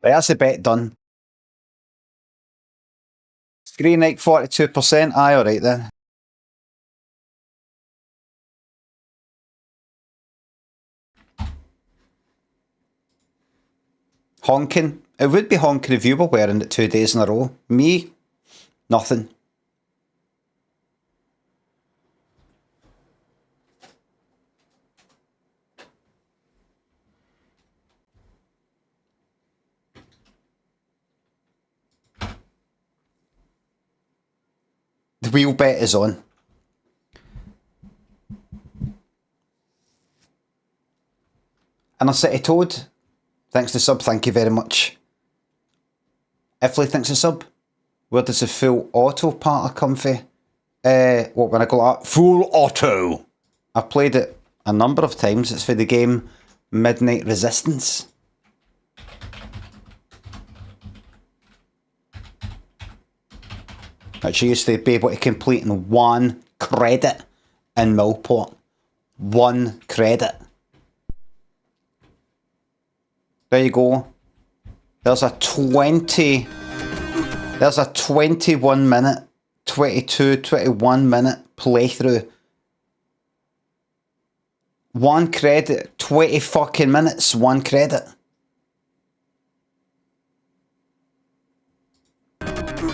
Right, that's the bet done. Green Knight 42%. Aye, alright then. Honking. It would be honking if you were wearing it 2 days in a row. Me, nothing. The wheel bet is on. And a City Toad. Thanks to sub, thank you very much. Ifley thanks to sub. Where does the full auto part come from? What, when I go like that? Full auto! I've played it a number of times. It's for the game Midnight Resistance. Which I used to be able to complete in 1 credit in Millport. 1 credit. There you go. There's a 21 minute, 22, 21 minute playthrough. 1 credit, 20 fucking minutes, 1 credit.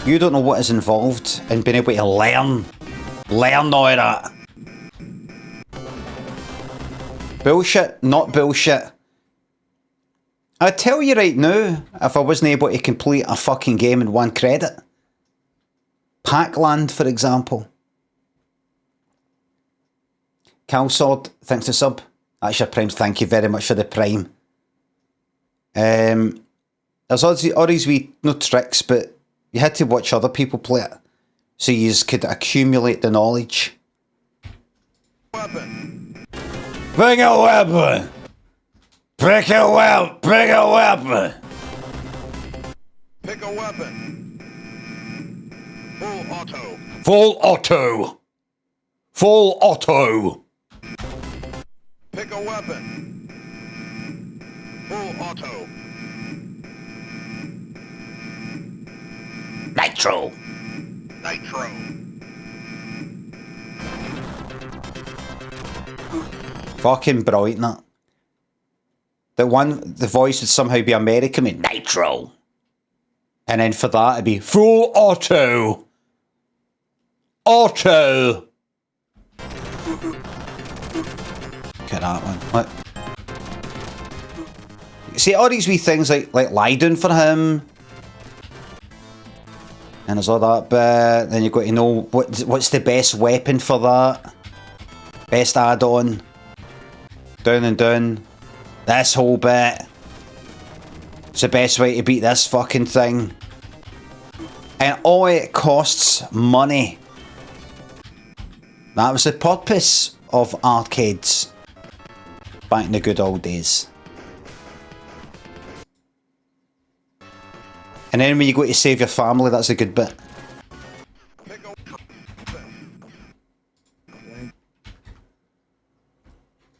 You don't know what is involved in being able to learn all of that. Bullshit, not bullshit. I tell you right now, if I wasn't able to complete a fucking game in 1 credit. Pac-Land, for example. Calsword, thanks to sub. That's your primes, thank you very much for the prime. There's all these wee, no tricks, but you had to watch other people play it. So you could accumulate the knowledge. Weapon. Bring a weapon! Pick a weapon! Pick a weapon! Pick a weapon. Full auto. Full auto! Full auto! Pick a weapon. Full auto. Nitro! Nitro. Fucking brilliant, that. The voice would somehow be American with Nitro. And then for that it'd be full auto. Auto. Look at that one. What? See all these wee things like lie down for him. And there's all that bit. Then you've got to know what's the best weapon for that. Best add-on. Down and down. This whole bit. It's the best way to beat this fucking thing. And all it costs money. That was the purpose of arcades. Back in the good old days. And then when you go to save your family, that's a good bit.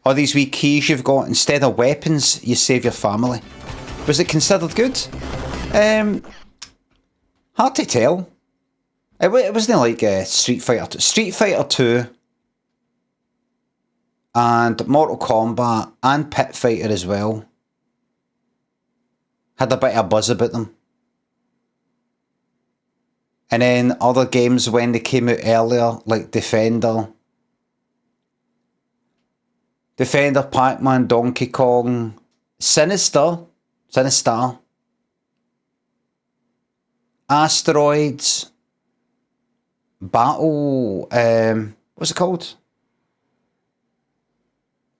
All these wee keys you've got, instead of weapons, you save your family. Was it considered good? Hard to tell. It wasn't like Street Fighter 2. Street Fighter 2 and Mortal Kombat and Pit Fighter as well had a bit of buzz about them. And then other games when they came out earlier, like Defender, Pac-Man, Donkey Kong, Sinister, Asteroids, Battle, what's it called?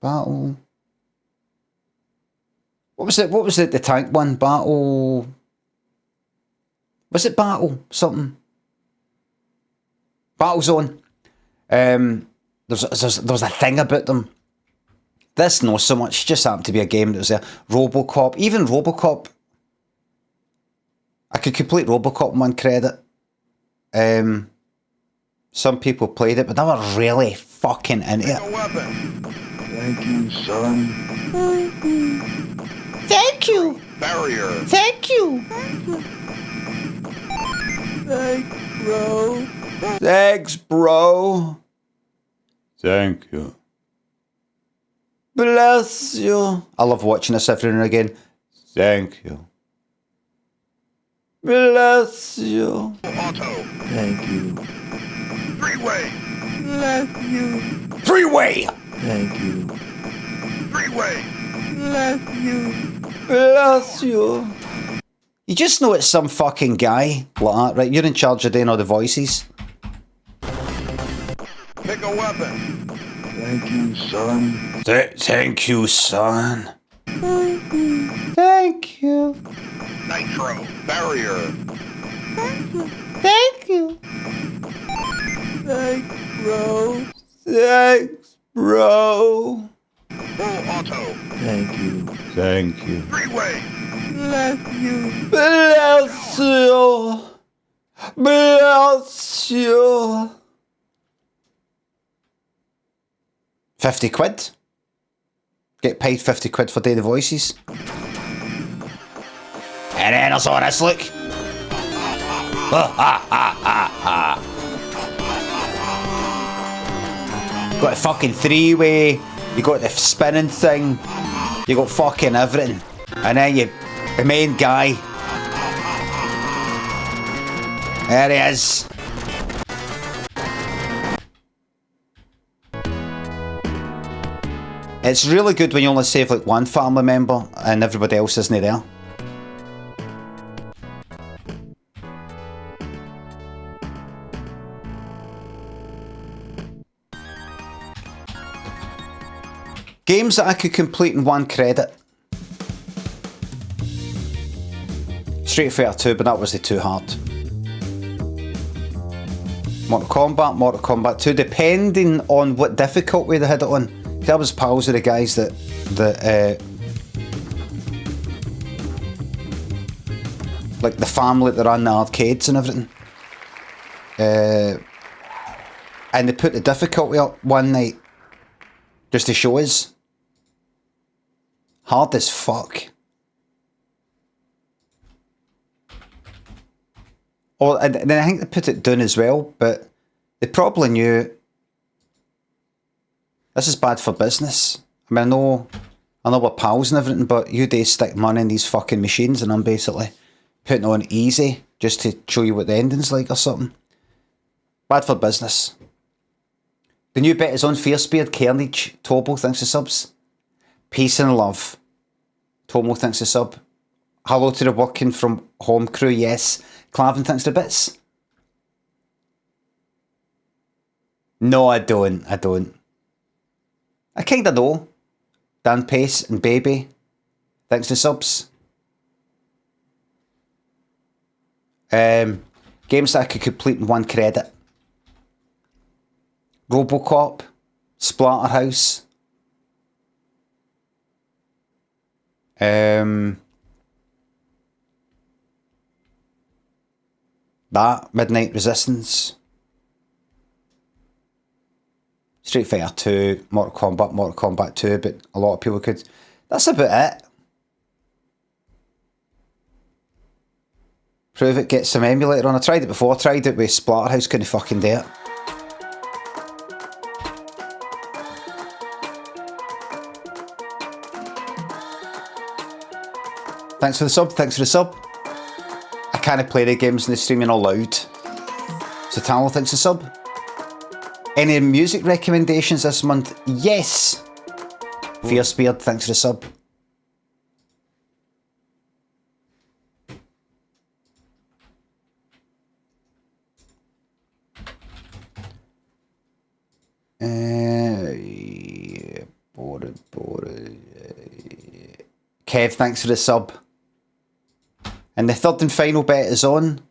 Battle. What was it, the tank one? Battle. Was it Battle? Something. Battlezone. There was a thing about them. This not so much, just happened to be a game that was a Robocop. Even Robocop. I could complete Robocop in 1 credit. Some people played it, but they were really fucking into it. Pick a weapon. Thank you, son. Thank Thank you. Barrier. Thank you. Thanks, bro. Thanks, bro. Thank you. Bless you. I love watching this every now and again. Thank you. Bless you. Auto. Thank you. Three-way. Bless you. Freeway. Thank you. Three-way. Bless you. Bless you. You just know it's some fucking guy like that, right? You're in charge of doing all the voices. Pick a weapon. Thank you, son. Thank you, son. Thank you. Thank you. Nitro. Barrier. Thank you. Thanks, bro. Thanks, bro. Full auto. Thank you. Thank you. Three-way. Bless you. Bless you. Bless you. 50 quid. Get paid 50 quid for doing the voices. And then I saw this, look. Got a fucking three-way. You got the spinning thing. You got fucking everything. And then you, the main guy. There he is. It's really good when you only save like one family member and everybody else isn't there. Games that I could complete in one credit. Street Fighter 2, but that was too hard. Mortal Kombat 2, depending on what difficulty they had it on. I was pals with the guys that like the family that ran the arcades and everything. And they put the difficulty up one night just to show us. Hard as fuck. Oh, and then I think they put it down as well, but they probably knew this is bad for business. I mean, I know we're pals and everything, but you do stick money in these fucking machines and I'm basically putting it on easy just to show you what the ending's like or something. Bad for business. The new bit is on Fiercebeard, Carnage, Tobo, thanks to subs. Peace and love. Tomo, thanks to sub. Hello to the working from home crew, yes. Clavin, thanks to bits. No, I don't. I kinda know. Dan Pace and Baby, thanks to subs. Games that I could complete in one credit. Robocop, Splatterhouse. That, Midnight Resistance. Street Fighter 2, Mortal Kombat 2, but a lot of people could. That's about it. Prove it, get some emulator on. I tried it before, I tried it with Splatterhouse, couldn't fucking do it. Thanks for the sub, I can't play the games in the streaming all loud. So Talo, thanks for the sub. Any music recommendations this month? Yes! Fiercebeard, thanks for the sub. Kev, thanks for the sub. And the third and final bet is on.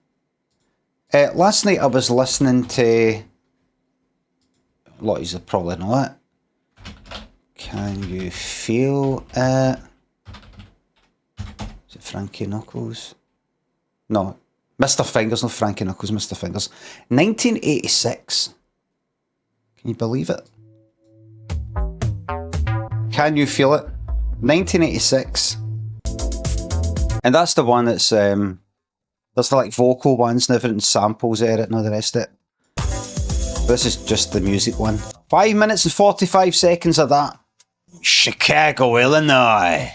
Last night I was listening to... A lot of you probably know it. Can you feel it? Is it Frankie Knuckles? No. Mr. Fingers, not Frankie Knuckles, Mr. Fingers. 1986. Can you believe it? Can you feel it? 1986. And that's the one that's there's the like vocal ones and everything, samples of it and all the rest of it. This is just the music one. 5 minutes and 45 seconds of that. Chicago, Illinois.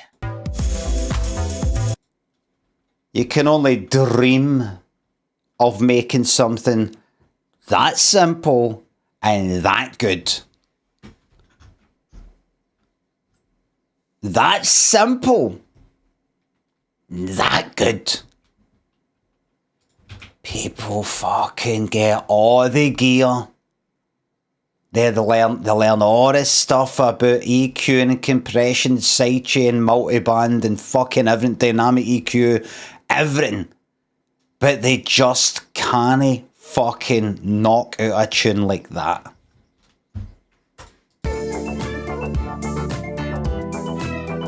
You can only dream of making something that simple and that good. That simple. That good. People fucking get all the gear. They learn all this stuff about EQ and compression, sidechain, multiband, and fucking everything, dynamic EQ, everything. But they just can't fucking knock out a tune like that.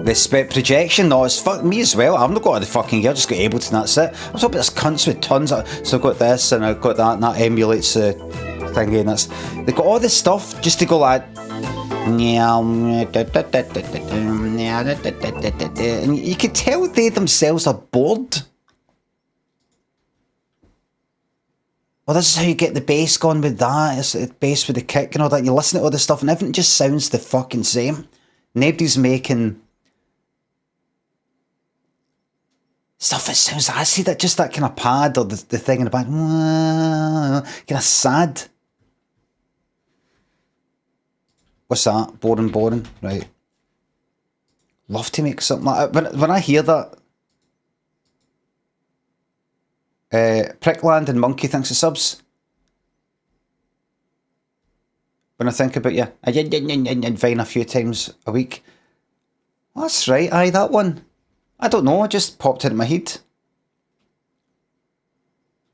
The spec projection, no, it's fuck me as well. I've not got all the fucking gear, I just got Ableton, that's it. I was hoping there's cunts with tons of, so I've got this and I've got that, and that emulates the thingy, and that's, they've got all this stuff just to go like, and you can tell they themselves are bored. Well, this is how you get the bass going with that, it's the bass with the kick and all that, you listen to all this stuff and everything just sounds the fucking same. Nobody's making stuff that sounds, I see that, just that kind of pad or the thing in the back, kind of sad. What's that? Boring, right. Love to make something like that. When I hear that, Prickland and Monkey thanks for subs. When I think about you, and Vine a few times a week. Oh, that's right, aye, that one. I don't know, it just popped into my head.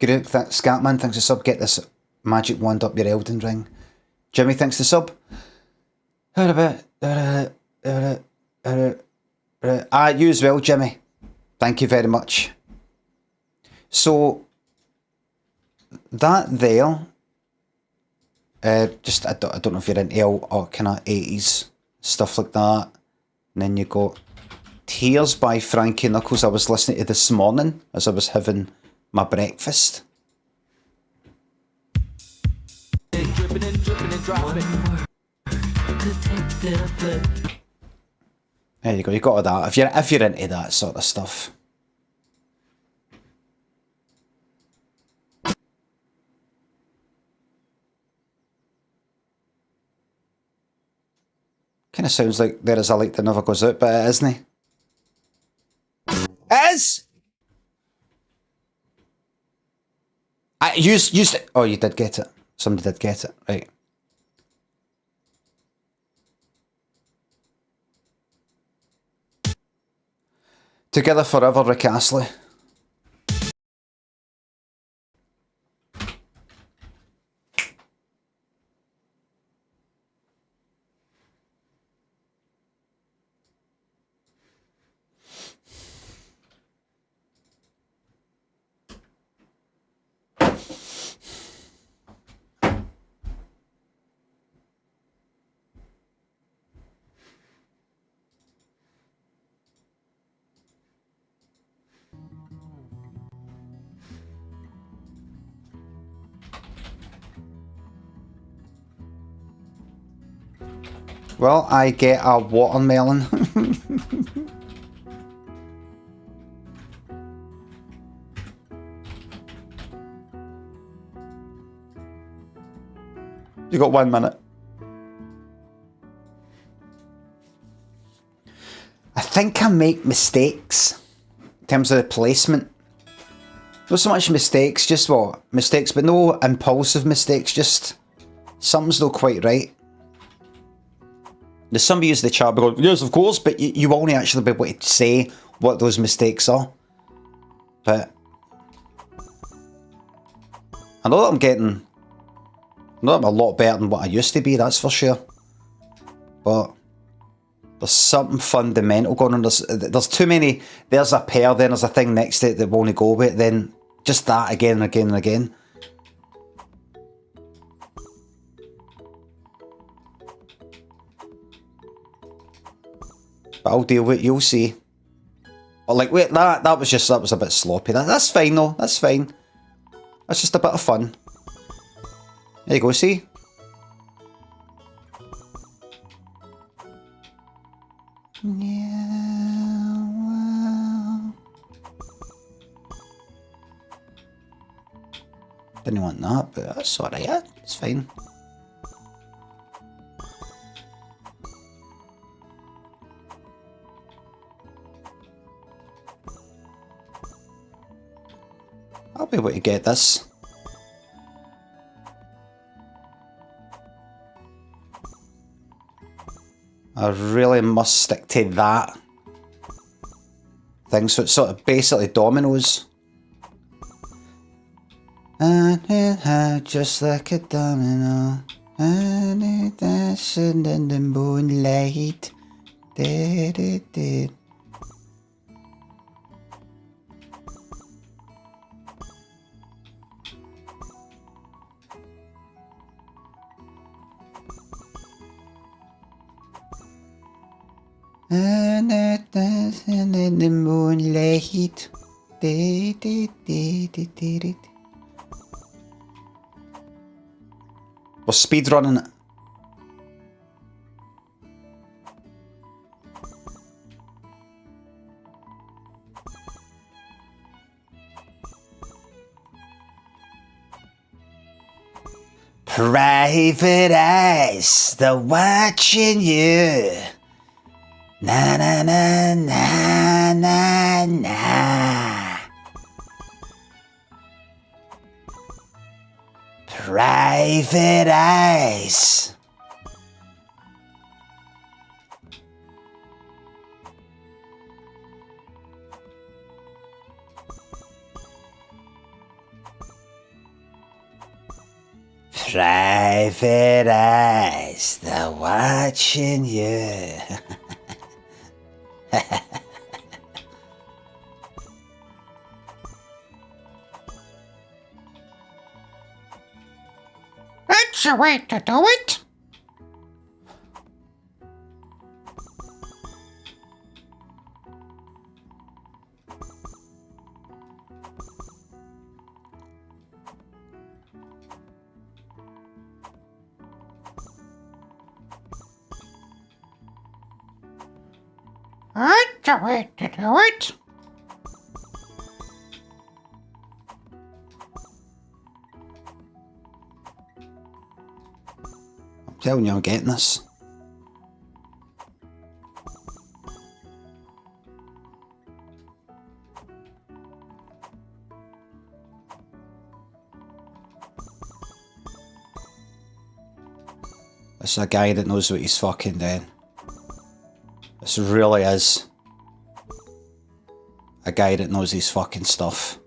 Group, Scatman, thanks for sub. Get this magic wand up your Elden ring. Jimmy, thanks for sub. You as well, Jimmy. Thank you very much. So, that there, just, I don't know if you're into or kind of 80s, stuff like that. And then you got Tears by Frankie Knuckles, I was listening to this morning as I was having my breakfast. There you go, you got all that. If you're into that sort of stuff. Kind of sounds like There Is a Light That Never Goes Out, but it isn't. It is! I used it. Oh, you did get it. Somebody did get it, right. Together Forever, Rick Astley. Well, I get a watermelon. You got 1 minute. I think I make mistakes in terms of the placement. Not so much mistakes, just what? Mistakes, but no impulsive mistakes, just something's not quite right. There's somebody use the chat going, yes, of course, but you won't actually be able to say what those mistakes are. But I know that I'm a lot better than what I used to be, that's for sure. But there's something fundamental going on. There's too many, there's a pair, then there's a thing next to it that won't go with it, then just that again and again and again. But I'll deal with it, you'll see. Oh, like, wait, that was a bit sloppy. That's fine though. That's fine. That's just a bit of fun. There you go. See. Yeah. Well. Didn't want that, but that's alright. Yeah, it's fine. I'll be able to get this. I really must stick to that thing, so it's sort of basically dominoes. Just like a domino, and dancing in the moonlight. And dancing in the moonlight. We're speedrunning it. Private eyes, they're watching you. Na na na na na na. Private eyes. Private eyes, they're watching you. That's the way to do it. That's the way to do it. I'm telling you, I'm getting this. This is a guy that knows what he's fucking doing. This really is a guy that knows his fucking stuff.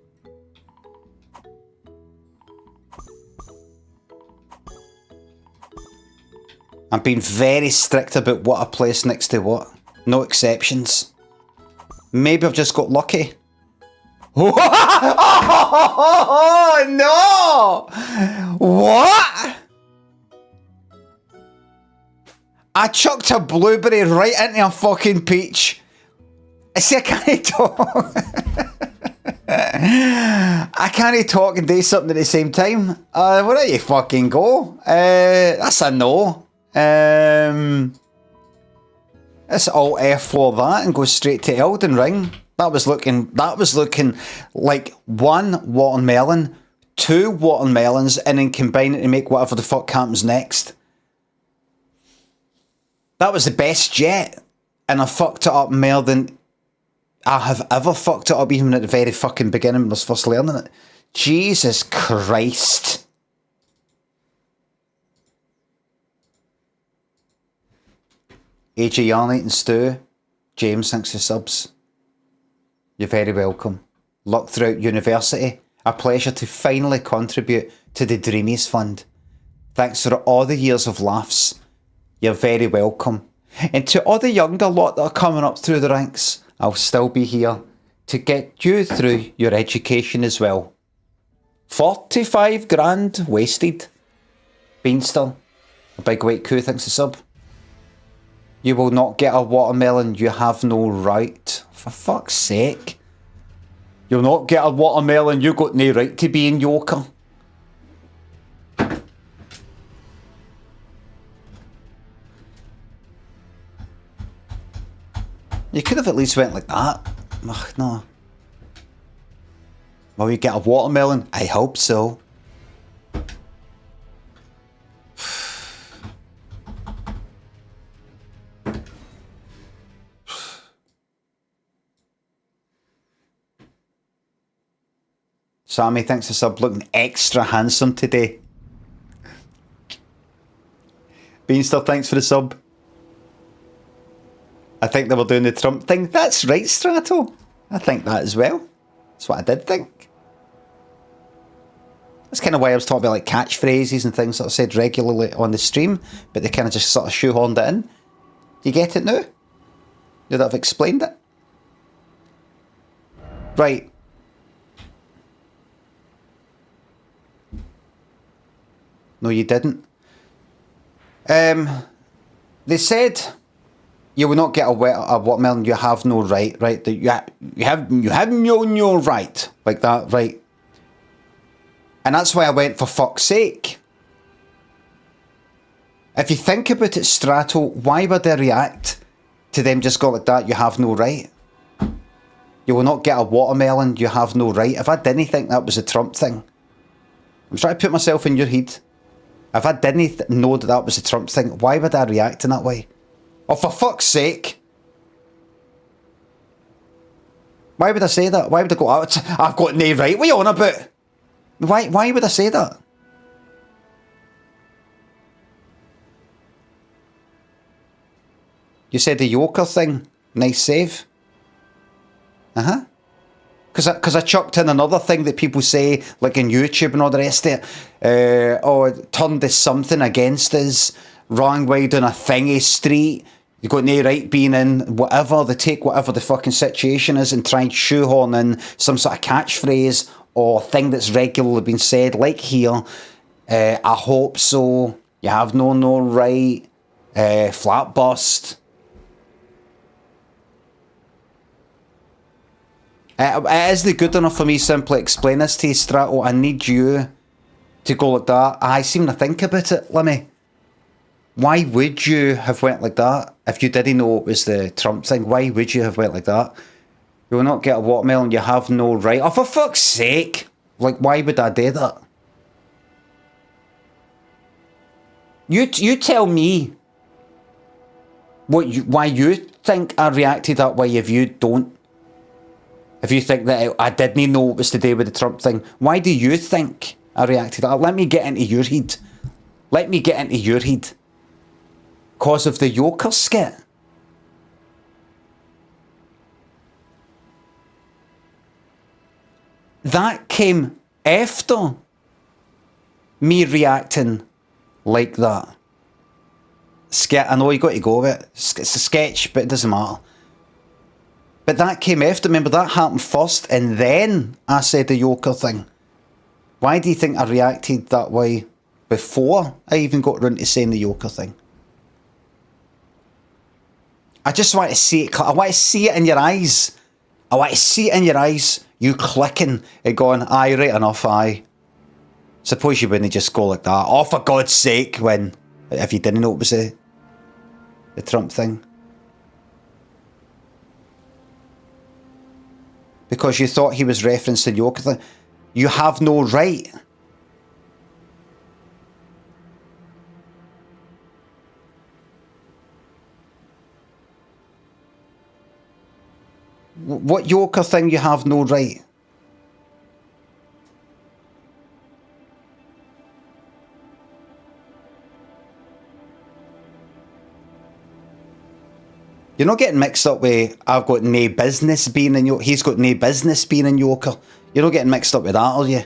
I'm being very strict about what I place next to what. No exceptions. Maybe I've just got lucky. Oh no! What? I chucked a blueberry right into a fucking peach. See, I can't talk. I can't talk and do something at the same time. Where do you fucking go? That's a no. Let's alt F4 that and go straight to Elden Ring. That was looking like one watermelon, two watermelons, and then combine it to make whatever the fuck happens next. That was the best yet, and I fucked it up more than I have ever fucked it up, even at the very fucking beginning when I was first learning it. Jesus Christ. AJ Yarnight and Stu, James, thanks for subs. You're very welcome. Luck throughout university. A pleasure to finally contribute to the Dreamies Fund. Thanks for all the years of laughs. You're very welcome. And to all the younger lot that are coming up through the ranks, I'll still be here to get you through your education as well. 45 grand wasted. Beanstal, a big white coo, thanks to sub. You will not get a watermelon, you have no right. For fuck's sake. You'll not get a watermelon, you got no right to be in Yoker. You could have at least went like that. Ugh, no. Will you get a watermelon? I hope so. Sammy thinks the sub looking extra handsome today. Beanstar, thanks for the sub. I think they were doing the Trump thing. That's right, Strato. I think that as well. That's what I did think. That's kind of why I was talking about like catchphrases and things that I said regularly on the stream, but they kind of just sort of shoehorned it in. Do you get it now? Now that I've explained it? Right. No, you didn't. They said you will not get a watermelon. You have no right, right? That you have no right, like that, right? And that's why I went for fuck's sake. If you think about it, Strato, why would I react to them just go like that? You have no right. You will not get a watermelon. You have no right. If I didn't think that was a Trump thing, I'm trying to put myself in your head. If I didn't know that that was a Trump thing, why would I react in that way? Oh, for fuck's sake. Why would I say that? Why would I go out? I've got no right. What are you on about? Why would I say that? You said the Yoker thing. Nice save. Uh-huh. Because I chucked in another thing that people say, like in YouTube and all the rest of it. Oh, it turned this something against us. Wrong way down a thingy street. You got no right being in whatever. They take whatever the fucking situation is and try and shoehorn in some sort of catchphrase or thing that's regularly been said, like here. I hope so. You have no right. Flat bust. Is it good enough for me to simply explain this to you, Strato? I need you to go like that. I seem to think about it, Limmy. Why would you have went like that if you didn't know it was the Trump thing? Why would you have went like that? You will not get a watermelon, you have no right. Oh, for fuck's sake! Like, why would I do that? You tell me why you think I reacted that way if you don't. If you think that I didn't know it was to do with the Trump thing, why do you think I reacted that? Let me get into your head. Let me get into your head. Cause of the Yoker skit. That came after me reacting like that. Skit, I know you got to go with it. It's a sketch, but it doesn't matter. But that came after. Remember, that happened first, and then I said the Yoker thing. Why do you think I reacted that way before I even got round to saying the Yoker thing? I just want to see it. I want to see it in your eyes. I want to see it in your eyes. You clicking and going, aye, right enough, aye. Suppose you wouldn't just go like that. Oh, for God's sake, when if you didn't know it was the Trump thing. Because you thought he was referencing Yoker thing. You have no right. What Yoker thing you have no right? You're not getting mixed up with I've got no business being in Yoker. He's got no business being in Yoker. You're not getting mixed up with that, are you?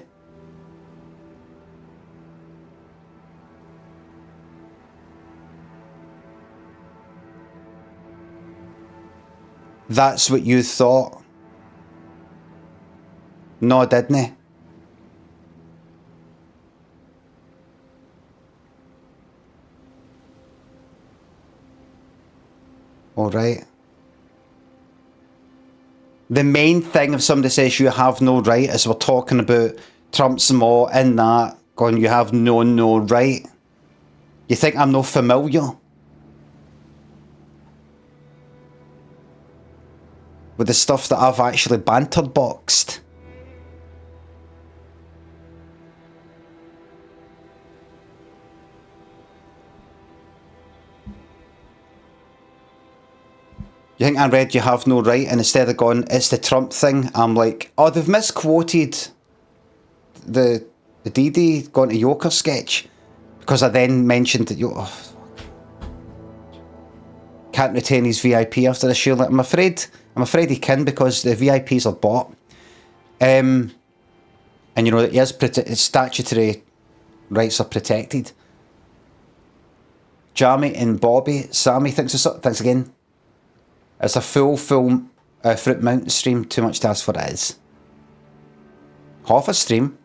That's what you thought. No, didn't he? All right. the main thing if somebody says you have no right is we're talking about Trump's law in that going you have no right. You think I'm no familiar with the stuff that I've actually banter boxed? You think I read you have no right, and instead of going, it's the Trump thing, I'm like, oh, they've misquoted the DD going to Joker sketch. Because I then mentioned that you can't retain his VIP after the show. Like, I'm afraid he can, because the VIPs are bought. And you know, his statutory rights are protected. Jamie and Bobby, Sammy, thanks again. It's a full Fruit Mountain stream. Too much to ask for it is. Half a stream.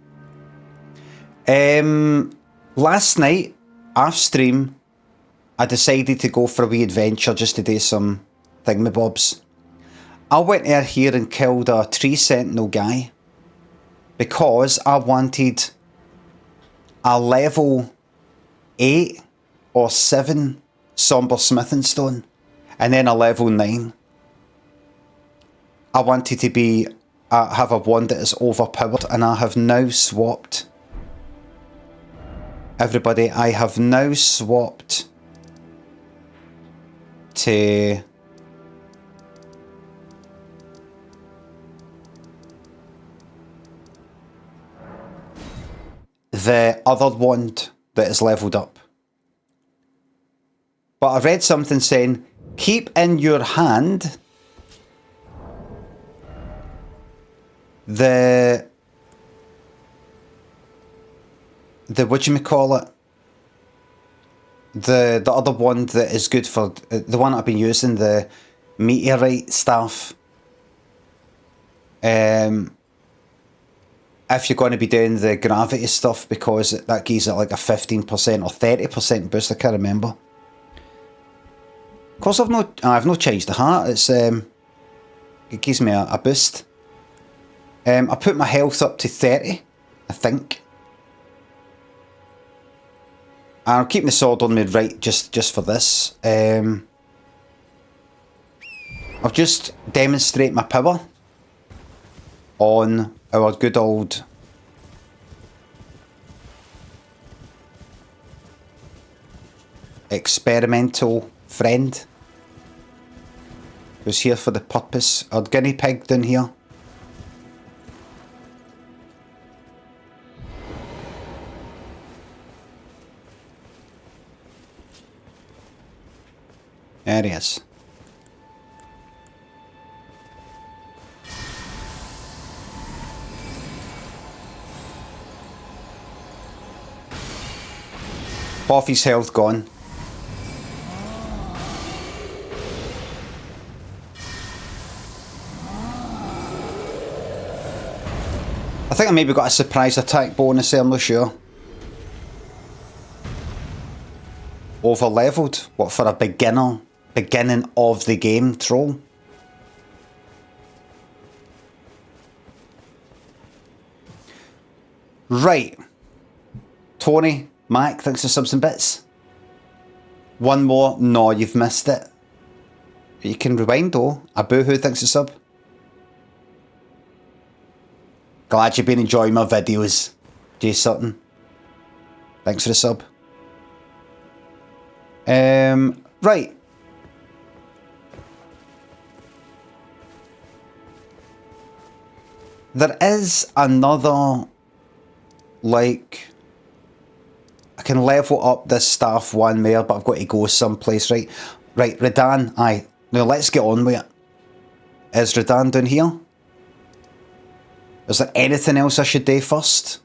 Last night, off stream, I decided to go for a wee adventure just to do some thingamabobs. I went out here and killed a tree sentinel guy because I wanted a level 8 or 7 somber smithing stone. And then a level 9. I wanted to be have a wand that is overpowered, and I have now swapped. Everybody, I have now swapped to the other wand that is leveled up. But I read something saying, keep in your hand the whatchamacallit, the other one that is good for, the one I've been using, the meteorite staff. If you're going to be doing the gravity stuff, because that gives it like a 15% or 30% boost, I can't remember. Of course, I've not changed the heart. It's it gives me a boost. I put my health up to 30, I think. I'll keep my sword on me right just for this. I'll just demonstrate my power on our good old experimental friend who's here for the purpose. Our guinea pig down here. There he is. Half his health gone. I think I maybe got a surprise attack bonus there, I'm not sure. Over leveled? What, for a beginning of the game troll? Right. Tony, Mac, thanks for subs and bits. One more. No, you've missed it. You can rewind though. A boohoo, thanks for sub. Glad you've been enjoying my videos. Jay Sutton. Thanks for the sub. Right. There is another, like, I can level up this staff one more, but I've got to go someplace, right? Right, Redan, aye. Now let's get on with it. Is Redan down here? Is there anything else I should do first?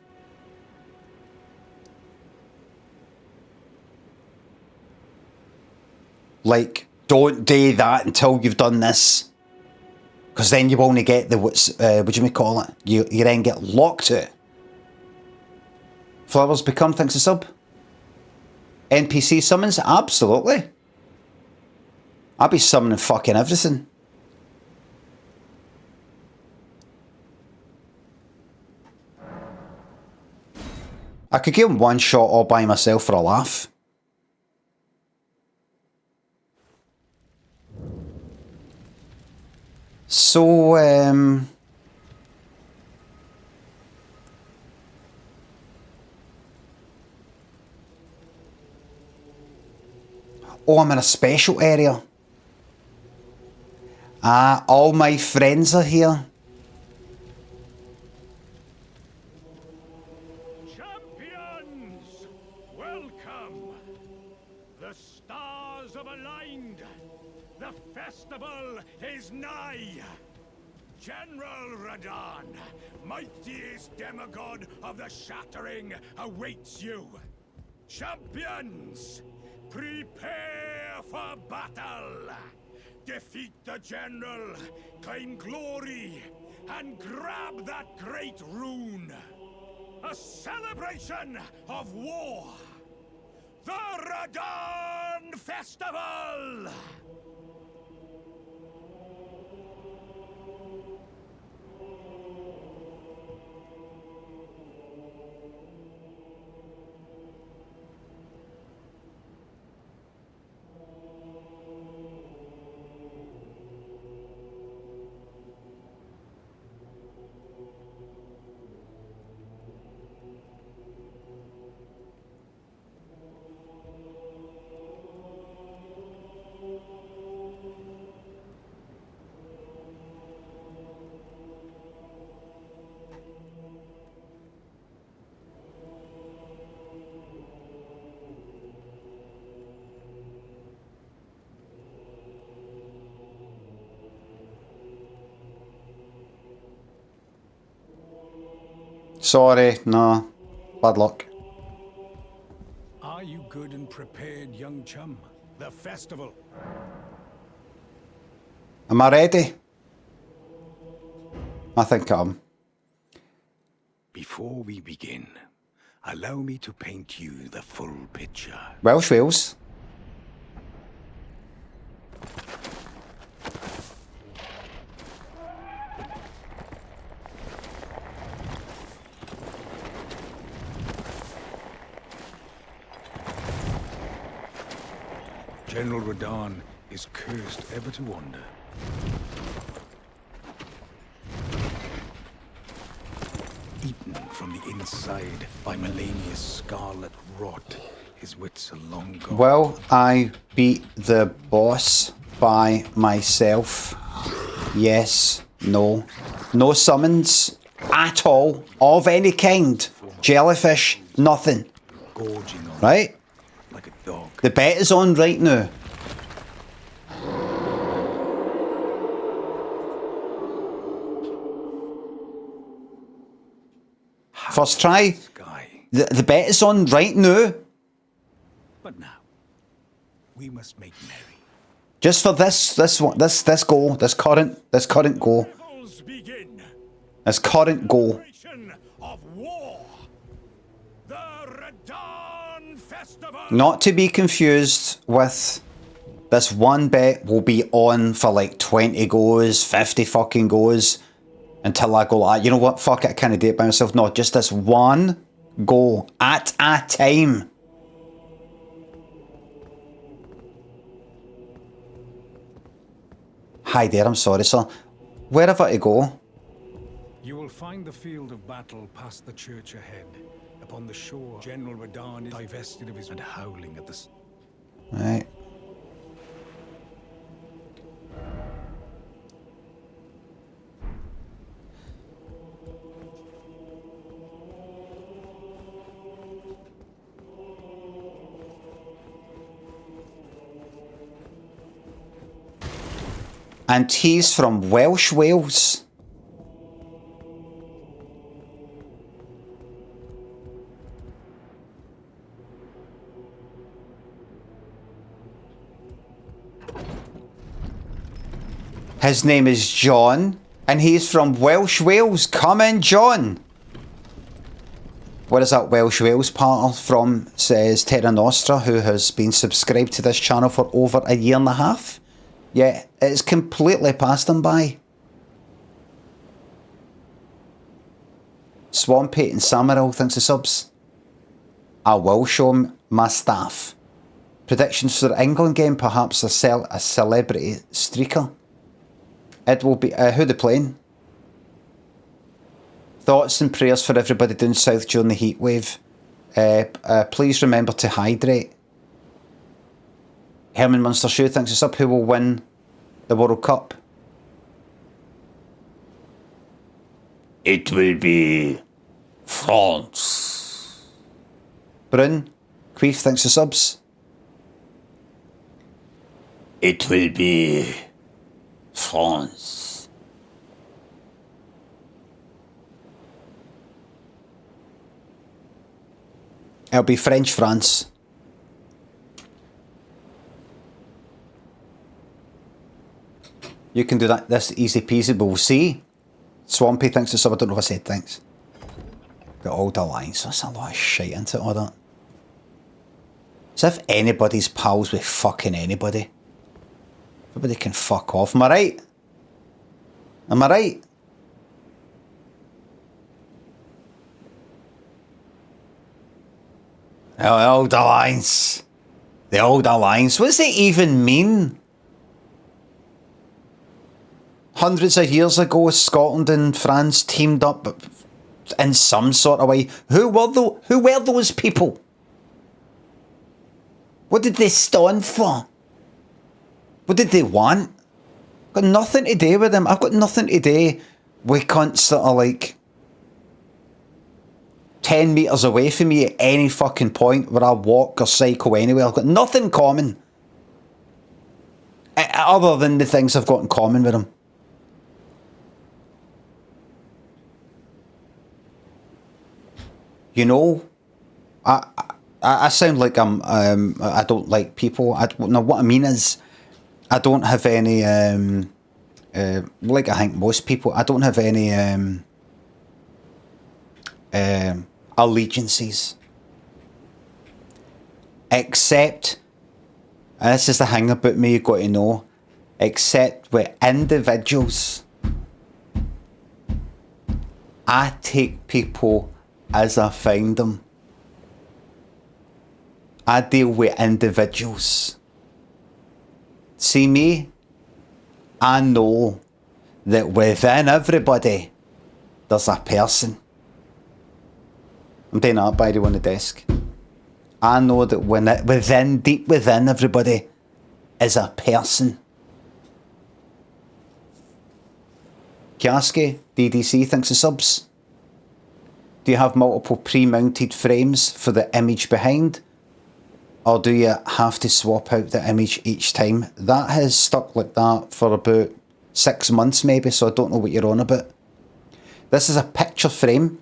Like, don't do that until you've done this. Because then you only get the, what do you call it? You then get locked out. Flowers become, thanks to sub. NPC summons? Absolutely. I'll be summoning fucking everything. I could give him one shot all by myself for a laugh. So, oh, I'm in a special area. Ah, all my friends are here. Champions, welcome. The stars have aligned. The festival is nigh. General Radon, mightiest demigod of the Shattering, awaits you. Champions, prepare for battle. Defeat the General, claim glory, and grab that great rune. A celebration of war. The Radon Festival! Sorry, no. Bad luck. Are you good and prepared, young chum? The festival. Am I ready? I think I am. Before we begin, allow me to paint you the full picture. Welsh Wales. General Radon is cursed ever to wander. Eaten from the inside by Melania's scarlet rot, his wits are long gone. Will I beat the boss by myself? Yes, no. No summons at all, of any kind. Jellyfish, nothing. Gorging on Right? like a dog. The bet is on right now. First try. Sky. The bet is on right now. But now, we must make merry. Just for this goal, this current goal, Battles begin. this current goal. Celebration of war. The Radon Festival. Not to be confused with this one bet will be on for like 20 goes, 50 fucking goes, until I go like, you know what, fuck it, I can't do it by myself. No, just this one go at a time. Hi there, I'm sorry, sir. Where have I to go? You will find the field of battle past the church ahead. Upon the shore, General Radon is divested of his and howling at the... Right. And he's from Welsh Wales. His name is John, and he's from Welsh Wales. Come in, John. Where is that Welsh Wales part from? Says Terra Nostra, who has been subscribed to this channel for over a year and a half. Yeah, it's completely passed him by. Swampate and Samaral, thanks for subs. I will show him my staff. Predictions for the England game, perhaps a celebrity streaker. It will be, who they playing? Thoughts and prayers for everybody down south during the heat wave. Please remember to hydrate. Herman Munster Shoe thinks it's up. Who will win the World Cup? It will be France. Bryn, Queef thinks the subs. It will be France. It'll be French France. You can do that. This easy peasy, but we'll see. Swampy thinks the sub. I don't know if I said thanks. The old alliance. That's a lot of shit into it, all that. As if anybody's pals with fucking anybody. Everybody can fuck off. Am I right? Am I right? The old alliance. The old alliance. What does it even mean? Hundreds of years ago, Scotland and France teamed up in some sort of way. Who were those people? What did they stand for? What did they want? Got nothing to do with them. I've got nothing to do with cunts that are like 10 metres away from me at any fucking point where I walk or cycle anywhere. I've got nothing in common. Other than the things I've got in common with them. You know, I sound like I don't like people. No, what I mean is, I don't have any, like I think most people, I don't have any allegiances. Except, and this is the thing about me you've got to know, except with individuals, I take people as I find them. I deal with individuals. See me? I know that within everybody, there's a person. I'm doing that by the way on the desk. I know that deep within everybody is a person. Kiaske, DDC thinks of subs. Do you have multiple pre-mounted frames for the image behind? Or do you have to swap out the image each time? That has stuck like that for about 6 months maybe, so I don't know what you're on about. This is a picture frame.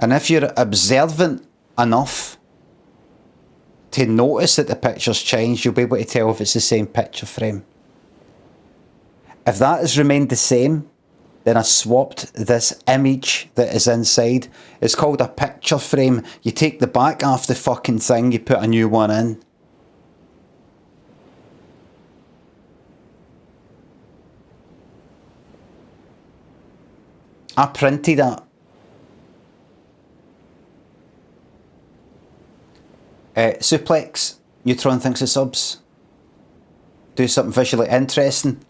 And if you're observant enough to notice that the picture's changed, you'll be able to tell if it's the same picture frame. If that has remained the same, then I swapped this image that is inside. It's called a picture frame. You take the back off the fucking thing, you put a new one in. I printed that. Suplex, Neutron thinks of subs. Do something visually interesting.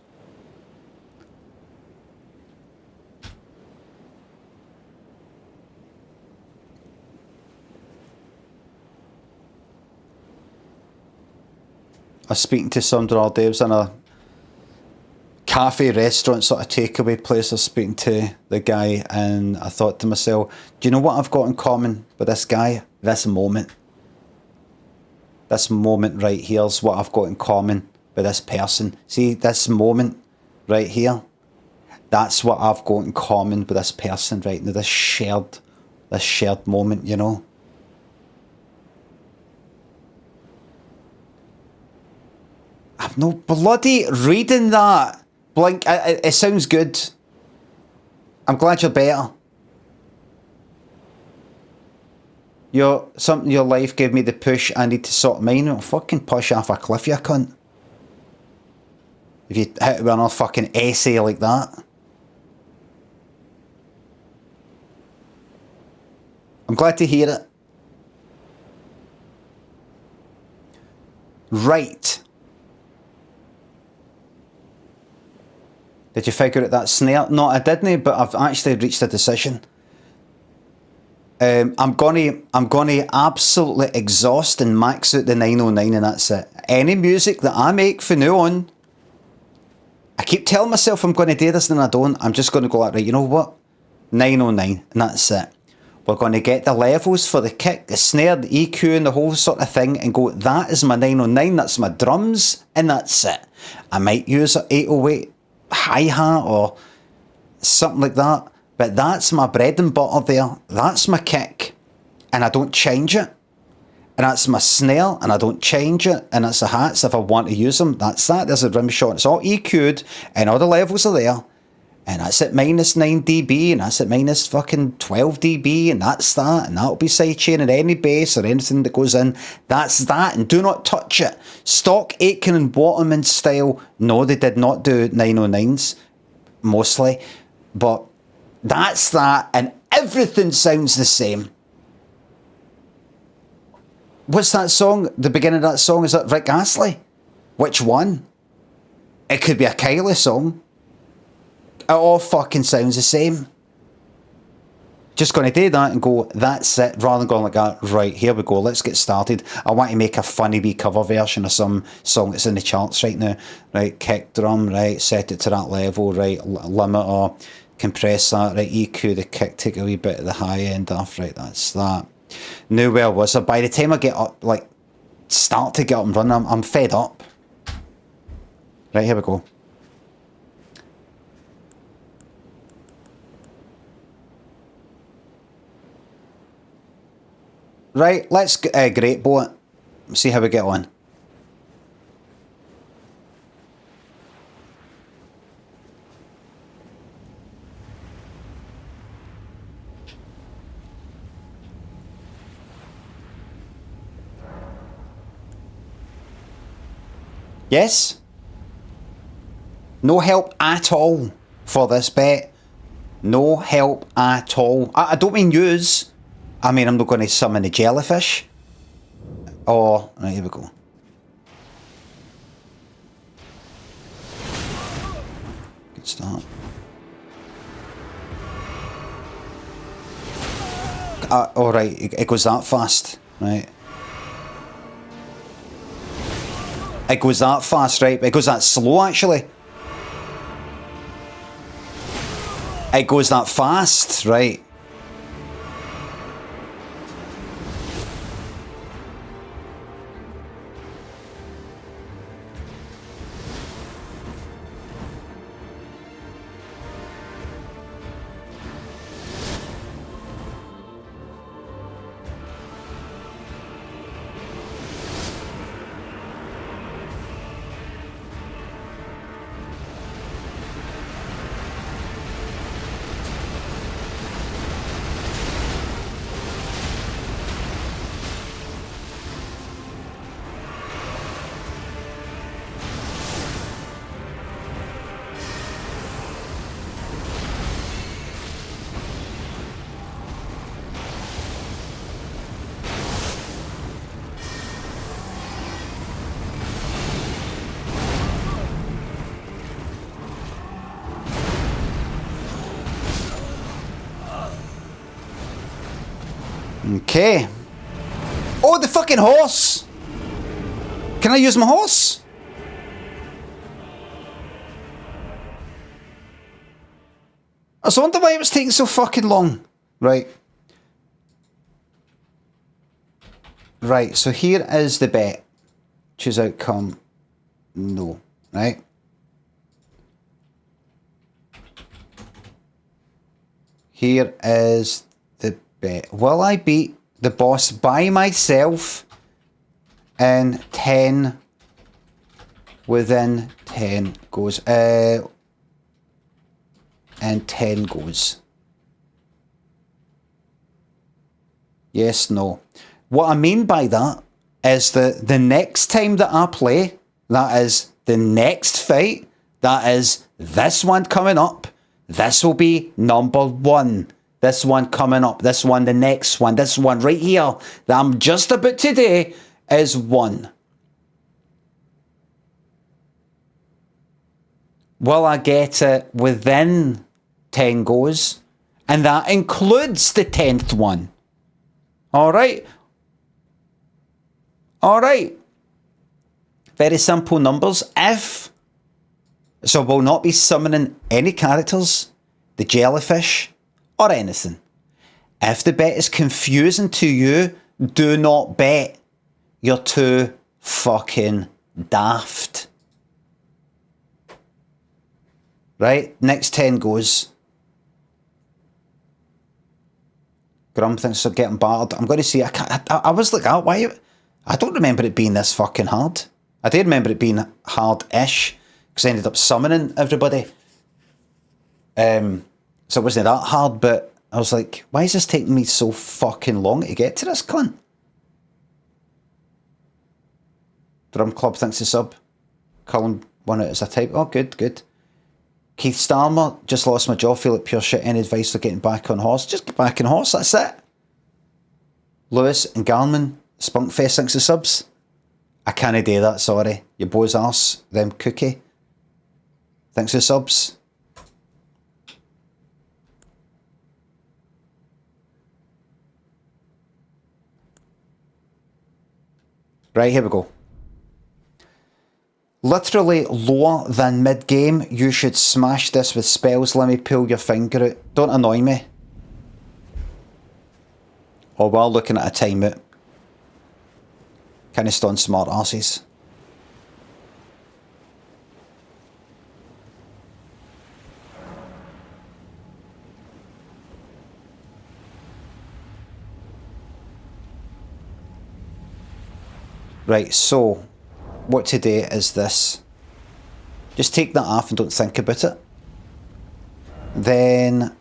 I was speaking to somebody all day. I was in a cafe, restaurant, sort of takeaway place. I was speaking to the guy and I thought to myself, do you know what I've got in common with this guy? This moment. This moment right here is what I've got in common with this person. See, this moment right here, that's what I've got in common with this person right now. This shared moment, you know. I'm no bloody reading that. Blink, it sounds good. I'm glad you're better. Your life gave me the push I need to sort mine. I'll fucking push off a cliff, you cunt. If you hit with another fucking essay like that. I'm glad to hear it. Right. Did you figure out that snare? No, I didn't, but I've actually reached a decision. I'm gonna absolutely exhaust and max out the 909 and that's it. Any music that I make from now on, I keep telling myself I'm going to do this and I don't. I'm just going to go like, right, you know what? 909 and that's it. We're going to get the levels for the kick, the snare, the EQ and the whole sort of thing and go, that is my 909, that's my drums and that's it. I might use an 808 hi-hat or something like that. But that's my bread and butter there. That's my kick. And I don't change it. And that's my snare. And I don't change it. And that's the hats if I want to use them. That's that. There's a rim shot. It's all EQ'd. And all the levels are there. And that's at minus 9 dB. And that's at minus fucking 12 dB. And that's that. And that'll be sidechain. And any bass or anything that goes in. That's that. And do not touch it. Stock Aitken and Waterman style. No, they did not do 909s. Mostly. But that's that, and everything sounds the same. What's that song? The beginning of that song, is that Rick Astley? Which one? It could be a Kylie song. It all fucking sounds the same. Just going to do that and go, that's it, rather than going like that, right, here we go, let's get started. I want to make a funny wee cover version of some song that's in the charts right now. Right, kick drum, right, set it to that level, right, limiter, compress that, right, EQ the kick, take a wee bit of the high end off, right, that's that. Now where was I? By the time I get up, like, start to get up and run, I'm fed up. Right, here we go. Right, let's great boat. See how we get on. Yes? No help at all for this bet. No help at all. I don't mean use. I mean, I'm not going to summon a jellyfish. Or, right, here we go. Good start. Alright, it goes that fast. Right. It goes that fast, right? It goes that slow, actually. It goes that fast, right? Okay. Oh, the fucking horse! Can I use my horse? I was wondering why it was taking so fucking long. Right. Right, so here is the bet. Choose outcome. No. Right? Here is the bet. Will I beat the boss by myself in 10 within 10 goes? And 10 goes. Yes, no. What I mean by that is that the next time that I play, that is the next fight, that is this one coming up, this will be number 1. This one coming up, this one, the next one, this one right here that I'm just about to do is 1. Will I get it within 10 goes? And that includes the 10th one. Alright? Alright. Very simple numbers. If... So we'll not be summoning any characters, the jellyfish, or anything. If the bet is confusing to you, do not bet. You're too fucking daft. Right? Next 10 goes. Grum thinks of getting battered. I'm going to see. I was like, oh, why? I don't remember it being this fucking hard. I did remember it being hard-ish because I ended up summoning everybody. So it wasn't that hard, but I was like, why is this taking me so fucking long to get to this cunt? Drum Club thinks it's sub. Cullen won it as a type. Oh, good, good. Keith Starmer, just lost my jaw, feel like pure shit. Any advice for getting back on horse? Just get back on horse, that's it. Lewis and Garman, Spunkfest thinks the subs. I can't do that, sorry. Your boy's arse, them cookie. Thanks for subs. Right, here we go. Literally lower than mid-game. You should smash this with spells. Let me pull your finger out. Don't annoy me. Or while looking at a timeout. Kind of stun smart asses. Right, so what to do is this. Just take that off and don't think about it. Then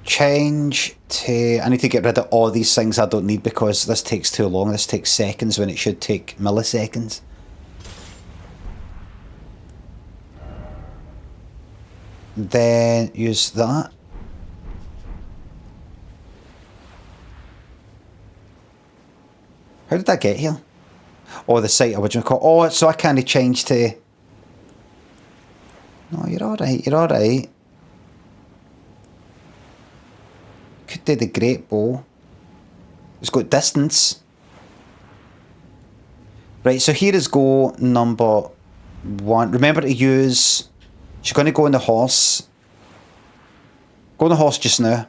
change to... I need to get rid of all these things I don't need because this takes too long. This takes seconds when it should take milliseconds. Then use that. How did I get here? Oh, the site original call. Oh, so I kind of changed to... No, you're alright, you're alright. Could do the great bow. It's got distance. Right, so here is go number 1. Remember to use... She's going to go on the horse. Go on the horse just now.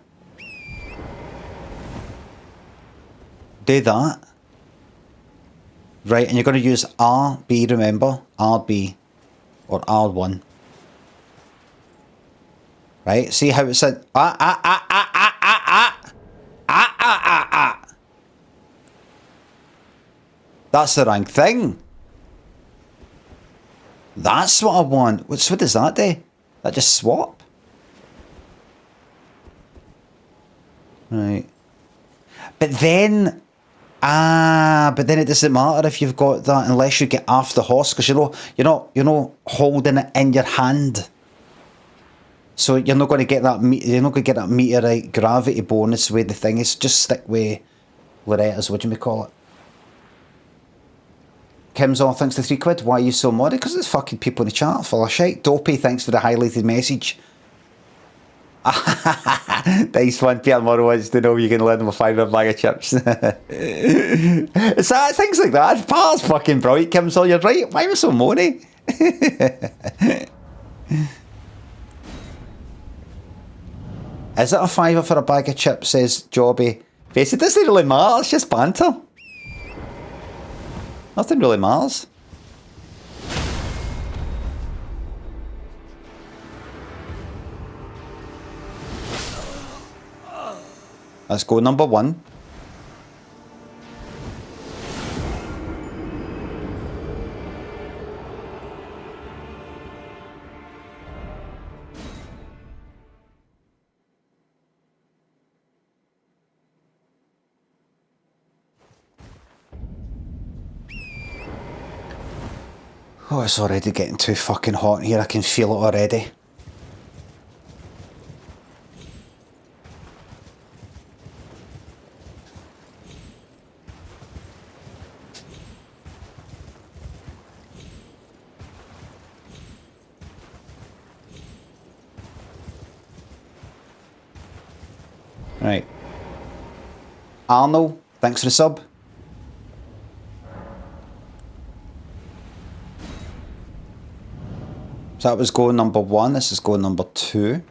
Do that. Right, and you're going to use RB, remember? RB. Or R1. Right, see how it said... That's the wrong thing. That's what I want. What does that do? That just swap? Right. But then... but then it doesn't matter if you've got that unless you get off the horse, because you're not holding it in your hand. So you're not going to get that. You're not going to get that meteorite gravity bonus with the thing. It's just stick with Loretta's. What do you call it? Kim's on. Thanks for £3. Why are you so modded? Because there's fucking people in the chat full of shit. Dopey. Thanks for the highlighted message. Nice one. Pierre Morrow wants to know you can lend him a $5 bag of chips. It's that, things like that. Pa's fucking bright, Kim, so you're right. Why am I so moany? Is it a $5 for a bag of chips, says Jobby. Face it doesn't really matter, it's just banter. Nothing really matters. Let's go number 1. Oh, it's already getting too fucking hot in here. I can feel it already. Right. Arnold, thanks for the sub. So that was goal number 1. This is goal number 2.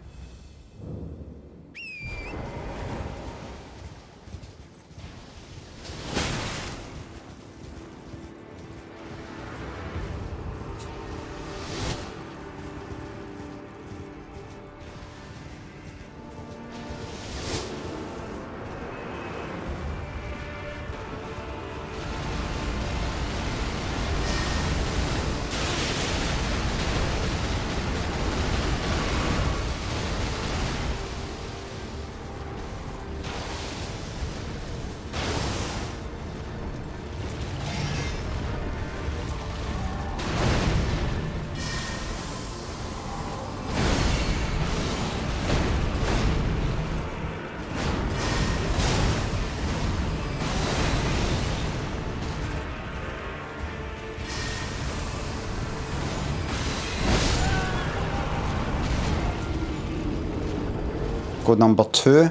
Go number 2.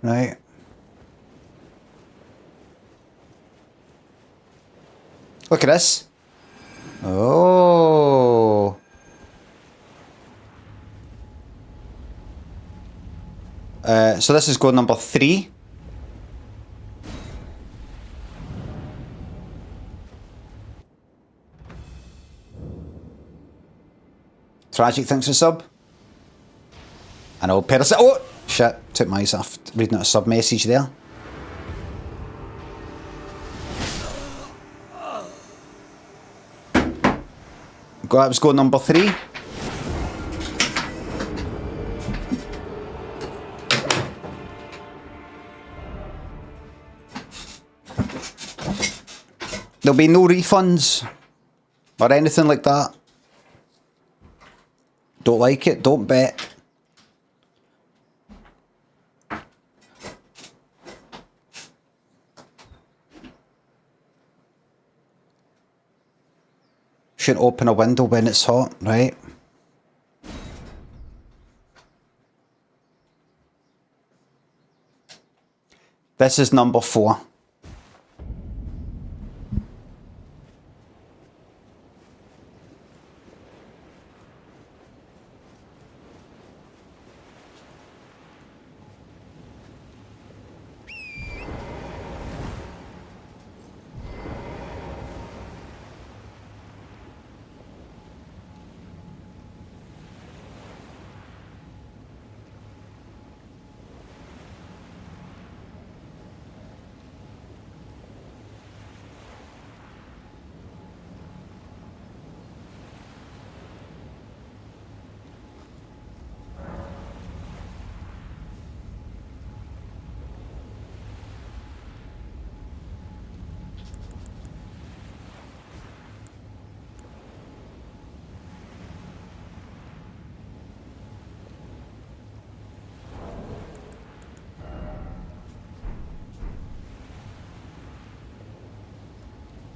Right. Look at this. Oh. So this is goal number 3. Tragic, thanks for sub. I know, Parasite. Oh! Shit, took my eyes off reading out a sub message there. That was goal number 3. There'll be no refunds or anything like that. Don't like it, don't bet. Shouldn't open a window when it's hot, right? This is number 4.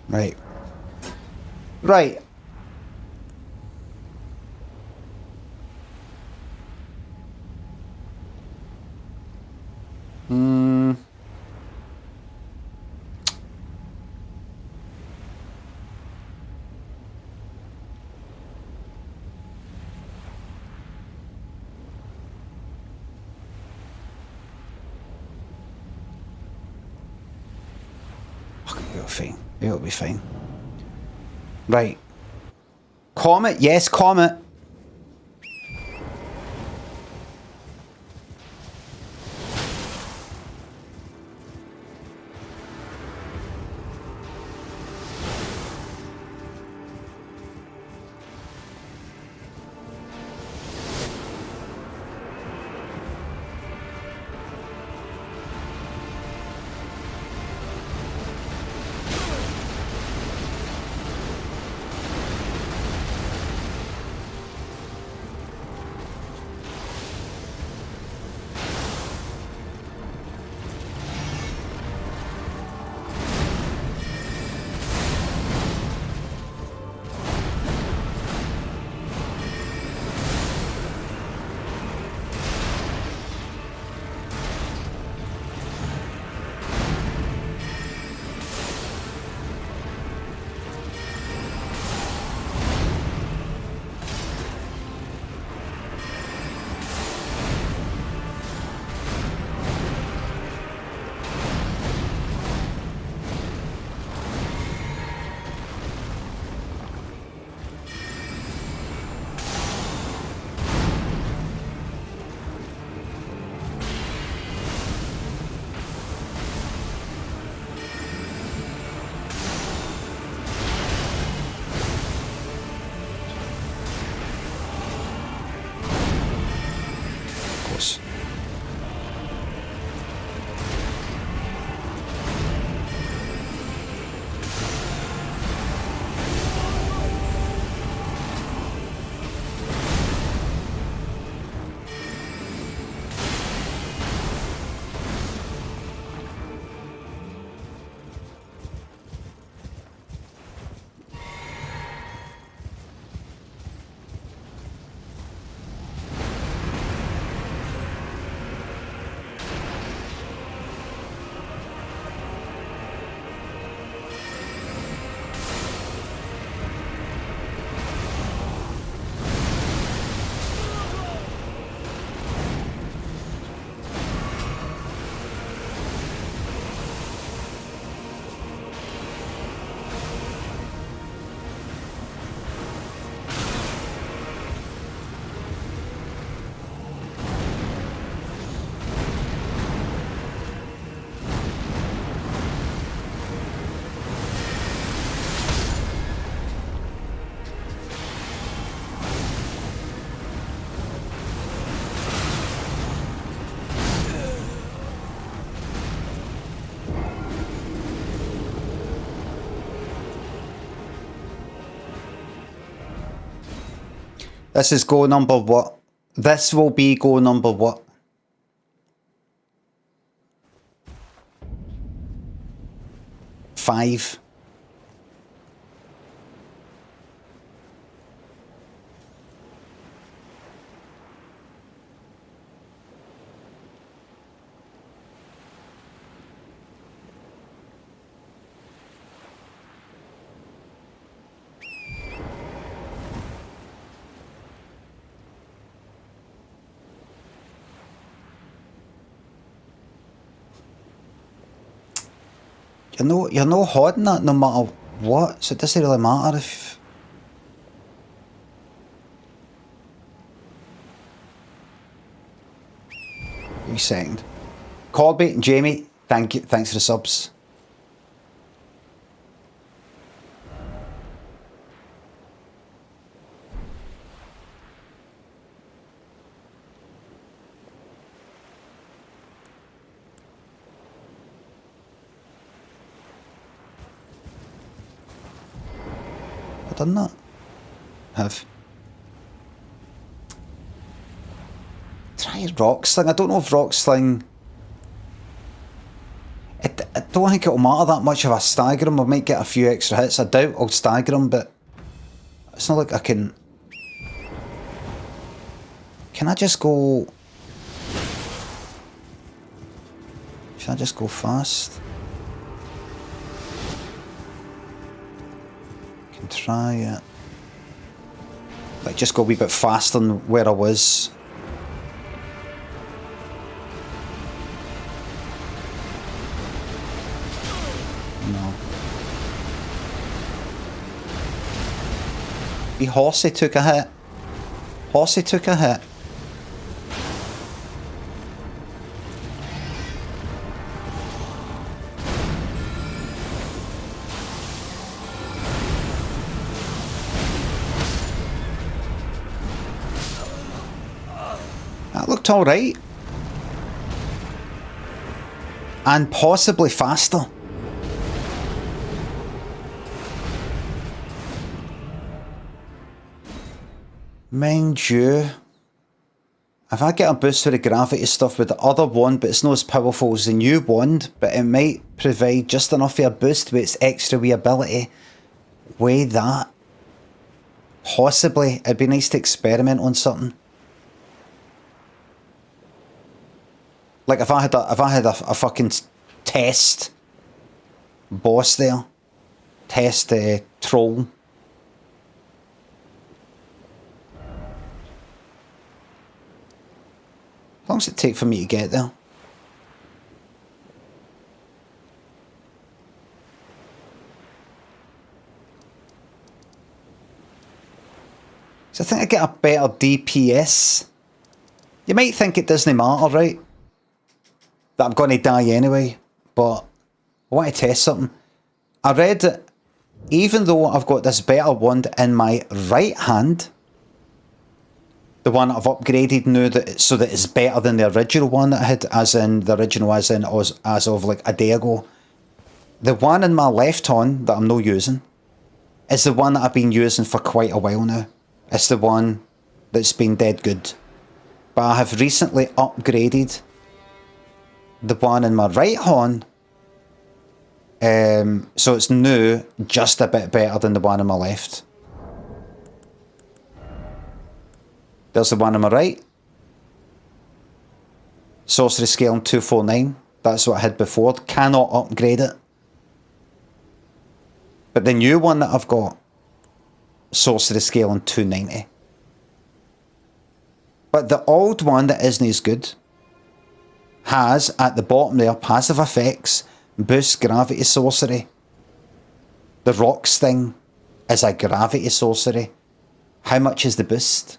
Right. Right. It'll be fine. It'll be fine. Right. Comet, yes, Comet. This is go number what? This will be go number what? Five. You're no holding that no matter what, so it doesn't really matter if... Wait a second. Corby and Jamie, thank you, thanks for the subs. Done that? Have. Try rock sling. I don't know if rock sling. I don't think it'll matter that much if I stagger him. I might get a few extra hits. I doubt I'll stagger him, but it's not like I can. Can I just go? Should I just go fast? Try it. Like just go a wee bit faster than where I was. No. The horsey took a hit. Horsey took a hit. Alright. And possibly faster. Mind you, if I get a boost for the gravity stuff with the other wand, but it's not as powerful as the new wand, but it might provide just enough of a boost with its extra wee ability. Weigh that. Possibly. It'd be nice to experiment on something. Like if I had a fucking test boss there, test troll. How long does it take for me to get there? So I think I get a better DPS. You might think it doesn't matter, right? That I'm going to die anyway, but I want to test something. I read that even though I've got this better wand in my right hand, the one that I've upgraded now so that it's better than the original one that I had, as of like a day ago. The one in my left hand that I'm not using is the one that I've been using for quite a while now. It's the one that's been dead good. But I have recently upgraded the one in my right hand, so it's now just a bit better than the one in my left. There's the one on my right. Sorcery scaling 249. That's what I had before. Cannot upgrade it. But the new one that I've got, sorcery scaling 290. But the old one that isn't as good has at the bottom there passive effects, boost gravity sorcery. The rocks thing is a gravity sorcery. How much is the boost?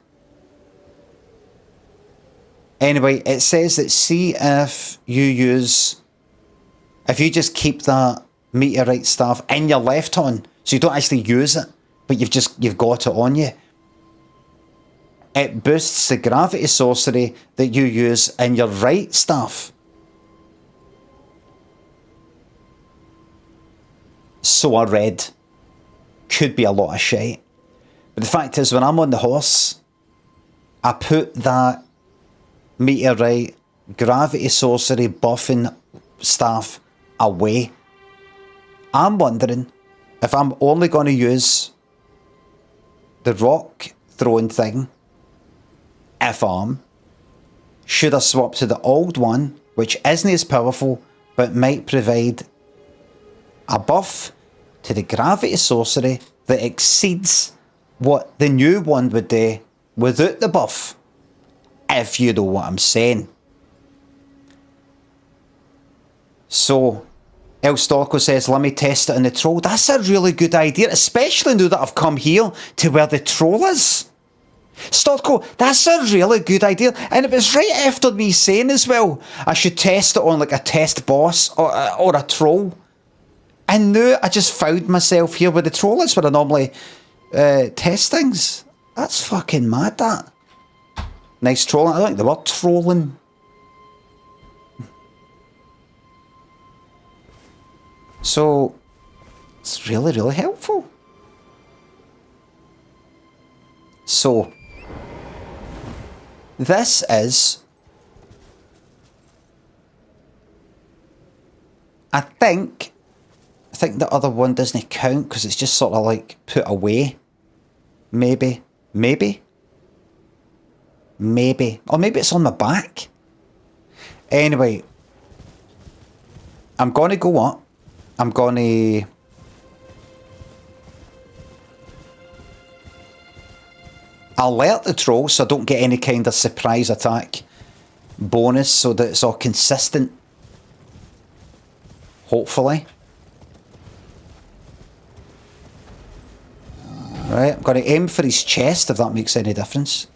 Anyway, it says that see if you just keep that meteorite staff in your left hand, so you don't actually use it, but you've got it on you. It boosts the gravity sorcery that you use in your right staff. So I read. Could be a lot of shite. But the fact is, when I'm on the horse, I put that meteorite gravity sorcery buffing staff away. I'm wondering if I'm only going to use the rock throwing thing, if should I swap to the old one, which isn't as powerful, but might provide a buff to the gravity sorcery that exceeds what the new one would do without the buff, if you know what I'm saying. So, El Storko says, let me test it on the troll. That's a really good idea, especially now that I've come here to where the troll is. Storko, that's a really good idea. And it was right after me saying as well, I should test it on like a test boss or a troll. And now I just found myself here with the troll is where I normally test things. That's fucking mad, that. Nice trolling. I like the word trolling. So, it's really, really helpful. So, this is, I think the other one doesn't count because it's just sort of like put away. Maybe. Or maybe it's on the back. Anyway, I'm going to go up. I'm going to... alert the troll so I don't get any kind of surprise attack bonus so that it's all consistent. Hopefully. Right, I'm going to aim for his chest if that makes any difference.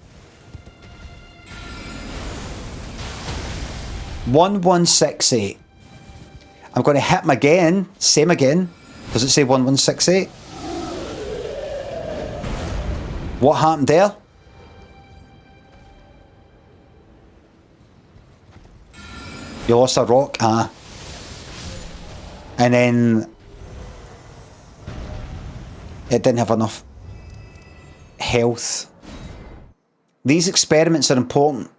1168. I'm going to hit him again. Same again. Does it say 1168? What happened there? You lost a rock? Ah. And then... it didn't have enough health. These experiments are important.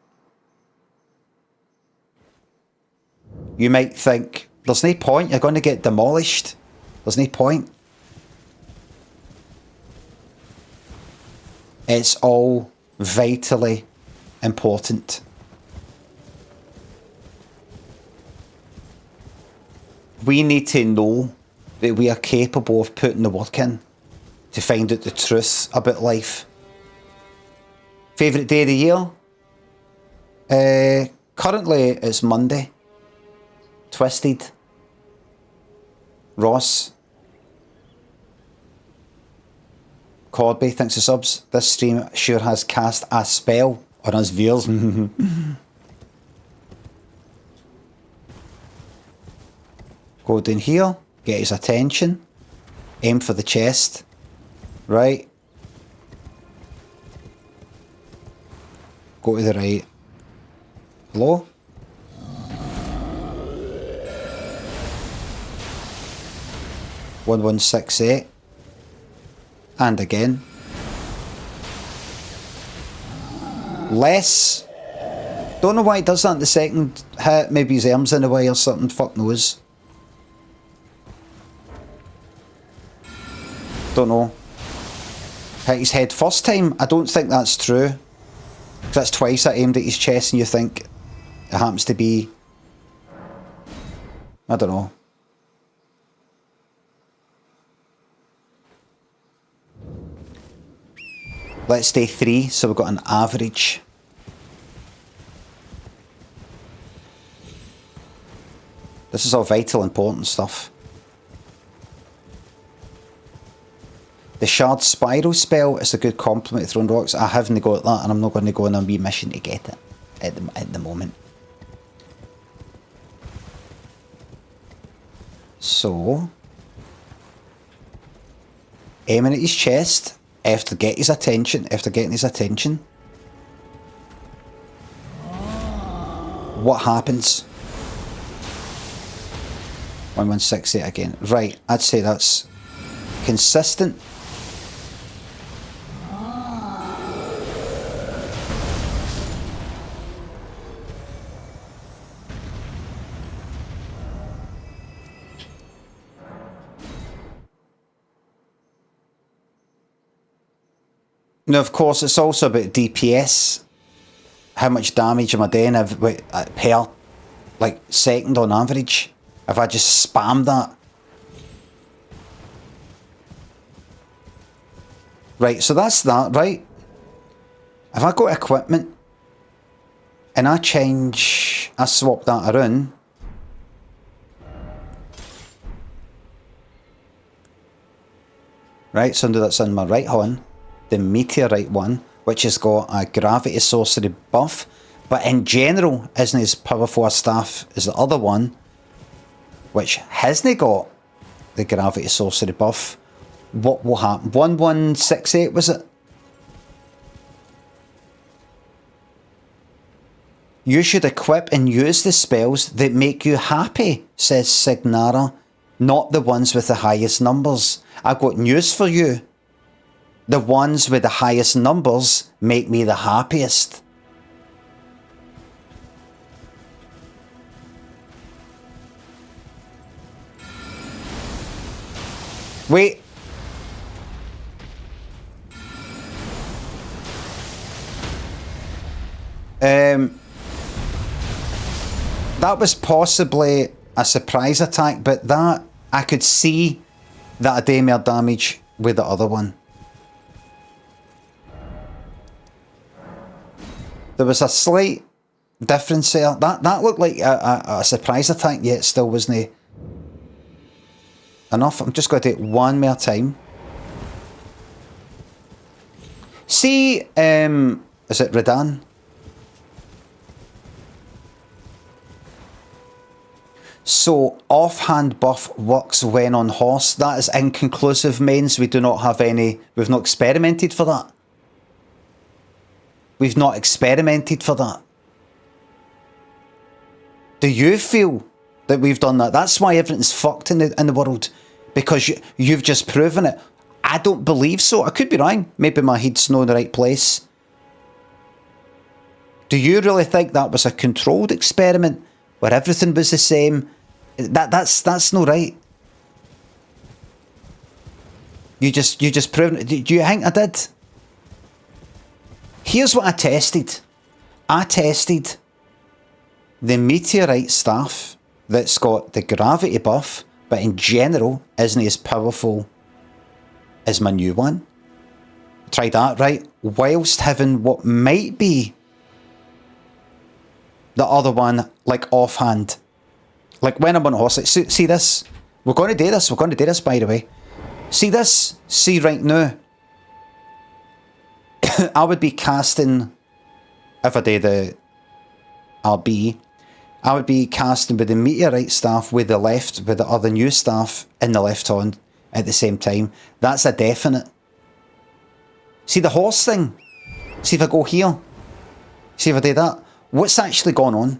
You might think, there's no point, you're going to get demolished. There's no point. It's all vitally important. We need to know that we are capable of putting the work in to find out the truth about life. Favourite day of the year? Currently it's Monday. Twisted. Ross. Corby, thanks for subs. This stream sure has cast a spell on us viewers. Go down here, get his attention, aim for the chest, right? Go to the right. Hello? $1168. And again. Less. Don't know why it does that in the second hit. Maybe his arm's in the way or something. Fuck knows. Don't know. Hit his head first time. I don't think that's true. Because that's twice I aimed at his chest and you think it happens to be... I don't know. Let's stay 3, so we've got an average. This is all vital, important stuff. The Shard Spiral spell is a good complement to throwing rocks. I haven't got that, and I'm not going to go on a wee mission to get it at the moment. So, aiming at his chest. After getting his attention, what happens? 1168 again. Right, I'd say that's consistent. Now, of course, it's also about DPS. How much damage am I doing per, like, second on average? If I just spam that. Right, so that's that, right? If I go to equipment and I swap that around, right, so that's in my right hand, the meteorite one, which has got a gravity sorcery buff, but in general isn't as powerful a staff as the other one, which hasn't got the gravity sorcery buff. What will happen? 1168 was it? You should equip and use the spells that make you happy, says Signara, not the ones with the highest numbers. I've got news for you. The ones with the highest numbers make me the happiest. Wait. That was possibly a surprise attack, but that I could see that I do more damage with the other one. There was a slight difference there. That looked like a surprise attack, yet still wasn't enough. I'm just going to do it one more time. See, is it Redan? So, offhand buff works when on horse. That is inconclusive, mains. We do not have any... We've not experimented for that. We've not experimented for that. Do you feel that we've done that? That's why everything's fucked in the world. Because you've just proven it. I don't believe so. I could be wrong. Maybe my head's not in the right place. Do you really think that was a controlled experiment where everything was the same? That's not right. You just proven it. Do you think I did? Here's what I tested. I tested the meteorite staff that's got the gravity buff, but in general isn't as powerful as my new one. Try that, right? Whilst having what might be the other one, like offhand. Like when I'm on a horse, like, see this? We're going to do this. We're going to do this, by the way. See this? See right now. I would be casting, if I did the RB, I would be casting with the meteorite staff with the other new staff in the left hand at the same time. That's a definite. See the horse thing? See if I go here? See if I do that? What's actually going on?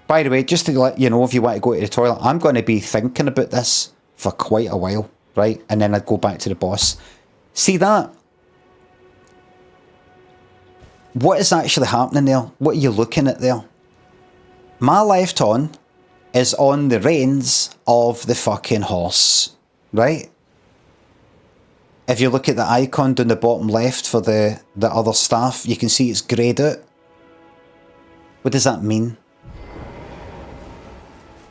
By the way, just to let you know, if you want to go to the toilet, I'm going to be thinking about this for quite a while, right? And then I'd go back to the boss. See that? What is actually happening there? What are you looking at there? My left hand is on the reins of the fucking horse, right? If you look at the icon down the bottom left for the other staff, you can see it's greyed out. What does that mean?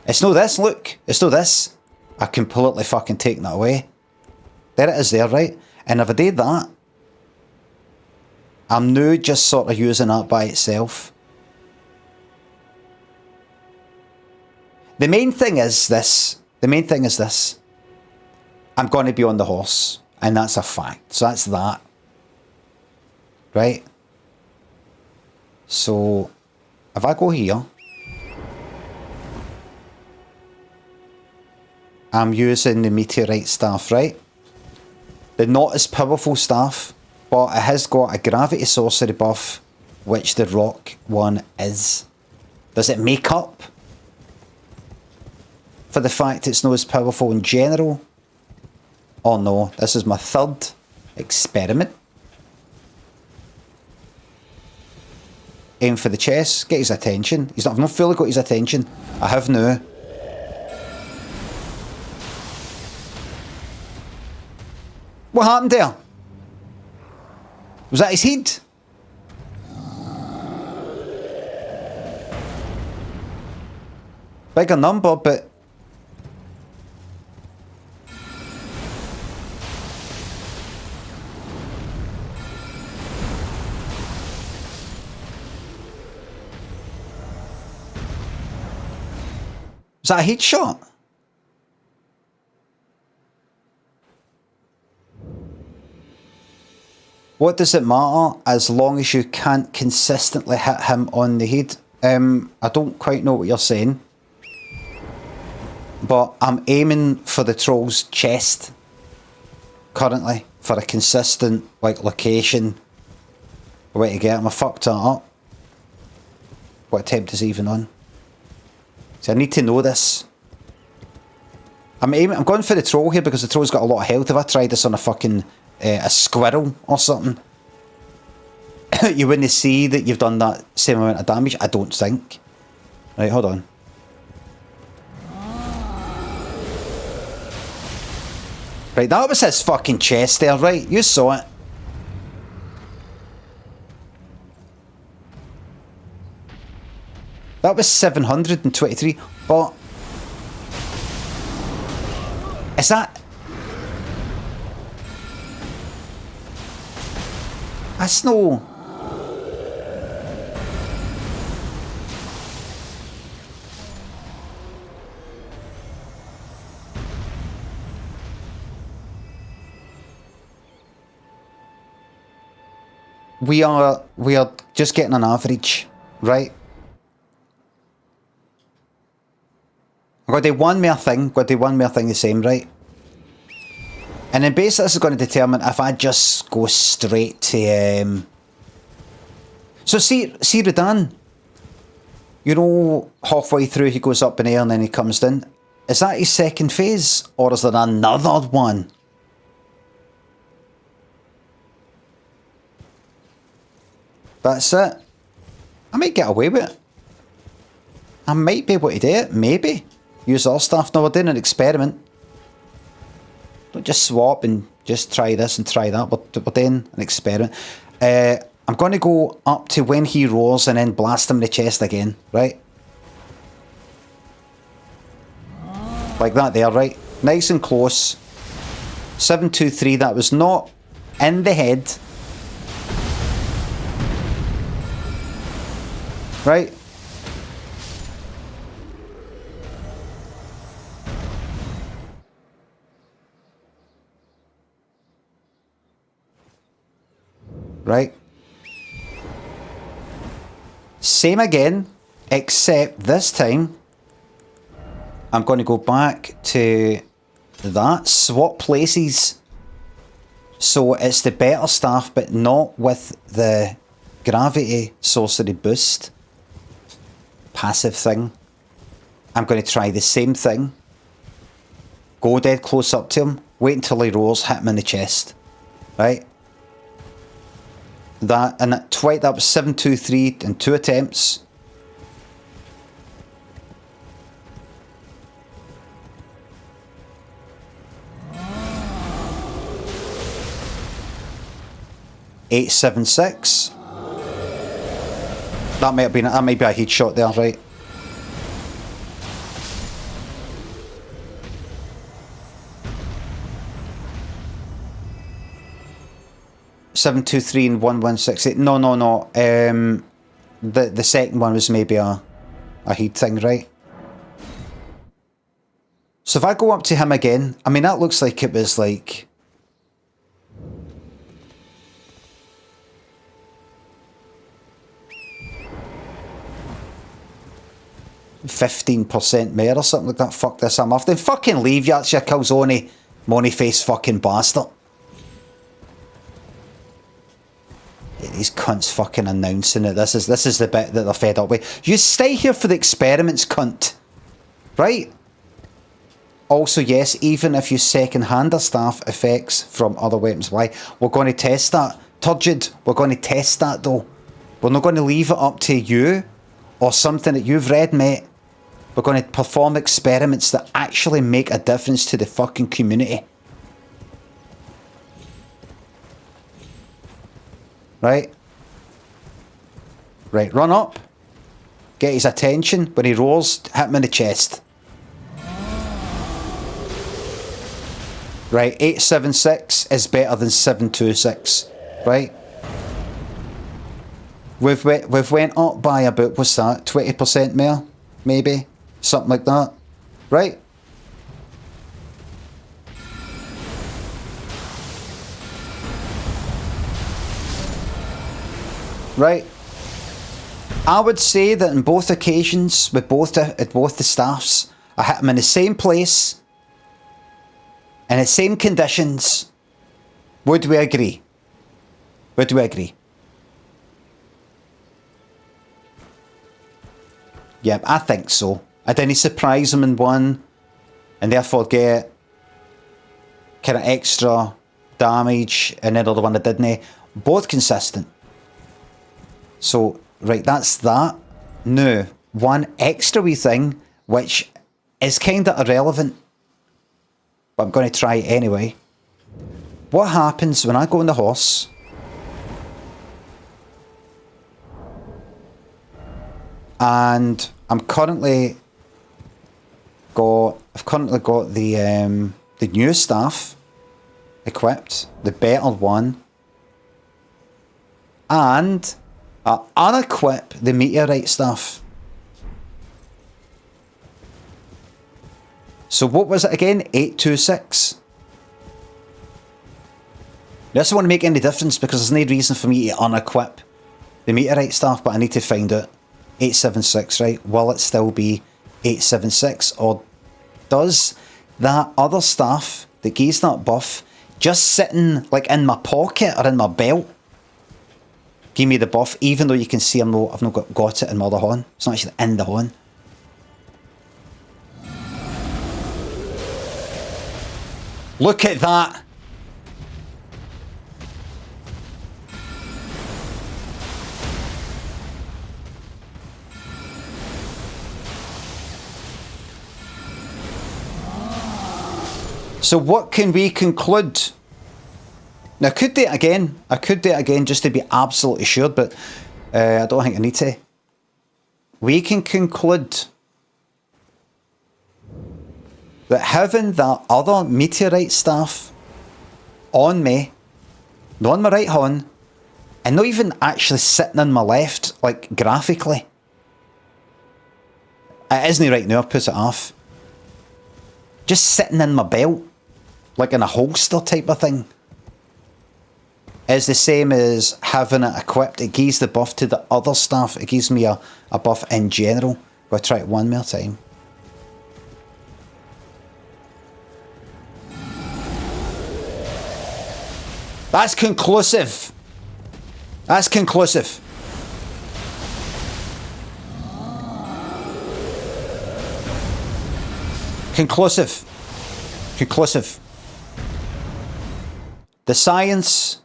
It's no this, look. It's no this. I completely fucking taken that away. There it is there, right? And if I did that, I'm now just sort of using that by itself. The main thing is this. The main thing is this. I'm going to be on the horse. And that's a fact. So that's that. Right? So, if I go here, I'm using the meteorite staff, right? The not as powerful staff, but it has got a gravity sorcery buff, which the rock one is. Does it make up for the fact it's not as powerful in general? Oh no, this is my third experiment. Aim for the chest, get his attention. I've not fully got his attention. I have now. What happened there? Was that his head? Bigger number, but... Was that a headshot? What does it matter as long as you can't consistently hit him on the head? I don't quite know what you're saying. But I'm aiming for the troll's chest currently for a consistent like location. Way to get him. I fucked that up. What attempt is he even on? So I need to know this. I'm going for the troll here because the troll's got a lot of health. If I tried this on a fucking a squirrel or something, you wouldn't see that you've done that same amount of damage. I don't think. Right, hold on. Right, that was his fucking chest there, right? You saw it. That was 723, but... Is that... That's no... We are just getting an average, right? I've got to do one more thing, the same, right? And then basically this is going to determine if I just go straight to... So see Radan? You know, halfway through he goes up in air and then he comes down. Is that his second phase? Or is there another one? That's it. I might get away with it. I might be able to do it, maybe. Use our stuff. No, we're doing an experiment. Don't just swap and just try this and try that. We're doing an experiment. I'm going to go up to when he roars and then blast him in the chest again, right? Like that there, right? Nice and close. 723, that was not in the head. Right? Right? Same again, except this time I'm going to go back to that, swap places. So it's the better staff, but not with the gravity sorcery boost. Passive thing. I'm going to try the same thing. Go dead close up to him. Wait until he roars. Hit him in the chest. Right? That was 723 in 2 attempts. $876. That might be a headshot there, right? $723 and 1168. No. The second one was maybe a heat thing, right? So if I go up to him again, I mean that looks like it was like 15% more or something like that. Fuck this, I'm off. Then fucking leave you, that's your calzone, money face fucking bastard. Yeah, these cunts fucking announcing it. This is the bit that they're fed up with. You stay here for the experiments, cunt. Right? Also, yes, even if you second-hand the staff effects from other weapons, why? We're going to test that. Turgid, we're going to test that though. We're not going to leave it up to you or something that you've read, mate. We're going to perform experiments that actually make a difference to the fucking community. Right? Right, run up. Get his attention. When he roars, hit him in the chest. Right, 876 is better than 726. Right? We've went up by about, what's that, 20% more? Maybe? Something like that. Right? Right? I would say that in both occasions, with both the staffs, I hit them in the same place, in the same conditions. Would we agree? Would we agree? Yep, I think so. I didn't surprise them in one, and therefore get kind of extra damage, and then the other one I didn't. Both consistent. So, right, that's that. Now, one extra wee thing, which is kind of irrelevant, but I'm going to try it anyway. What happens when I go on the horse and I've currently got the new staff equipped, the better one, and I unequip the meteorite staff. So what was it again? 826. This won't make any difference because there's no reason for me to unequip the meteorite staff, but I need to find out. 876, right? Will it still be 876, or does that other staff that gives that buff just sitting like in my pocket or in my belt give me the buff, even though you can see I've not got it in my other horn? It's not actually in the horn. Look at that. So what can we conclude? Now I could do it again just to be absolutely sure, but I don't think I need to. We can conclude that having that other meteorite staff on me, not on my right horn, and not even actually sitting on my left, like graphically. It isn't right now, I've put it off. Just sitting in my belt, like in a holster type of thing, is the same as having it equipped. It gives the buff to the other staff. It gives me a buff in general. We'll try it one more time. That's conclusive. That's conclusive. Conclusive. Conclusive. The science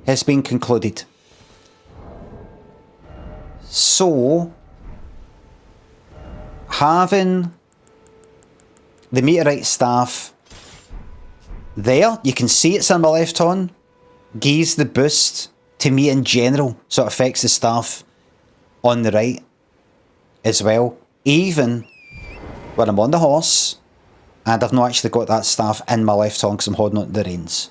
has been concluded. So, having the meteorite staff there, you can see it's on my left horn, gives the boost to me in general, so it affects the staff on the right as well, even when I'm on the horse and I've not actually got that staff in my left horn because I'm holding on to the reins.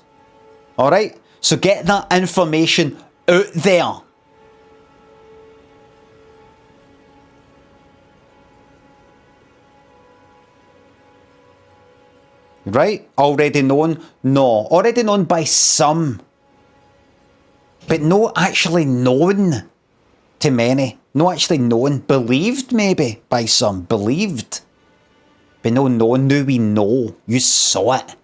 Alright, so get that information out there. Right? Already known? No. Already known by some. But no actually known to many. No actually known. Believed maybe by some. Believed. But no known. Now we know. You saw it.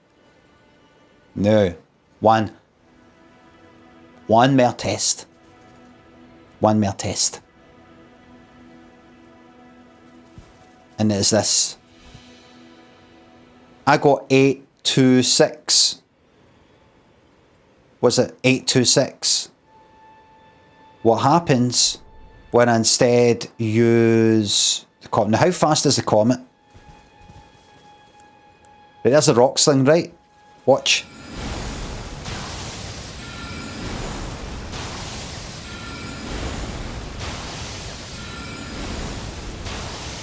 No. One more test. One more test. And it is this. I got 826. Was it 826? What happens when I instead use the comet? Now, how fast is the comet? Right, there's a rock sling, right? Watch.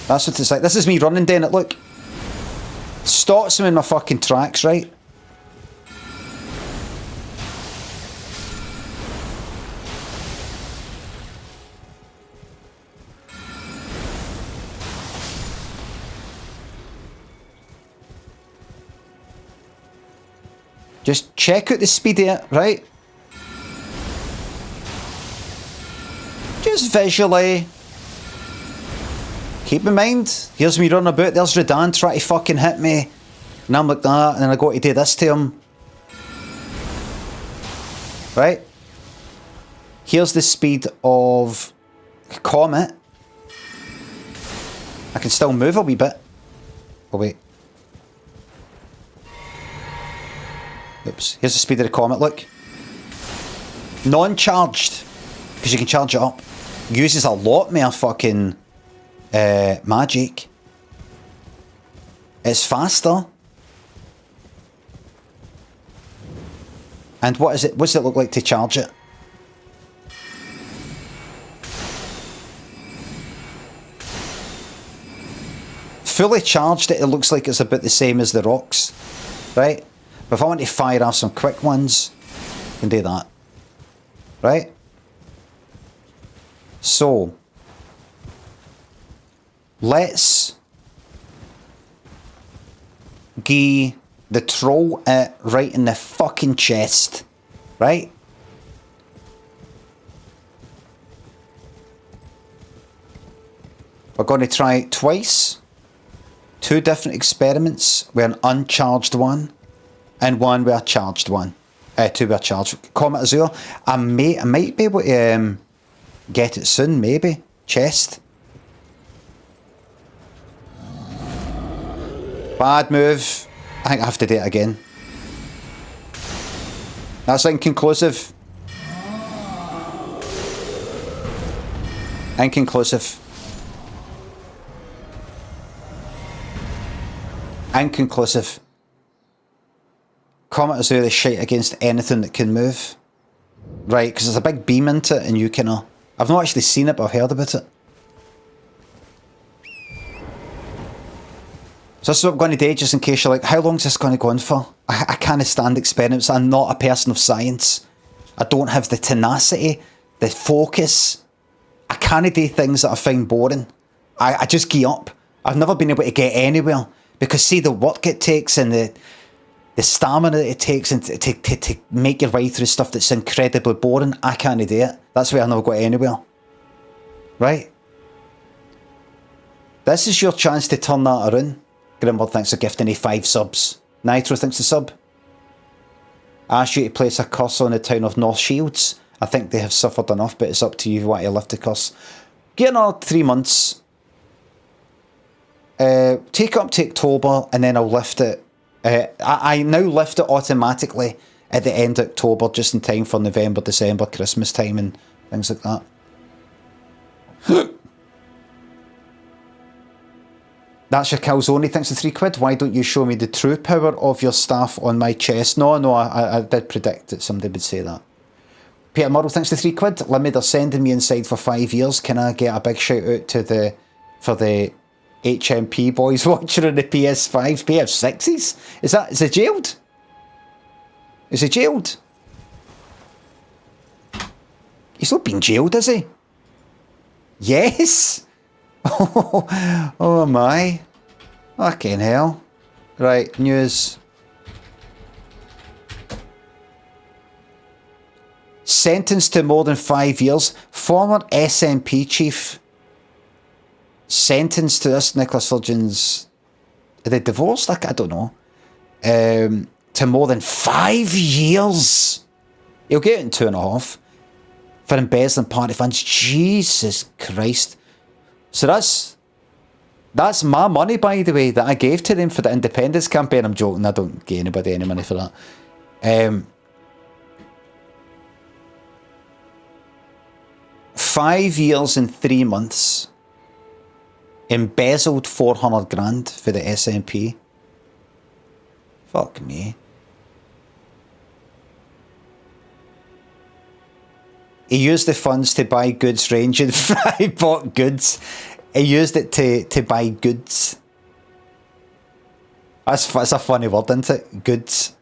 That's what it's like. This is me running down it, look. Stops him in my fucking tracks, right? Just check out the speed of it, right? Just visually. Keep in mind, here's me running about, there's Radahn trying to fucking hit me. And I'm like that, and then I got to do this to him. Right? Here's the speed of Comet. I can still move a wee bit. Oh wait. Oops. Here's the speed of the Comet, look. Non-charged. Because you can charge it up. Uses a lot more fucking magic. It's faster. And what does it look like to charge it? Fully charged it looks like it's about the same as the rocks. Right? But if I want to fire off some quick ones, I can do that. Right? So, let's give the troll it right in the fucking chest. Right? We're going to try it twice. 2 different experiments with an uncharged one. And 1 with a charged one. 2 with a charged. Comet Azure. I might be able to get it soon, maybe. Chest. Bad move. I think I have to do it again. That's inconclusive. Inconclusive. Inconclusive. Comet Azure is shite against anything that can move. Right, because there's a big beam into it and you can... I've not actually seen it, but I've heard about it. So this is what I'm going to do, just in case you're like, how long is this going to go on for? I can't stand experiments. I'm not a person of science. I don't have the tenacity, the focus. I can't do things that I find boring. I just give up. I've never been able to get anywhere. Because see the work it takes and the stamina it takes and to make your way through stuff that's incredibly boring, I can't do it. That's why I never got anywhere. Right? This is your chance to turn that around. Grimward thanks for gifting 5 subs. Nitro thanks for sub. I asked you to place a curse on the town of North Shields. I think they have suffered enough, but it's up to you if you want to lift the curse. Get another 3 months. Take it up to October and then I'll lift it. I now lift it automatically at the end of October, just in time for November, December, Christmas time and things like that. That's your calzone, thanks for £3. Why don't you show me the true power of your staff on my chest? No, I did predict that somebody would say that. Peter Murrow, thanks for £3. Limmy, they're sending me inside for 5 years. Can I get a big shout out to for the HMP boys watching on the PS5s, PS6s? Is he jailed? Is he jailed? He's not been jailed, is he? Yes! Oh my. Fucking hell. Right, news. Sentenced to more than 5 years. Former SNP chief sentenced to this. Nicholas Sturgeon's... Are they divorced? I don't know. To more than 5 years. He'll get it in 2.5. For embezzling party funds. Jesus Christ. So that's my money, by the way, that I gave to them for the independence campaign. I'm joking, I don't give anybody any money for that. 5 years and 3 months. Embezzled 400 grand for the SNP. Fuck me. He used the funds to buy goods ranging from bought goods he used it to buy goods. That's a funny word, isn't it? Goods.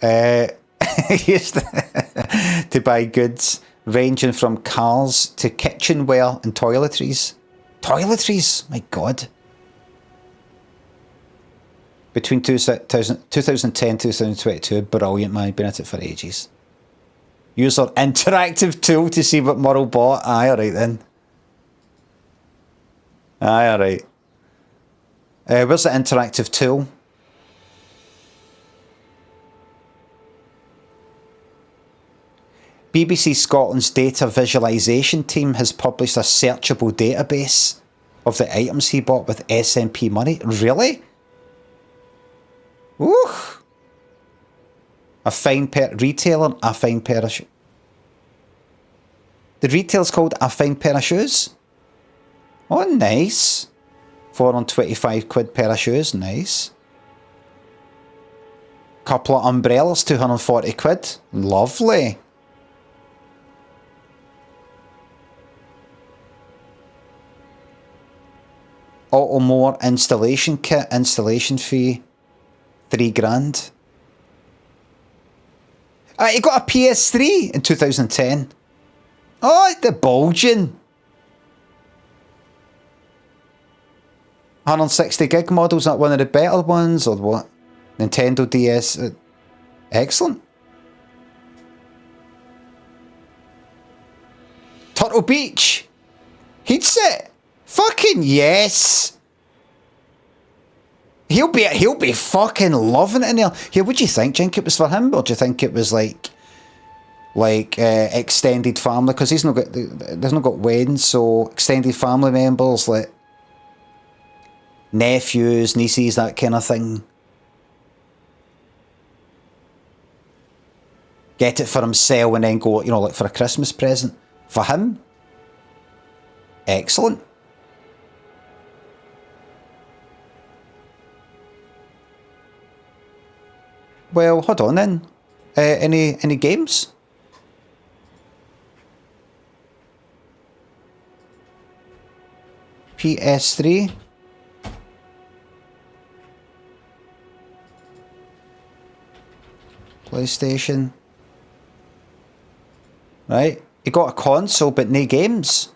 He used to buy goods ranging from cars to kitchenware and toiletries. Toiletries? My God. Between 2010 and 2022, brilliant, man. Been at it for ages. User interactive tool to see what Murrow bought. Aye, alright then. Aye, alright. Where's the interactive tool? BBC Scotland's data visualisation team has published a searchable database of the items he bought with SNP money. Really? Ooh. A fine pair retailer, a fine pair of shoes. The retail's called A Fine Pair of Shoes. Oh, nice. 425 quid pair of shoes, nice. Couple of umbrellas, 240 quid. Lovely. Automore installation kit, installation fee, 3 grand. He got a PS3 in 2010. Oh, the bulging. 160 gig model's not one of the better ones, or what? Nintendo DS. Excellent. Turtle Beach. Headset. Fucking yes. He'll be fucking loving it in there. Here, what do you think? Do you think it was for him, or do you think it was like extended family? Because there's not got weddings, so extended family members like nephews, nieces, that kind of thing. Get it for himself and then go, like for a Christmas present for him. Excellent. Well, hold on then. Any games? PS3. PlayStation. Right. You got a console but no games.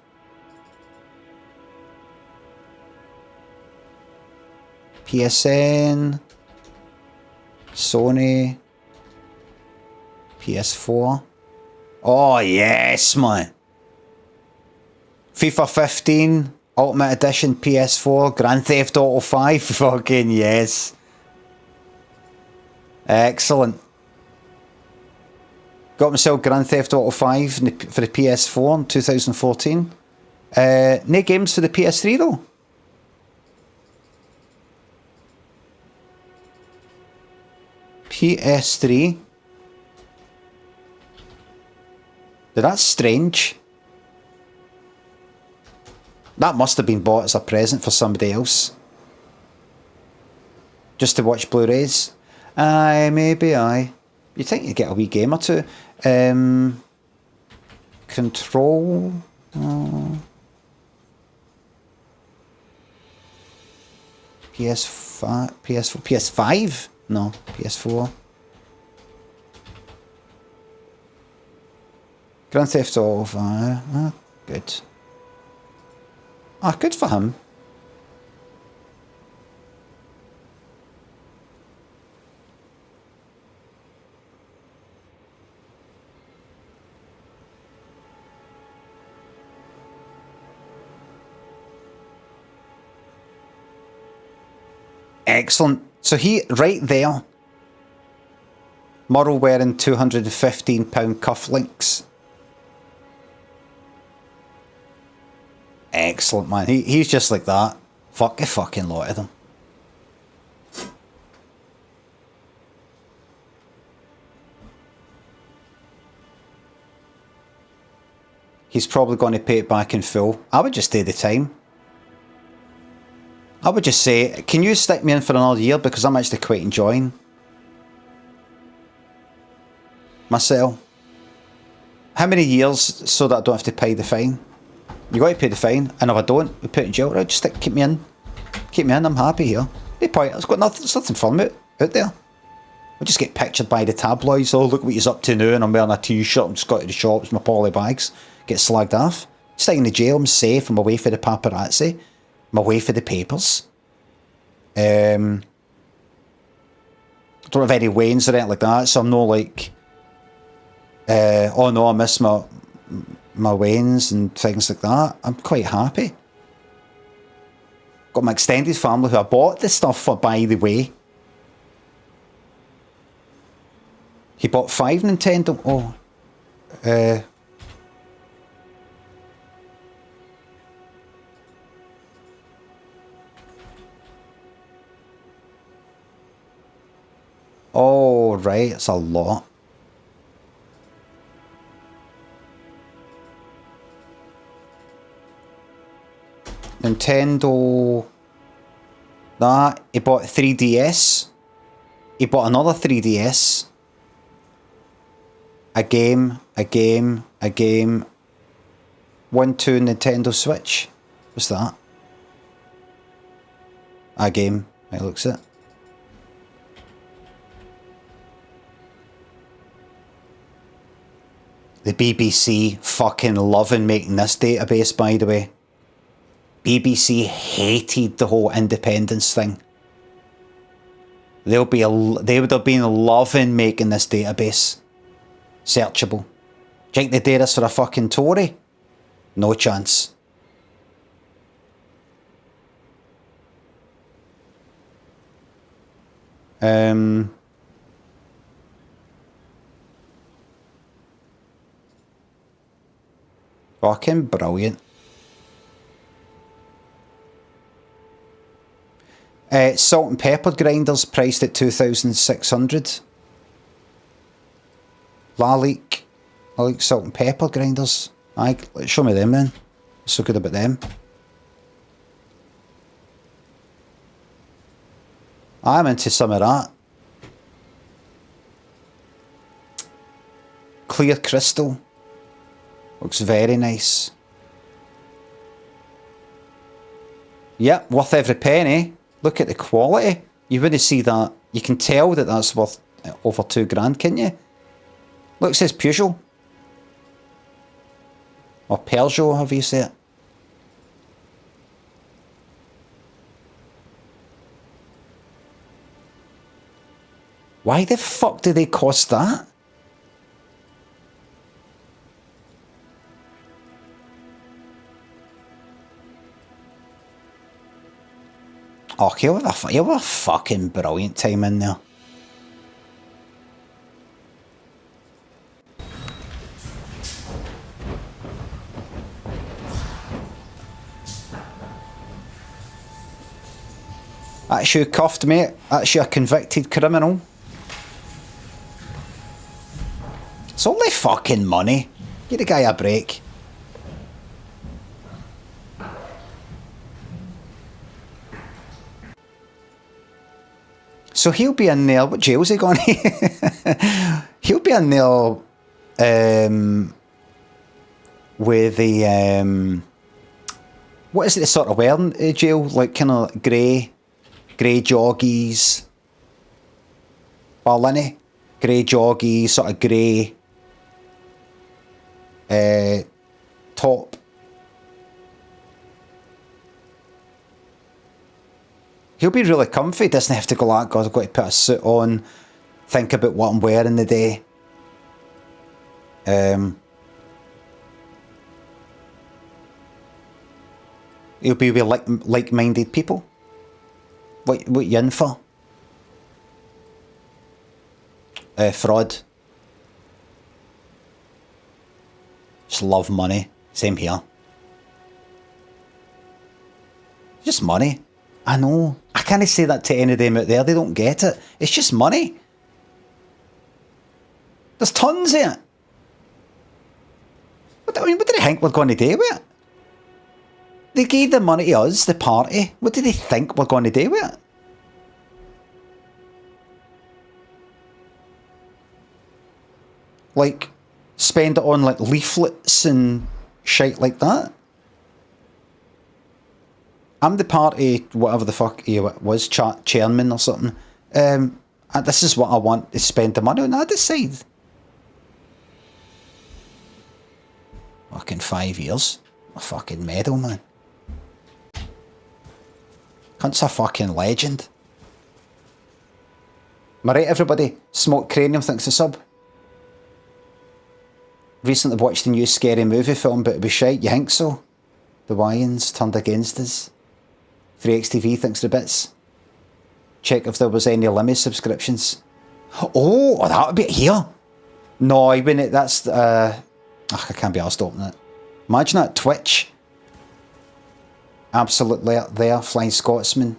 PSN. Sony. PS4. Oh yes, man. FIFA 15 Ultimate Edition PS4, Grand Theft Auto 5, fucking yes. Excellent. Got myself Grand Theft Auto 5 for the PS4 in 2014. No games for the PS3 though. PS3. That's strange. That must have been bought as a present for somebody else. Just to watch Blu-rays. Aye, maybe aye. You'd think you'd get a wee game or two. Control. PS5. PS4. PS5? No, PS4. Grand Theft Auto 5. Good. Ah, good for him. Excellent. So he, right there, Murrow wearing £215 cufflinks. Excellent, man. He's just like that. Fuck a fucking lot of them. He's probably going to pay it back in full. I would just stay the time. I would just say, can you stick me in for another year, because I'm actually quite enjoying myself. How many years so that I don't have to pay the fine? You got to pay the fine, and if I don't, we put it in jail. Right, just keep me in. Keep me in, I'm happy here. No point, there's nothing fun out there. I just get pictured by the tabloids. Oh, look what he's up to now, and I'm wearing a t-shirt, I'm just got to the shops, my poly bags. Get slagged off. Staying in the jail, I'm safe, I'm away for the paparazzi. I'm away for the papers. I don't have any wains or anything like that, so I'm not like, oh no, I miss my wains and things like that. I'm quite happy. Got my extended family who I bought this stuff for, by the way. He bought 5 Nintendo. Oh, oh, right, it's a lot. Nintendo. That. He bought 3DS. He bought another 3DS. A game. 1, 2 Nintendo Switch. What's that? A game. It looks it. The BBC fucking loving making this database, by the way. BBC hated the whole independence thing. They would have been loving making this database searchable. Do you think they did this for a fucking Tory? No chance. Fucking brilliant. Salt and pepper grinders priced at 2,600. I like salt and pepper grinders. Show me them then. What's so good about them? I'm into some of that. Clear crystal. Looks very nice. Yep, worth every penny. Look at the quality. You wouldn't see that. You can tell that that's worth over £2,000, can't you? Look, it says Peugeot. Or Peugeot, however you say it. Why the fuck do they cost that? Okay, you'll have a fucking brilliant time in there. That's you cuffed, mate. That's you a convicted criminal. It's only fucking money. Give the guy a break. So he'll be in there. What jail's he going? He'll be in there with the what is it? The sort of wearing jail, like kind of grey joggies, Berlin, grey joggies, sort of grey top. He'll be really comfy. Doesn't have to go like, God, I've got to put a suit on, think about what I'm wearing the day. He'll be with like-minded people. What you in for? Fraud. Just love money. Same here. Just money. I know. I can't say that to any of them out there. They don't get it. It's just money. There's tons of it. What do they think we're going to do with it? They gave the money to us, the party. What do they think we're going to do with it? Like, spend it on like leaflets and shit like that. I'm the party, whatever the fuck he was, chairman or something. And this is what I want to spend the money on. I decide. Fucking 5 years. A fucking medal, man. Cunt's a fucking legend. Am I right, everybody? Smoke Cranium thinks the sub. Recently watched a new scary movie film, but it was shite. You think so? The Wyans turned against us. 3XTV thinks the bits. Check if there was any Limmy subscriptions. Oh, that would be it here. No, I wouldn't. That's I can't be asked to open it. Imagine that Twitch. Absolutely there, Flying Scotsman.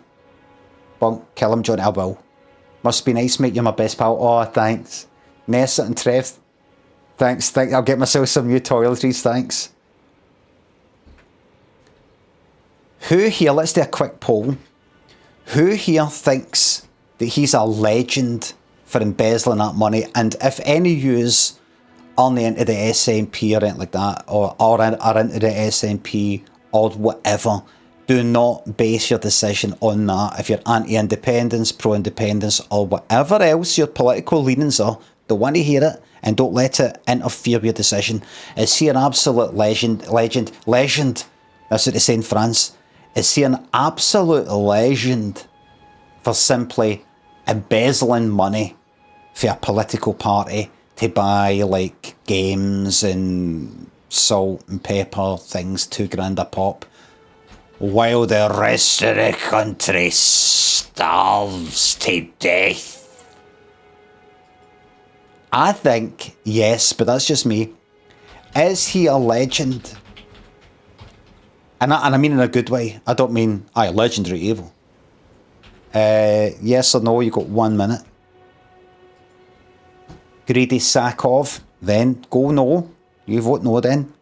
Bunk, kill him, John. I will. Must be nice, mate. You're my best pal. Oh, thanks. Nessa and Trev. Thanks. I'll get myself some new toiletries. Thanks. Who here, let's do a quick poll. Who here thinks that he's a legend for embezzling that money? And if any of yous aren't into the SNP or anything like that, or are into the SNP or whatever, do not base your decision on that. If you're anti-independence, pro-independence, or whatever else your political leanings are, don't want to hear it, and don't let it interfere with your decision. Is he an absolute legend? That's what they say in France. Is he an absolute legend for simply embezzling money for a political party to buy like games and salt and pepper things, $2 a pop, while the rest of the country starves to death? I think yes, but that's just me. Is he a legend? And I mean in a good way. I don't mean, legendary evil. Yes or no, you got 1 minute. Greedy sack of, then go no. You vote no then.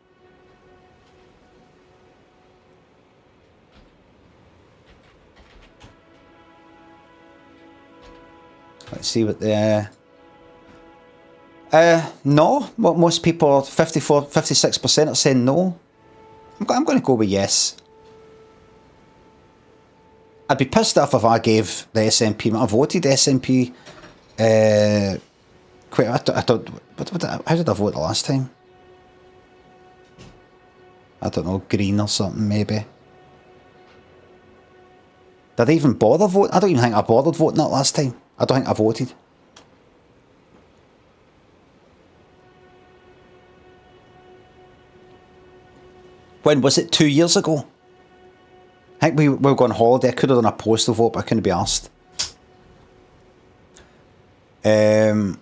Let's see what the... no. What most people, 56% are saying no. I'm going to go with yes. I'd be pissed off if I gave the SNP. I voted SNP. I don't. How did I vote the last time? I don't know. Green or something maybe. Did I even bother voting? I don't even think I bothered voting that last time. I don't think I voted. When was it? 2 years ago? I think we were going on holiday. I could have done a postal vote, but I couldn't be asked. I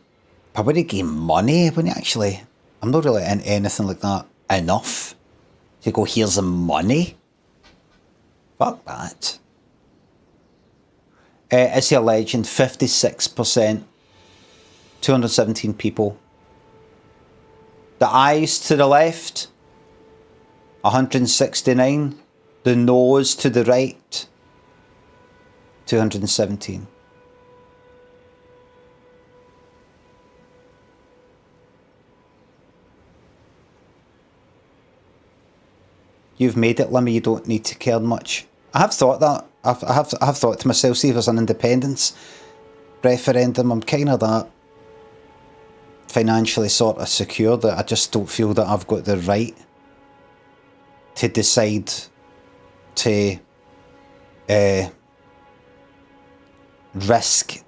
wouldn't give money, wouldn't I, actually? I'm not really in anything like that enough to go, here's the money. Fuck that. Is he a legend? 56%. 217 people. The eyes to the left. 169. The nose to the right. 217. You've made it, Limmy. You don't need to care much. I have thought that. I have thought to myself, see if there's an independence referendum. I'm kind of that financially sort of secure that I just don't feel that I've got the right to decide to risk.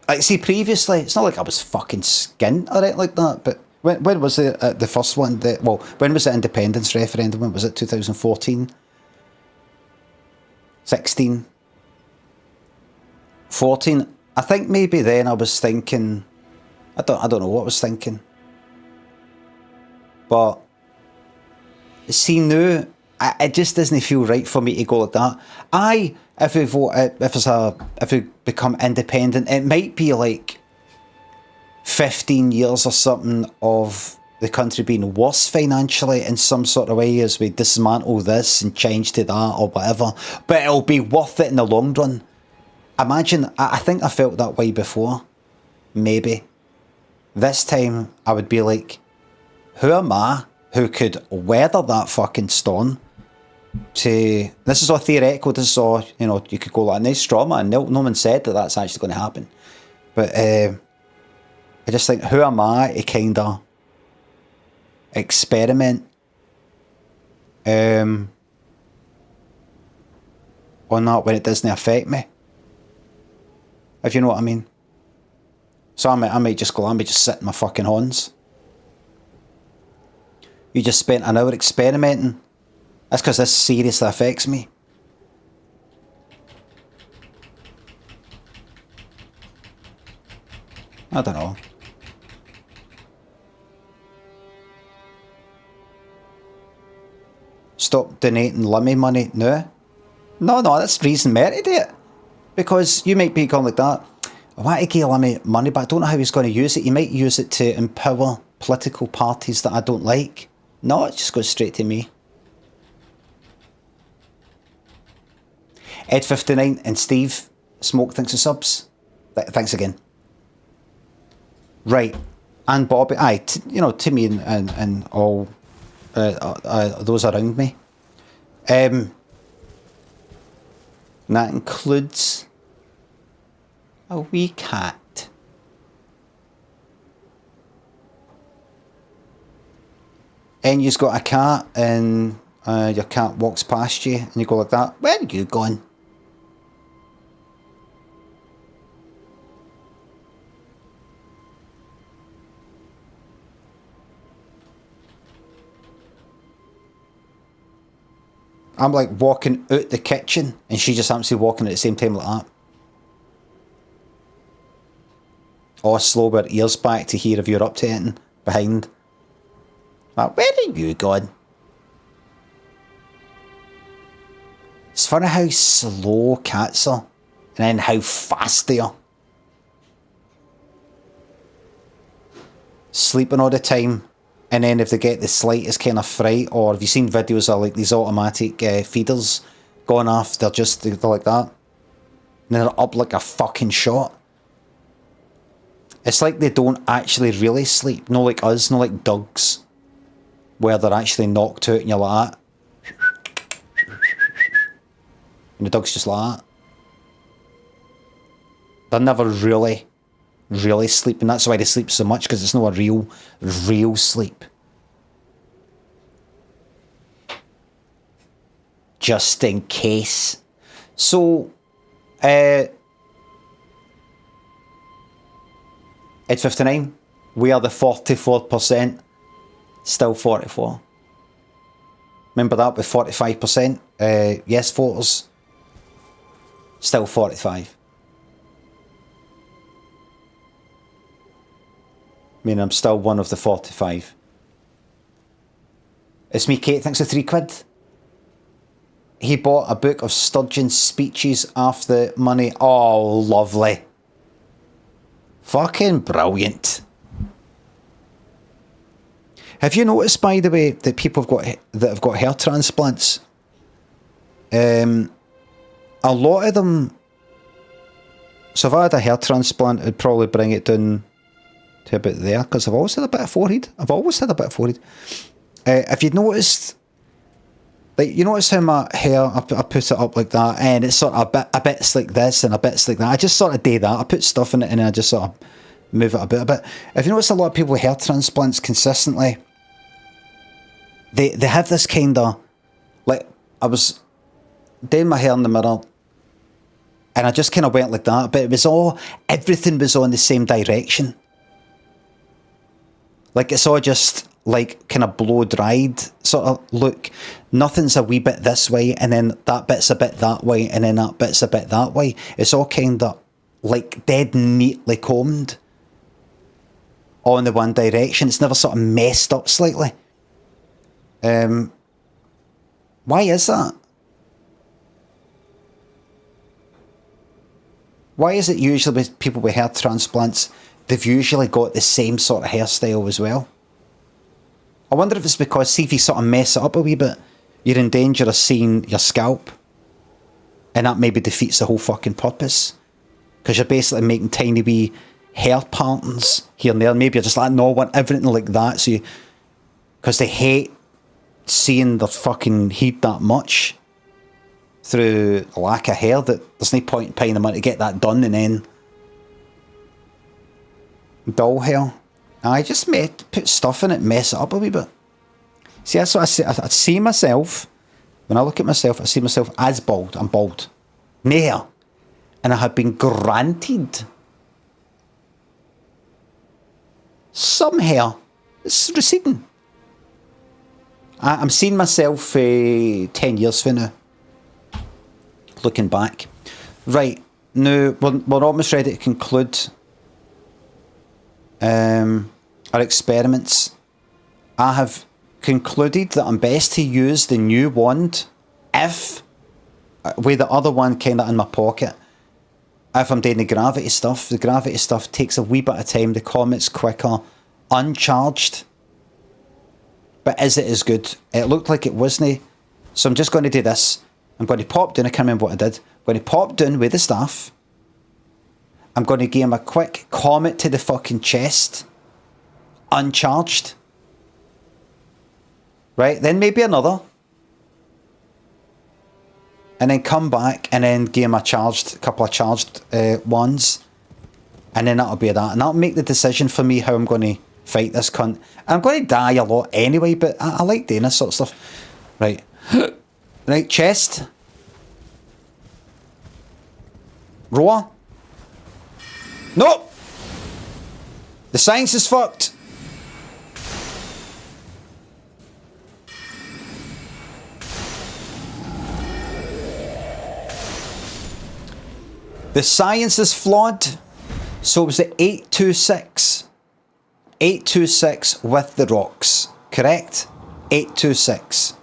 Like, see, previously, it's not like I was fucking skint or anything like that, but when was the first one? When was the independence referendum? When was it? 2014? 16? 14? I think maybe then I was thinking, I don't know what I was thinking. But see now, it just doesn't feel right for me to go like that. If we vote, if we become independent, it might be like 15 years or something of the country being worse financially in some sort of way as we dismantle this and change to that or whatever. But it'll be worth it in the long run. Imagine, I think I felt that way before. Maybe. This time, I would be like, who am I who could weather that fucking storm? This is all theoretical, this is all, you know, you could go like, nice trauma, and no one said that that's actually going to happen. But I just think, who am I to kind of experiment on that when it doesn't affect me? If you know what I mean. So I might just sit in my fucking horns. You just spent an hour experimenting. That's because this seriously affects me. I don't know. Stop donating Limmy money now? No, that's reason more to do it. Because you might be going like that. I want to give Limmy money, but I don't know how he's going to use it. He might use it to empower political parties that I don't like. No, it just goes straight to me. Ed59 and Steve Smoke thanks for subs. Thanks again. Right, and Bobby, to me and all those around me. And that includes a wee cat. And you've got a cat, and your cat walks past you, and you go like that. Where are you going? I'm like walking out the kitchen and she just happens to be walking at the same time like that. Or slow her ears back to hear if you're up to anything behind. Like, where are you going? It's funny how slow cats are and then how fast they are. Sleeping all the time. And then if they get the slightest kind of fright, or have you seen videos of like these automatic feeders going off, they're like that. And they're up like a fucking shot. It's like they don't actually really sleep. No like us, no like dogs. Where they're actually knocked out and you're like that. And the dog's just like that. They're never really sleep, and that's why they sleep so much, because it's not a real sleep. Just in case. So Ed59, we are the 44%, still 44. Remember that with 45%? Yes voters, still 45. I mean, I'm still one of the 45. It's me, Kate. Thanks for £3. He bought a book of Sturgeon's speeches off the money. Oh, lovely. Fucking brilliant. Have you noticed, by the way, that people have got hair transplants? A lot of them. So if I had a hair transplant, it'd probably bring it down to about there, because I've always had a bit of forehead. If you'd noticed, like, you notice how my hair, I put it up like that, and it's sort of a bit's like this and a bit's like that. I just sort of do that. I put stuff in it and then I just sort of move it a bit. If you notice, a lot of people with hair transplants consistently, they have this kind of, like, I was doing my hair in the mirror and I just kind of went like that, but everything was on the same direction. Like, it's all just like kind of blow dried sort of look. Nothing's a wee bit this way, and then that bit's a bit that way, and then that bit's a bit that way. It's all kind of like dead neatly combed on the one direction. It's never sort of messed up slightly. Why is that? Why is it usually with people with hair transplants, they've usually got the same sort of hairstyle as well? I wonder if it's because, see, if you sort of mess it up a wee bit, you're in danger of seeing your scalp, and that maybe defeats the whole fucking purpose, because you're basically making tiny wee hair partings here and there. Maybe you're just like, no, I want everything like that. So you, because they hate seeing their fucking heat that much through a lack of hair, that there's no point in paying them money to get that done and then dull hair. I just put stuff in it, mess it up a wee bit. See, that's what I see. I see myself, when I look at myself, I see myself as bald. I'm bald. No hair. And I have been granted some hair. It's receding. I'm seeing myself 10 years from now. Looking back. Right. Now, we're almost ready to conclude our experiments. I have concluded that I'm best to use the new wand if, with the other one kind of in my pocket, if I'm doing the gravity stuff. The gravity stuff takes a wee bit of time. The comet's quicker, uncharged. But is it as good? It looked like it wasn't. So I'm just going to do this. I'm going to pop down. I can't remember what I did. I'm going to pop down with the staff. I'm going to give him a quick comet to the fucking chest. Uncharged. Right? Then maybe another. And then come back and then give him a couple of charged ones. And then that'll be that. And that'll make the decision for me how I'm going to fight this cunt. I'm going to die a lot anyway, but I like doing this sort of stuff. Right. Right, chest. Roar. Nope. The science is fucked. The science is flawed. So it was the 826. 826 with the rocks. Correct? 826.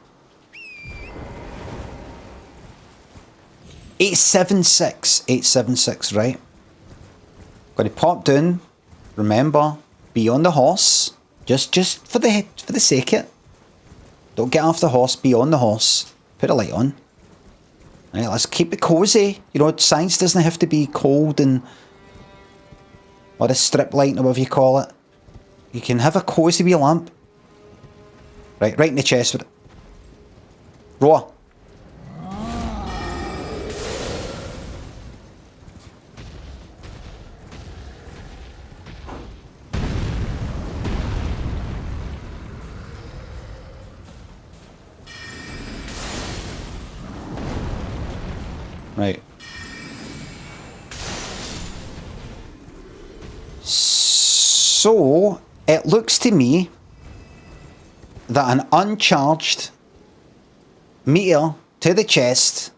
876. 876, right? Going to pop down. Remember, be on the horse. Just for the sake of it. Don't get off the horse, be on the horse. Put a light on. Right, let's keep it cozy. You know, science doesn't have to be cold and or a strip light or whatever you call it. You can have a cozy wee lamp. Right in the chest with it. Roar. Right. So, it looks to me that an uncharged meteor to the chest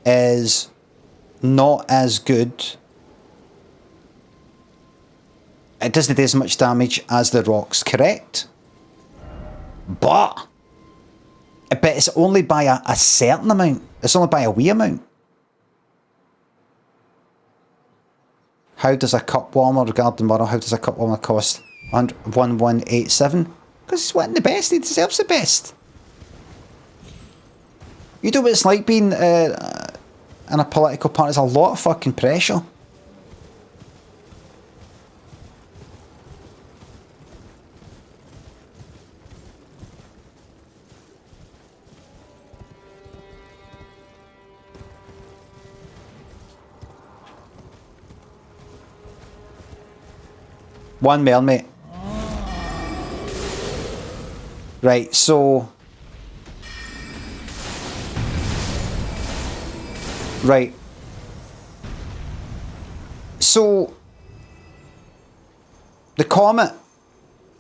is not as good. It doesn't do as much damage as the rocks, correct? But it's only by a certain amount. It's only by a wee amount. How does a cup warmer regard the model? How does a cup warmer cost 1187? Because he's wanting the best. He deserves the best. You know what it's like being in a political party. There's a lot of fucking pressure. One male, mate. Right, so... Right. So... The comet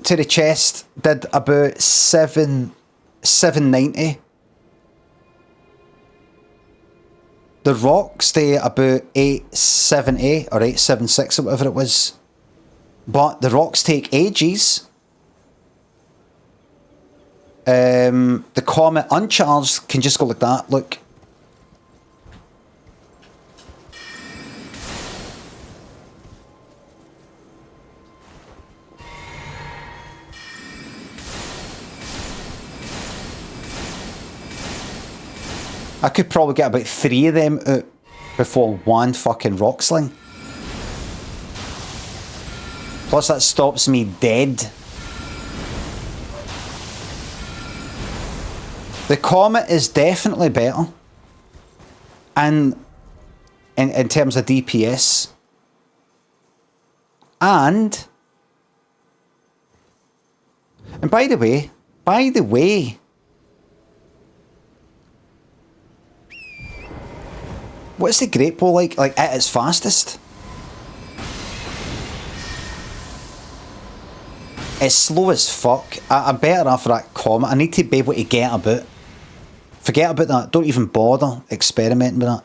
to the chest did about 790. The rocks did about 870 or 876 or whatever it was. But the rocks take ages. The comet uncharged can just go like that. Look. I could probably get about 3 of them out before one fucking rock sling. Plus that stops me dead. The Comet is definitely better. And in terms of DPS. And by the way, what's the Great Bow like at its fastest? It's slow as fuck. I'm better after that Comet. I need to be able to get about. Forget about that. Don't even bother experimenting with that.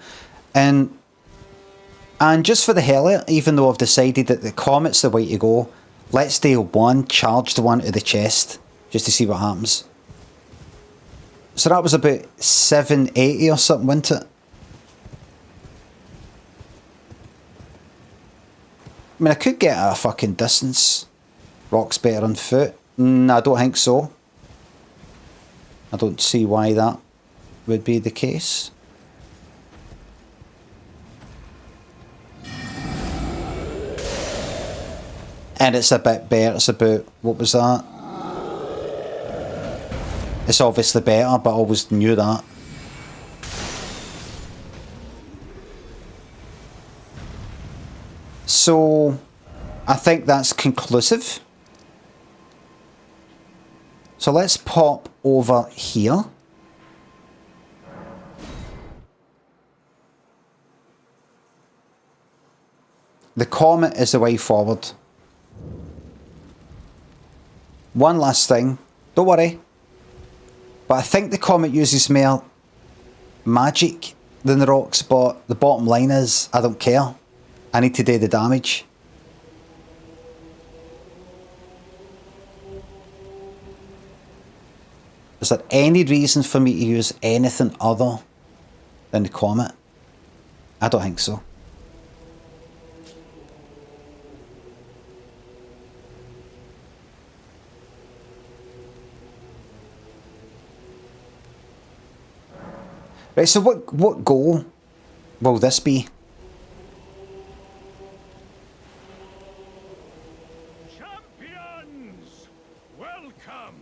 And just for the hell of it, even though I've decided that the Comet's the way to go, let's deal one, charge the one to the chest, just to see what happens. So that was about 780 or something, wasn't it? I mean, I could get a fucking distance. Rock's better on foot. I don't think so. I don't see why that would be the case. And it's a bit better. It's about, what was that? It's obviously better, but I always knew that. So, I think that's conclusive. So let's pop over here. The Comet is the way forward. One last thing. Don't worry. But I think the Comet uses more magic than the rocks, but the bottom line is, I don't care. I need to do the damage. Is there any reason for me to use anything other than the Comet? I don't think so. Right, so what goal will this be? Champions, welcome.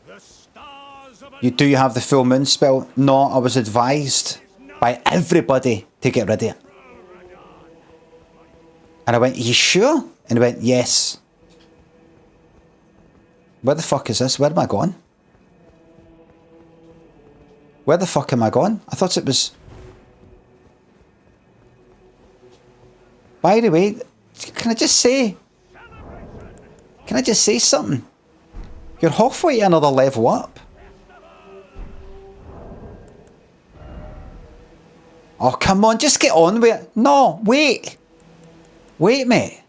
The stars of Do you have the full moon spell? No, I was advised by everybody to get rid of it. And I went, you sure? And he went, yes. Where the fuck is this? Where am I going? Where the fuck am I going? I thought it was... By the way, can I just say... Can I just say something? You're halfway to another level up. Oh, come on, just get on with it. No, wait. Wait, mate.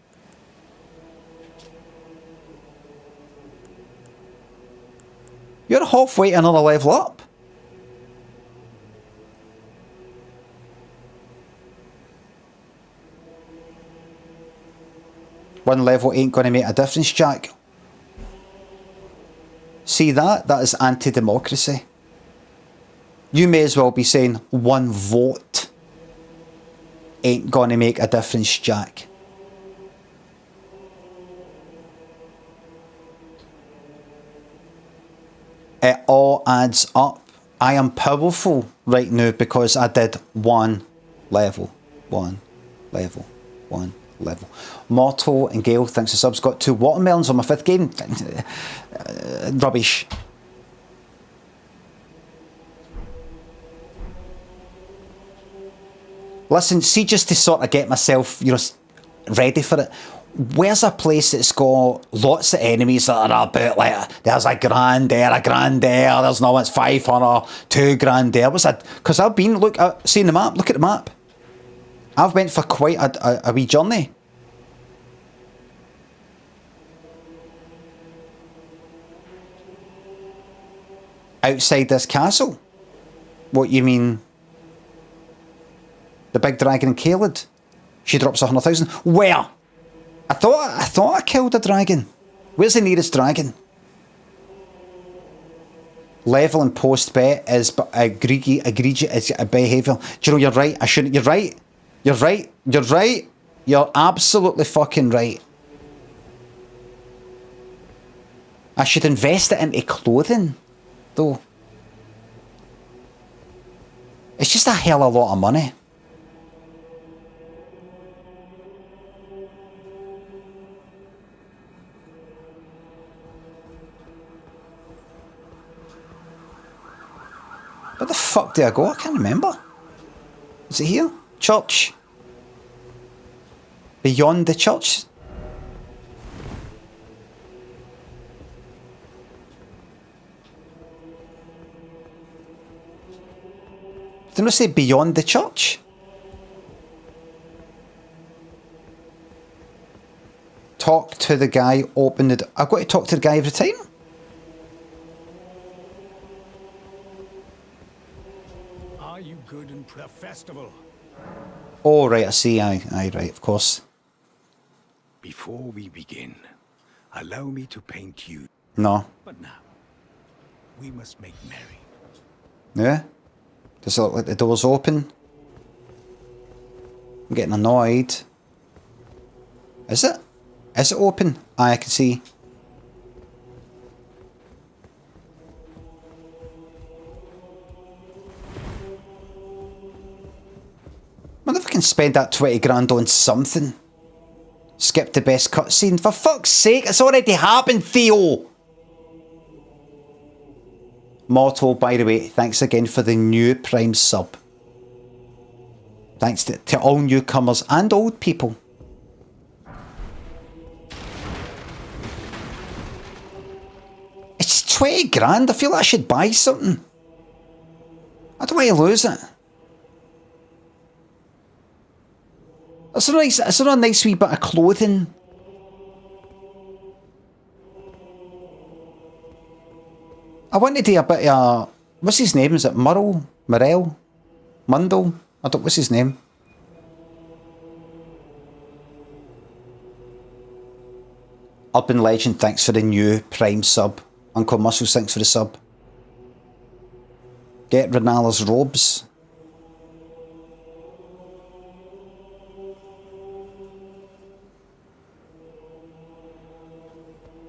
You're halfway to another level up. One level ain't going to make a difference, Jack. See that? That is anti-democracy. You may as well be saying one vote ain't going to make a difference, Jack. It all adds up. I am powerful right now because I did one level. One level. One level. Mortal and Gale, thanks to subs, got 2 watermelons on my 5th game. Rubbish. Listen, see, just to sort of get myself, you know, ready for it, where's a place that's got lots of enemies that are about, like, there's a grand there, there's no one's 500, 2 grand there. What's that? Because I've been, look, seeing the map, look at the map. I've went for quite a wee journey. Outside this castle? What, you mean the big dragon in Caelid? She drops 100,000. Where? I thought I killed a dragon. Where's the nearest dragon? Level and post bet is egregious behaviour. Do you know, you're right. I shouldn't. You're right. You're right. You're right. You're absolutely fucking right. I should invest it into clothing, though. It's just a hell of a lot of money. Where the fuck do I go? I can't remember. Is it here? Church. Beyond the church. Didn't I say beyond the church? Talk to the guy, open the door. I've got to talk to the guy every time? Are you good and The festival. Oh, right, I see. Aye, right, of course. Before we begin, allow me to paint you. No. But now, we must make merry. Yeah? Does it look like the door's open? I'm getting annoyed. Is it? Is it open? Aye, I can see. I wonder if I can spend that 20 grand on something. Skip the best cutscene. For fuck's sake, it's already happened, Theo! Mortal, by the way, thanks again for the new Prime sub. Thanks to all newcomers and old people. It's 20 grand. I feel like I should buy something. How do I lose it? Is there a nice wee bit of clothing? I want to do a bit of... what's his name? Is it Murrell? Morel? Mundle? I don't... what's his name? Urban Legend, thanks for the new Prime sub. Uncle Muscles, thanks for the sub. Get Renala's robes.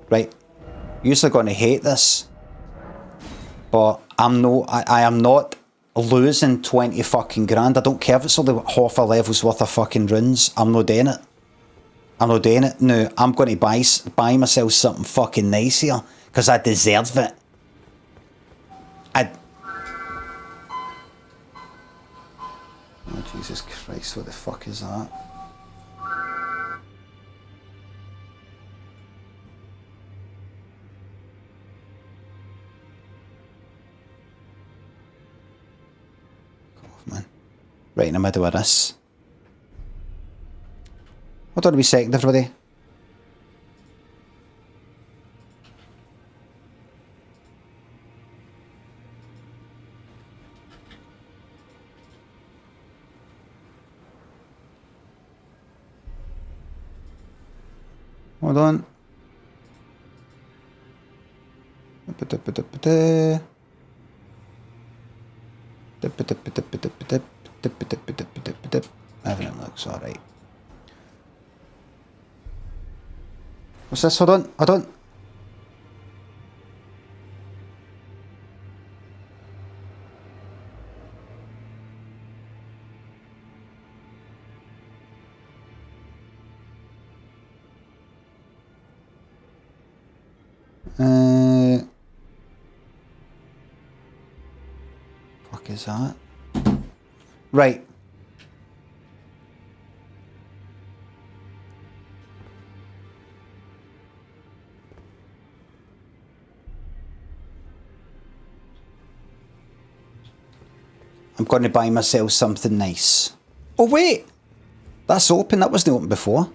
Right. You're going to hate this. But I am not losing 20 fucking grand. I don't care if it's only half a level's worth of fucking runes. I'm not doing it. I'm not doing it. No, I'm going to buy myself something fucking nice here. Because I deserve it. Oh, Jesus Christ, what the fuck is that? Man. Right in the middle of this. Hold on a wee second, everybody. Hold on. Everything looks alright. What's this? Hold on, hold on. Fuck is that? Right. I'm going to buy myself something nice. Oh wait! That's open, that wasn't open before.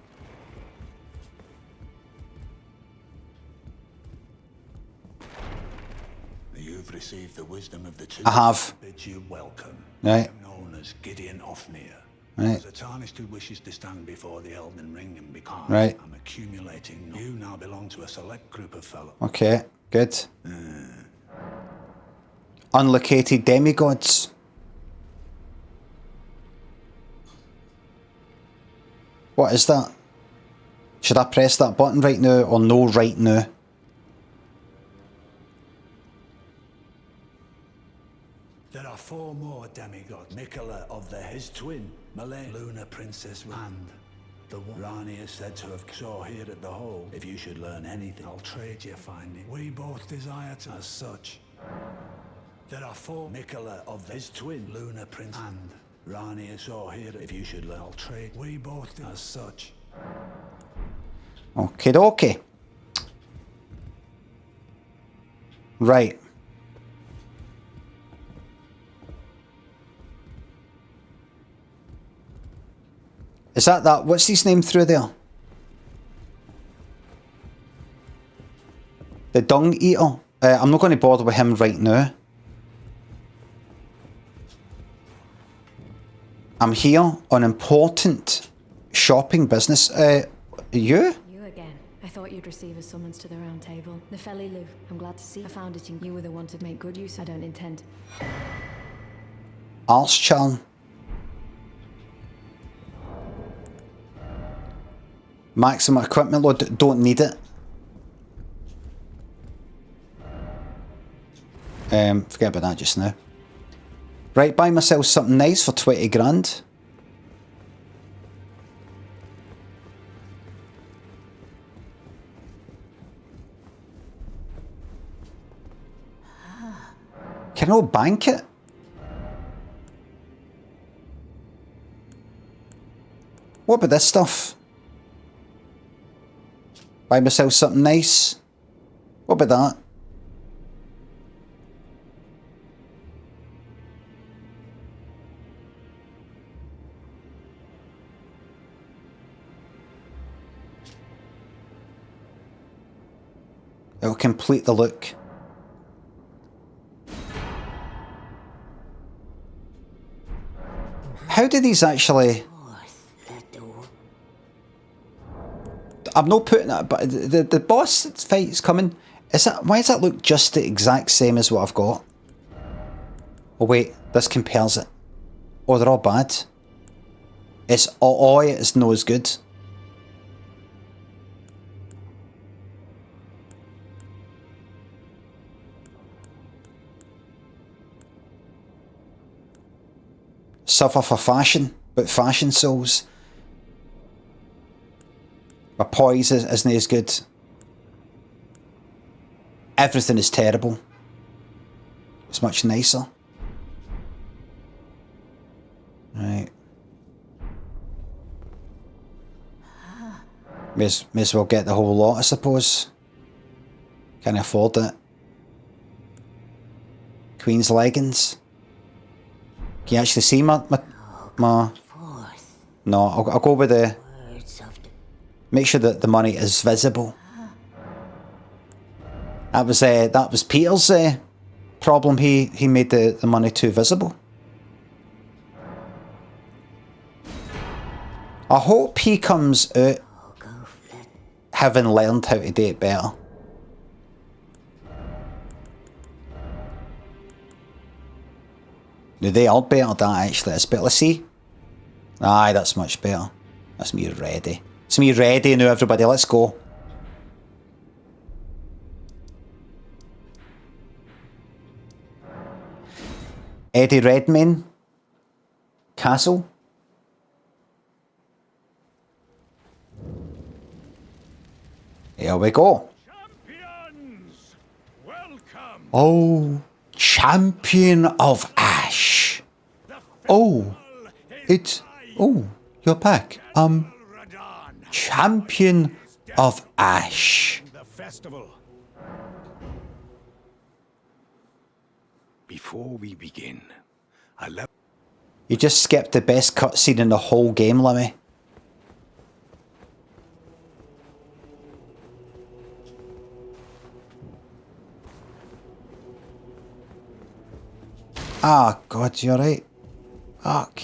You've received the wisdom of the two. I have. Bid you welcome. Right. I'm known as Gideon Ofnir. Right. As a tarnished who wishes to stand before the Elden Ring and become. Right. I'm accumulating. You now belong to a select group of fellows. Okay, good. Unlocated demigods. What is that? Should I press that button right now or no right now? 4 more demigods. Mikola of the his twin, Malay, Luna Princess, and the one Rani is said to have saw here at the hole. If you should learn anything, I'll trade your finding. We both desire to, as such. There are 4 Mikola of his twin, Luna Prince, and Rani is saw here. If you should learn, I'll trade. We both as such. Okie dokie. Right. Is that? What's his name through there? The Dung Eater. I'm not going to bother with him right now. I'm here on important shopping business. You? You again. I thought you'd receive a summons to the round table. Nefeli Lu, I'm glad to see. I found it in you were the one to make good use. I don't intend. Arse charm. Maximum equipment load, don't need it. Forget about that just now. Right, buy myself something nice for 20 grand. Can I bank it? What about this stuff? Buy myself something nice. What about that? It'll complete the look. How do these actually... I'm not putting that, but the boss fight's coming. Is that, why does that look just the exact same as what I've got? Oh wait, this compares it. Oh, they're all bad. It's all it's no as good. Suffer for fashion, but fashion souls. My poise isn't as good. Everything is terrible. It's much nicer. Right. May as well get the whole lot, I suppose. Can't afford it. Queen's leggings. Can you actually see my No, I'll go with the... Make sure that the money is visible. That was Peter's problem. He made the money too visible. I hope he comes out having learned how to do it better. No, they are better, that actually is. But let's see. Aye, that's much better. That's me ready. It's me ready now, everybody. Let's go. Eddie Redmayne. Castle. Here we go. Champions, welcome. Oh, Champion of Ash. Oh, it's... Oh, you're back. Champion of Ash. The festival. Before we begin, You just skipped the best cutscene in the whole game, Limmy. Ah, God, you're right. Fuck.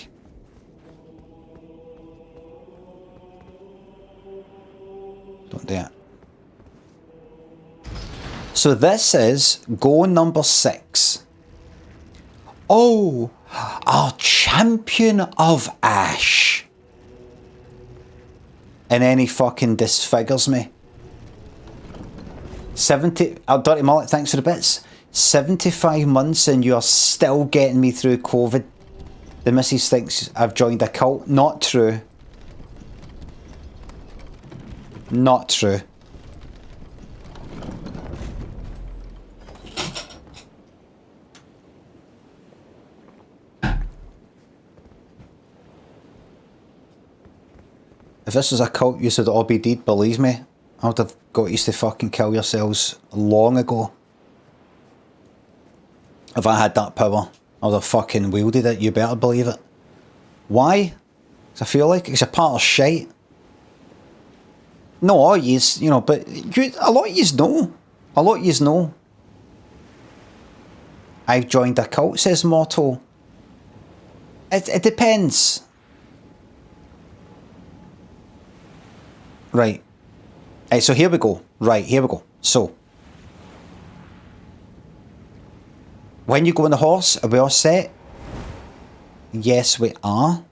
Don't do it. So this is go number 6. Oh, our Champion of Ash. And then he fucking disfigures me. 70, Dirty Mullet, thanks for the bits. 75 months and you're still getting me through COVID. The missus thinks I've joined a cult. Not true. Not true. If this was a cult, you would all be dead, believe me. I would have got you to fucking kill yourselves long ago. If I had that power, I would have fucking wielded it, you better believe it. Why? Because I feel like it's a part of shite. No, you know, but a lot of yous know. A lot of yous know. I've joined a cult, says Mortal. It depends. Right. So here we go. Right, here we go. So, when you go on the horse, are we all set? Yes, we are.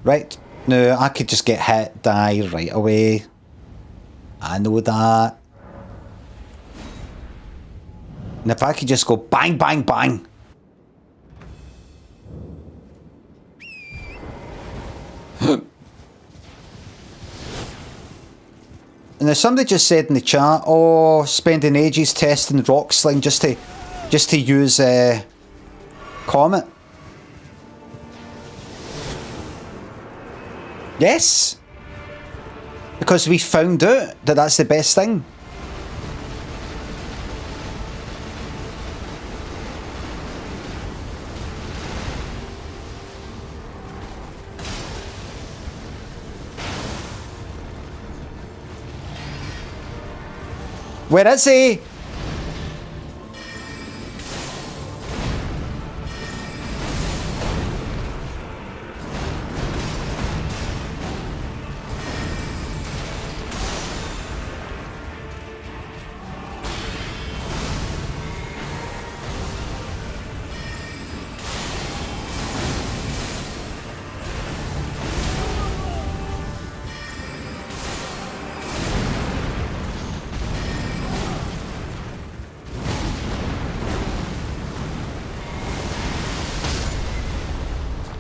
Right. No, I could just get hit, die right away. I know that. And if I could just go bang, bang, bang. And as somebody just said in the chat, oh, spending ages testing rock sling just to use Comet. Yes, because we found out that that's the best thing. Where is he?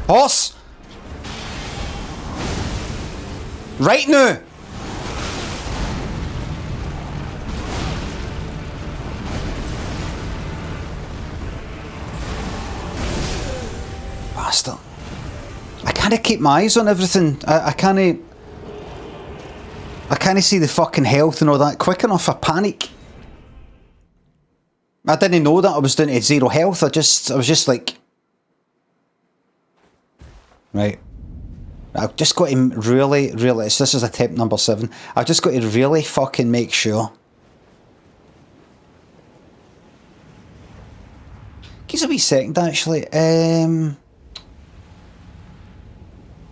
Horse! Right now! Bastard. I can't keep my eyes on everything. I can't see the fucking health and all that quick enough. I panic. I didn't know that I was down to 0 health. I was just like... Right. I've just got to really, this is attempt number 7. I've just got to really fucking make sure. Give us a wee second, actually. Don't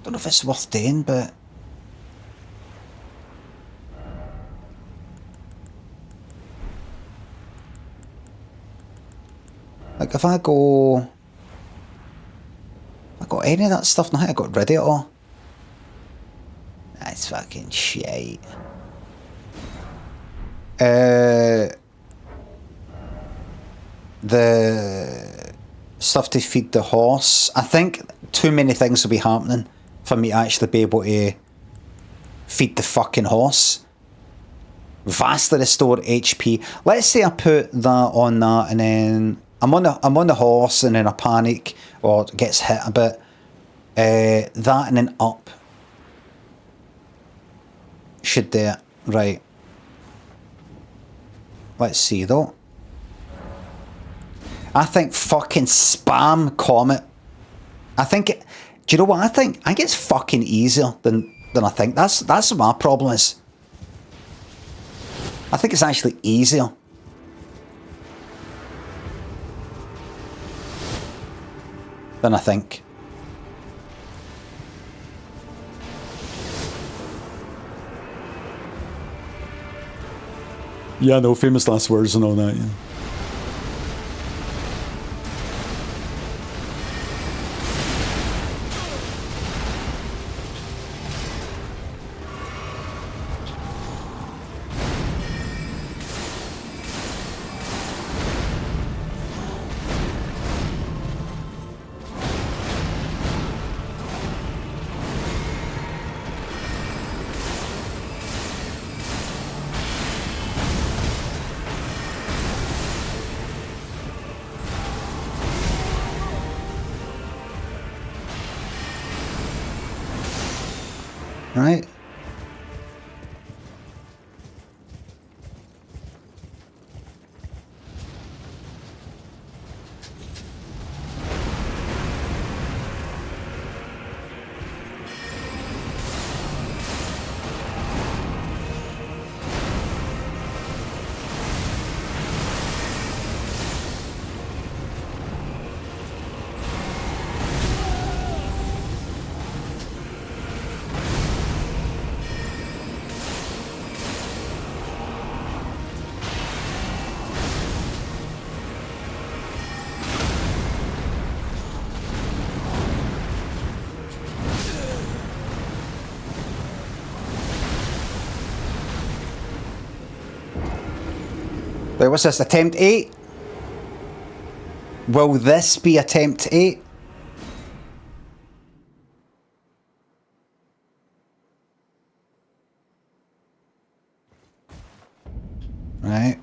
know if it's worth doing, but... Like, if I go... I got any of that stuff now, I got rid of it all. That's fucking shite. The stuff to feed the horse. I think too many things will be happening for me to actually be able to feed the fucking horse. Vastly restore HP. Let's say I put that on that and then I'm on the horse and then I panic or it gets hit a bit. That and then up. Should do it. Right. Let's see though. I think fucking spam Comet. I think it, do you know what I think? I think it's fucking easier than I think. That's what my problem is. I think it's actually easier. Than I think. Yeah, no, famous last words and all that, yeah. Right? Right, what's this? Attempt 8? Will this be attempt 8? Right.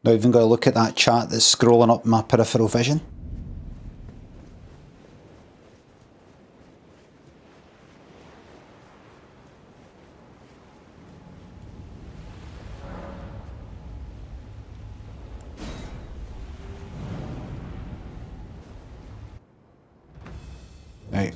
Now even got to look at that chat that's scrolling up my peripheral vision. Right.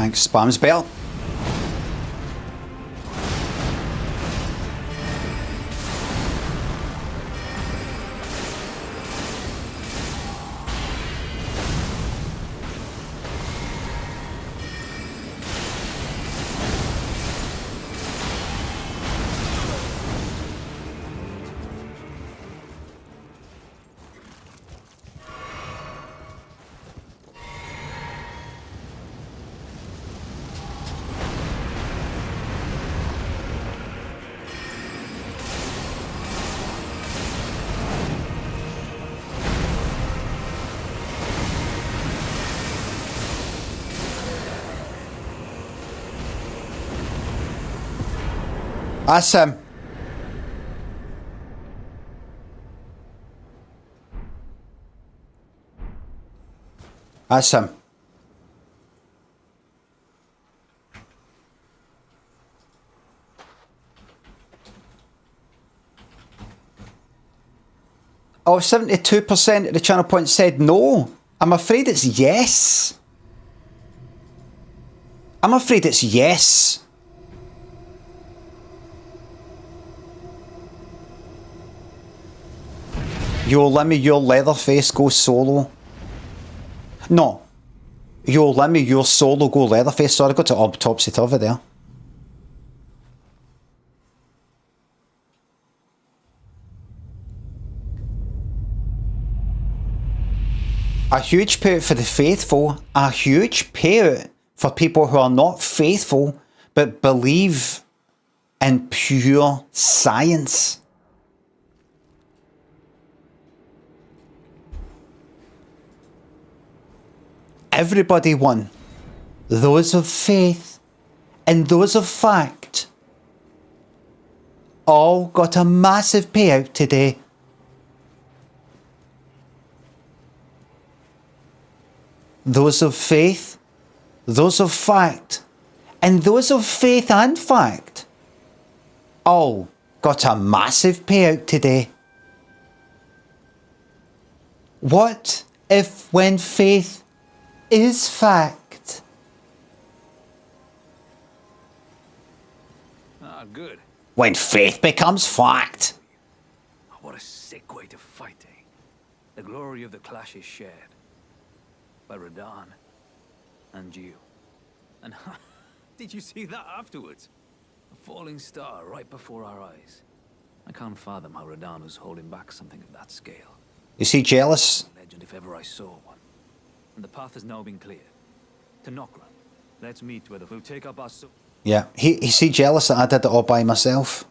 Thanks, Spam's Bell. That's him. That's him. Oh, 72% of the channel points said no. I'm afraid it's yes. I'm afraid it's yes. Yo, Limmy, your Leatherface goes solo. No. Yo, Limmy, your solo go Leatherface. Sorry, I got to topsy-turvy there. A huge payout for the faithful. A huge payout for people who are not faithful but believe in pure science. Everybody won. Those of faith and those of fact all got a massive payout today. Those of faith, those of fact, and those of faith and fact all got a massive payout today. What if when faith is fact? Ah, good. When faith becomes fact. What a sick way to fight, eh? The glory of the clash is shared by Radahn and you. And did you see that afterwards? A falling star right before our eyes. I can't fathom how Radahn was holding back something of that scale. Is he jealous? Legend if ever I saw one. And the path has now been cleared. To Nokra. Let's meet where we'll take up our Yeah, is he jealous that I did it all by myself?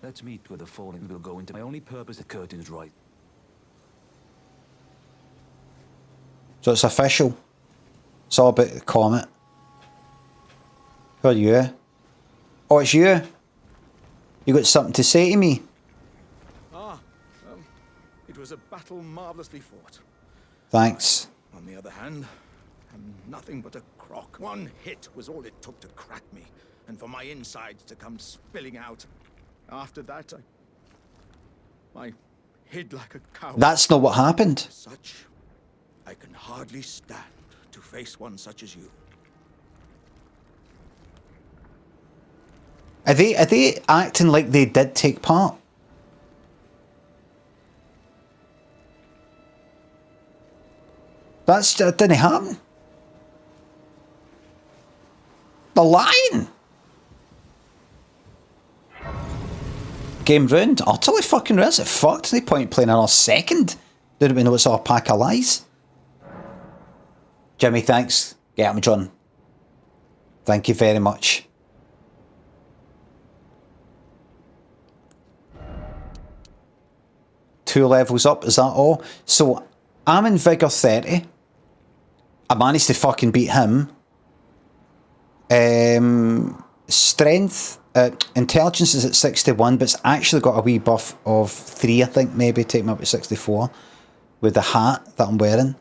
Let's meet where the falling will go into. My only purpose, the curtain's right. So it's official. It's all about the comet. Who are you? Oh, it's you. You got something to say to me? It was a battle marvelously fought. Thanks. On the other hand, I'm nothing but a crock. One hit was all it took to crack me, and for my insides to come spilling out. After that, I hid like a cow. That's not what happened. Such, I can hardly stand to face one such as you. Are they acting like they did take part? That didn't happen. They're lying. Game ruined. Utterly fucking ruined. Is it fucked? No point playing another second. Didn't we know it's all a pack of lies? Jimmy, thanks. Get him, John. Thank you very much. Two levels up, is that all? So, I'm in Vigor 30. I managed to fucking beat him. Strength, intelligence is at 61, but it's actually got a wee buff of 3, I think, maybe, take me up to 64. With the hat that I'm wearing.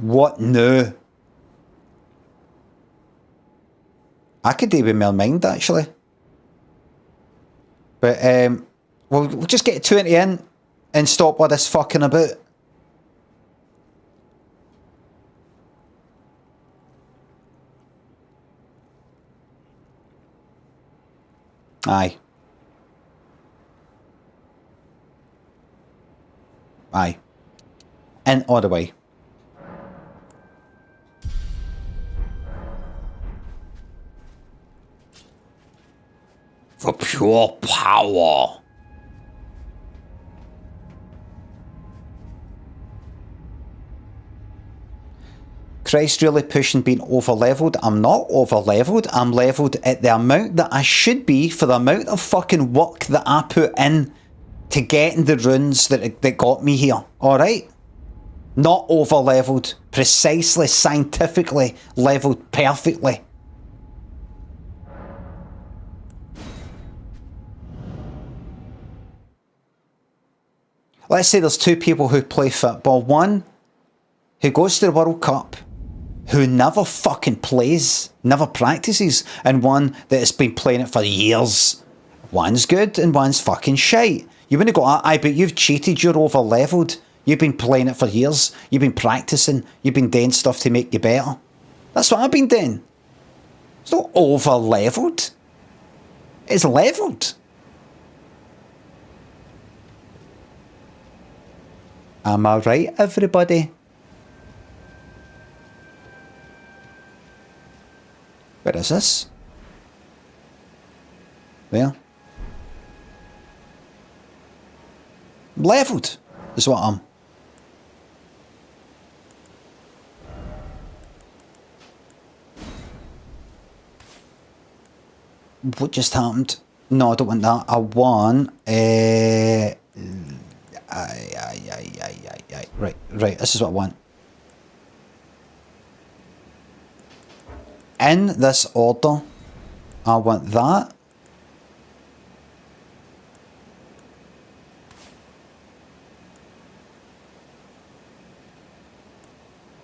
What now? I could do with my mind, actually. But, we'll just get 20 in and stop all this fucking about. Aye. Aye. In all the way. For pure power. Christ, really pushing being over leveled. I'm not over leveled. I'm leveled at the amount that I should be for the amount of fucking work that I put in to getting the runes that got me here. Alright? Not over leveled. Precisely, scientifically leveled perfectly. Let's say there's two people who play football. One who goes to the World Cup, who never fucking plays, never practices, and one that has been playing it for years. One's good and one's fucking shite. You wouldn't go, aye, but you've cheated, you're over leveled. You've been playing it for years. You've been practicing. You've been doing stuff to make you better. That's what I've been doing. It's not over leveled. It's leveled. Am I right, everybody? Where is this? There. Leveled is what I'm. What just happened? No, I don't want that. I want. Right. This is what I want. In this order, I want that.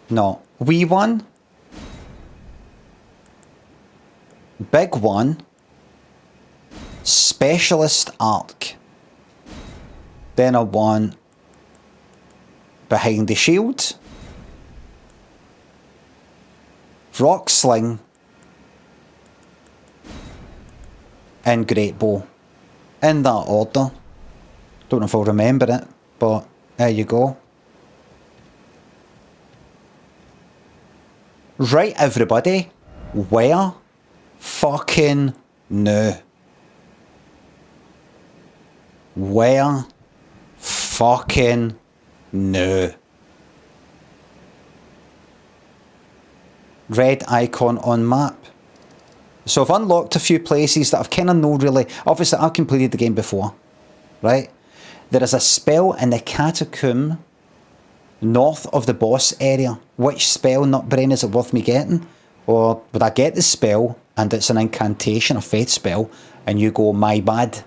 No, wee one. Big one. Specialist arc. Then I want behind the shield. Rock sling. And great bow. In that order. Don't know if I'll remember it, but there you go. Right, everybody. Where fucking now? Where fucking now? Red icon on map. So I've unlocked a few places that I've kind of no really... Obviously, I've completed the game before, right? There is a spell in the catacomb north of the boss area. Which spell, Nutbrain, is it worth me getting? Or would I get the spell and it's an incantation, a faith spell, and you go, my bad?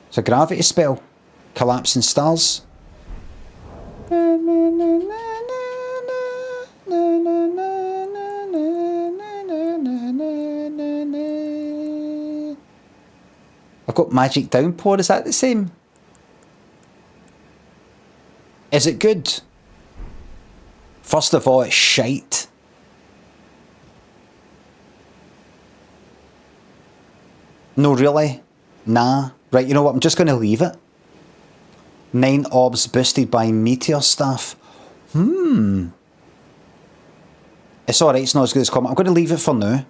It's a gravity spell. Collapsing stars. I've got magic downpour. Is that the same? Is it good? First of all, it's shite. No, really? Nah. Right, you know what? I'm just going to leave it. 9 orbs boosted by meteor staff. It's alright, it's not as good as Comet. I'm going to leave it for now.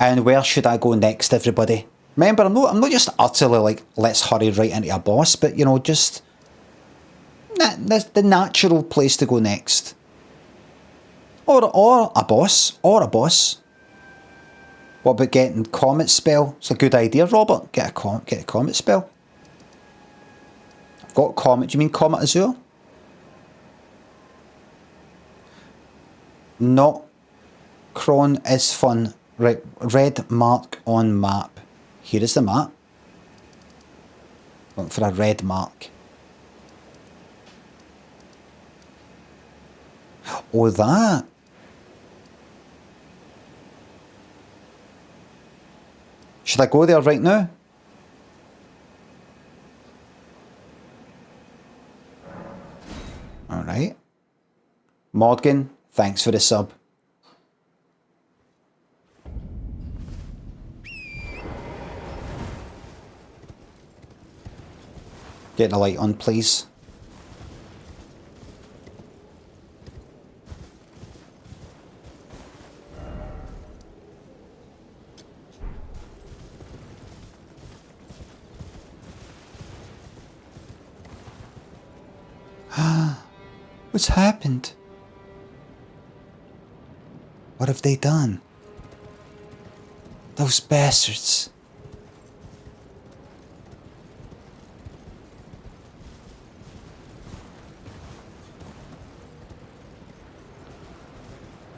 And where should I go next, everybody? Remember, I'm not just utterly like, let's hurry right into a boss, but, you know, just... That's the natural place to go next. Or a boss. Or a boss. What about getting Comet spell? It's a good idea, Robert. Get a Comet spell. I've got Comet. Do you mean Comet Azure? Not Cron is fun. Right, red mark on map. Here is the map. Look for a red mark. Oh, that. Should I go there right now? Alright. Morgan, thanks for the sub. Get the light on, please. What's happened? What have they done? Those bastards.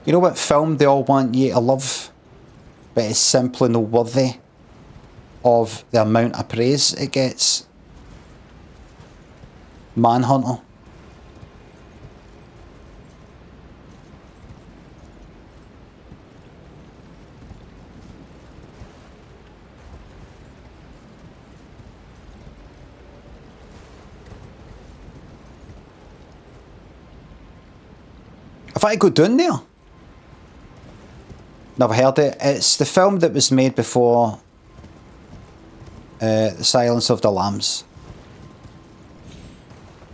You know what film they all want you to love, but it's simply not worthy of the amount of praise it gets? Manhunter. If I go down there, Never heard it. It's the film that was made before The Silence of the Lambs.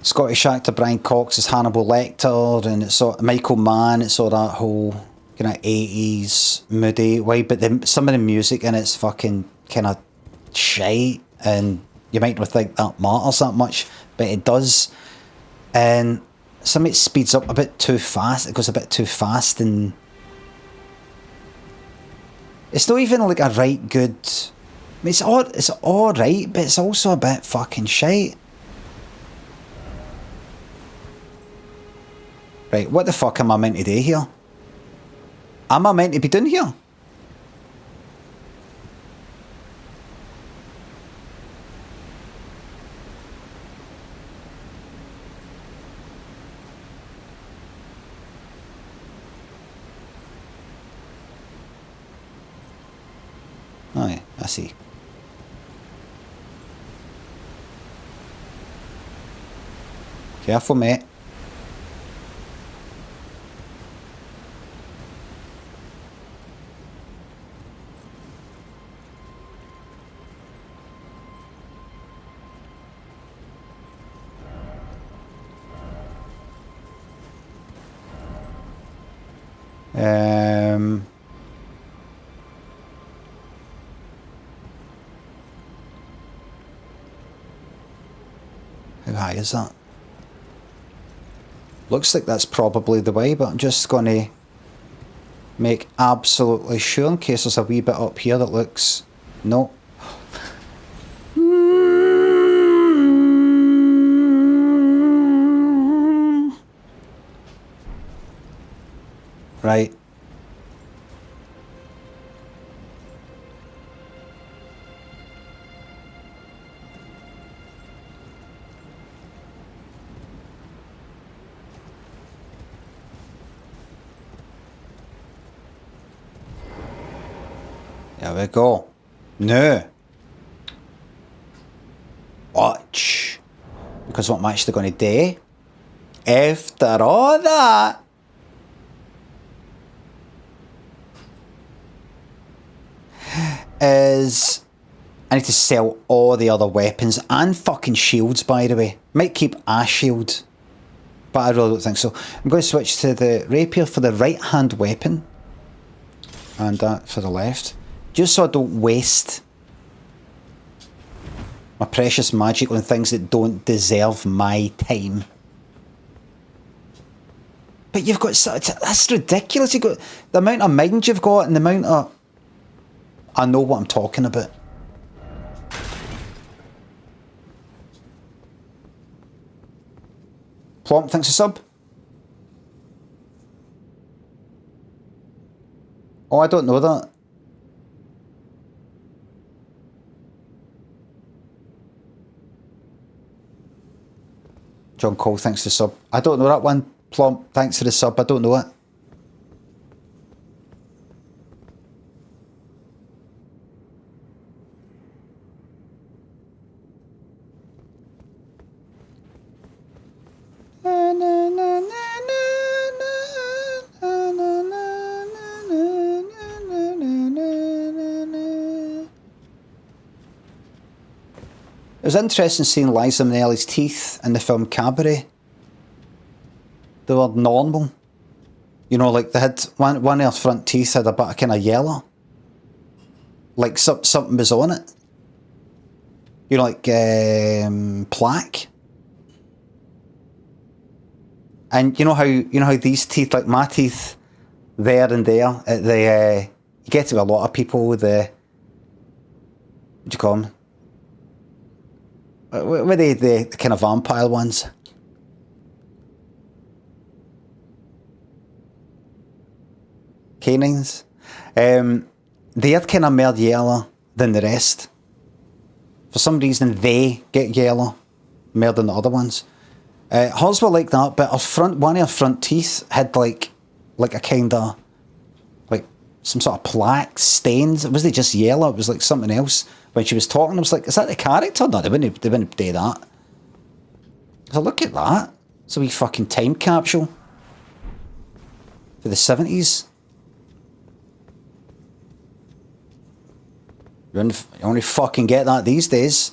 Scottish actor Brian Cox is Hannibal Lecter, and it's sort of Michael Mann. It's all that whole kind of 80s moody way, but some of the music in it's fucking kind of shite, and you might not think that matters that much, but it does. And some of it speeds up a bit too fast. It goes a bit too fast, and it's not even like a right good. I mean, it's all right, but it's also a bit fucking shite. Right, what the fuck am I meant to do here? Am I meant to be doing here? Oh yeah, I see. Careful, mate. How high is that? Looks like that's probably the way, but I'm just going to make absolutely sure in case there's a wee bit up here that looks... No. Right. There we go. No. Watch. Because what I'm actually going to do, after all that, is I need to sell all the other weapons and fucking shields, by the way. Might keep a shield, but I really don't think so. I'm going to switch to the rapier for the right hand weapon and that for the left, just so I don't waste my precious magic on things that don't deserve my time. But you've got such... That's ridiculous. You've got the amount of mind you've got and the amount of... I know what I'm talking about. Plomp, thanks a sub. Oh, I don't know that. John Cole, thanks for the sub. I don't know that one. Plomp, thanks for the sub. I don't know it. It was interesting seeing Liza Minnelli's teeth in the film Cabaret. They were normal. You know, like they had one of her front teeth had a bit of kind of yellow. Like something was on it. You know, like plaque. And you know how these teeth, like my teeth, there and there, you get to a lot of people with the, what do you call them? Were they the kind of vampire ones? Canines. They're kind of more yellow than the rest. For some reason, they get yellow more than the other ones. Hers were like that, but one of her front teeth had like a kind of like some sort of plaque stains. It wasn't just yellow; it was like something else. When she was talking, I was like, "Is that the character?" No, they wouldn't do that. So look at that. It's a wee fucking time capsule for the 70s. You only fucking get that these days.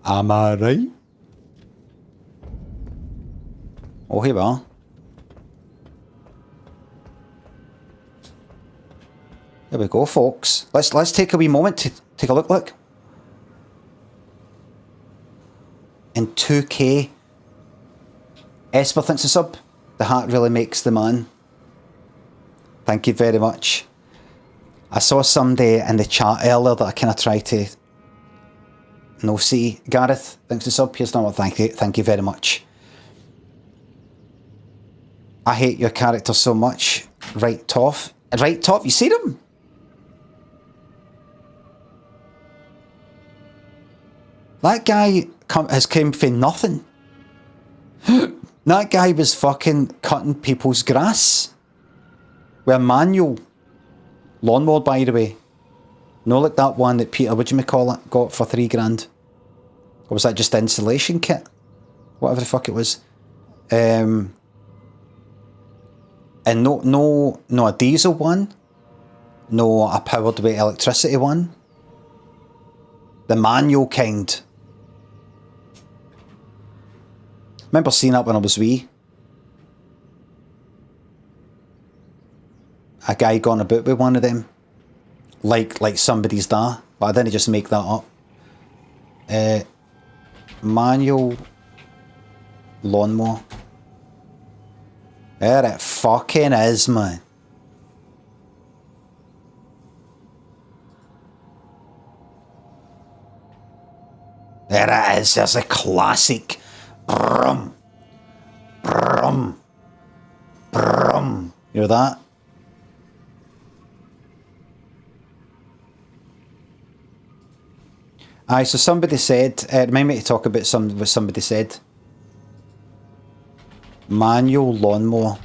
Am I right? Oh, here we are. There we go, folks. Let's take a wee moment to take a look. In 2K. Esper thinks a sub. The hat really makes the man. Thank you very much. I saw somebody in the chat earlier that I kind of tried to... No, see, Gareth, thanks to sub. Here's not what. Thank you very much. I hate your character so much. Right, Toff. Right, Toff, you see him? That guy has come from nothing. That guy was fucking cutting people's grass. With a manual lawnmower, by the way. No, like that one that Peter, what do you call it, got for $3 grand. Or was that just the installation kit? Whatever the fuck it was. And no a diesel one. No a powered with electricity one. The manual kind. Remember seeing that when I was wee. A guy going about with one of them. Like somebody's da. But I didn't just make that up. Manual lawnmower. There it fucking is, man. There it is. There's a classic. Brum. Brum. Brum. You hear that? Aye, so somebody said, remind me to talk about what somebody said. Manual lawnmower.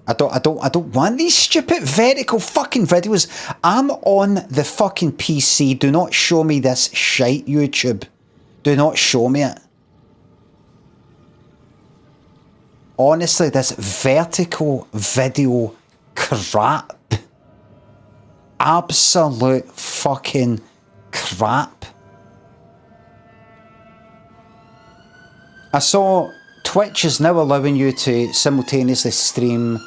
I don't want these stupid vertical fucking videos. I'm on the fucking PC. Do not show me this shite, YouTube. Do not show me it. Honestly, this vertical video crap. Absolute fucking crap. I saw Twitch is now allowing you to simultaneously stream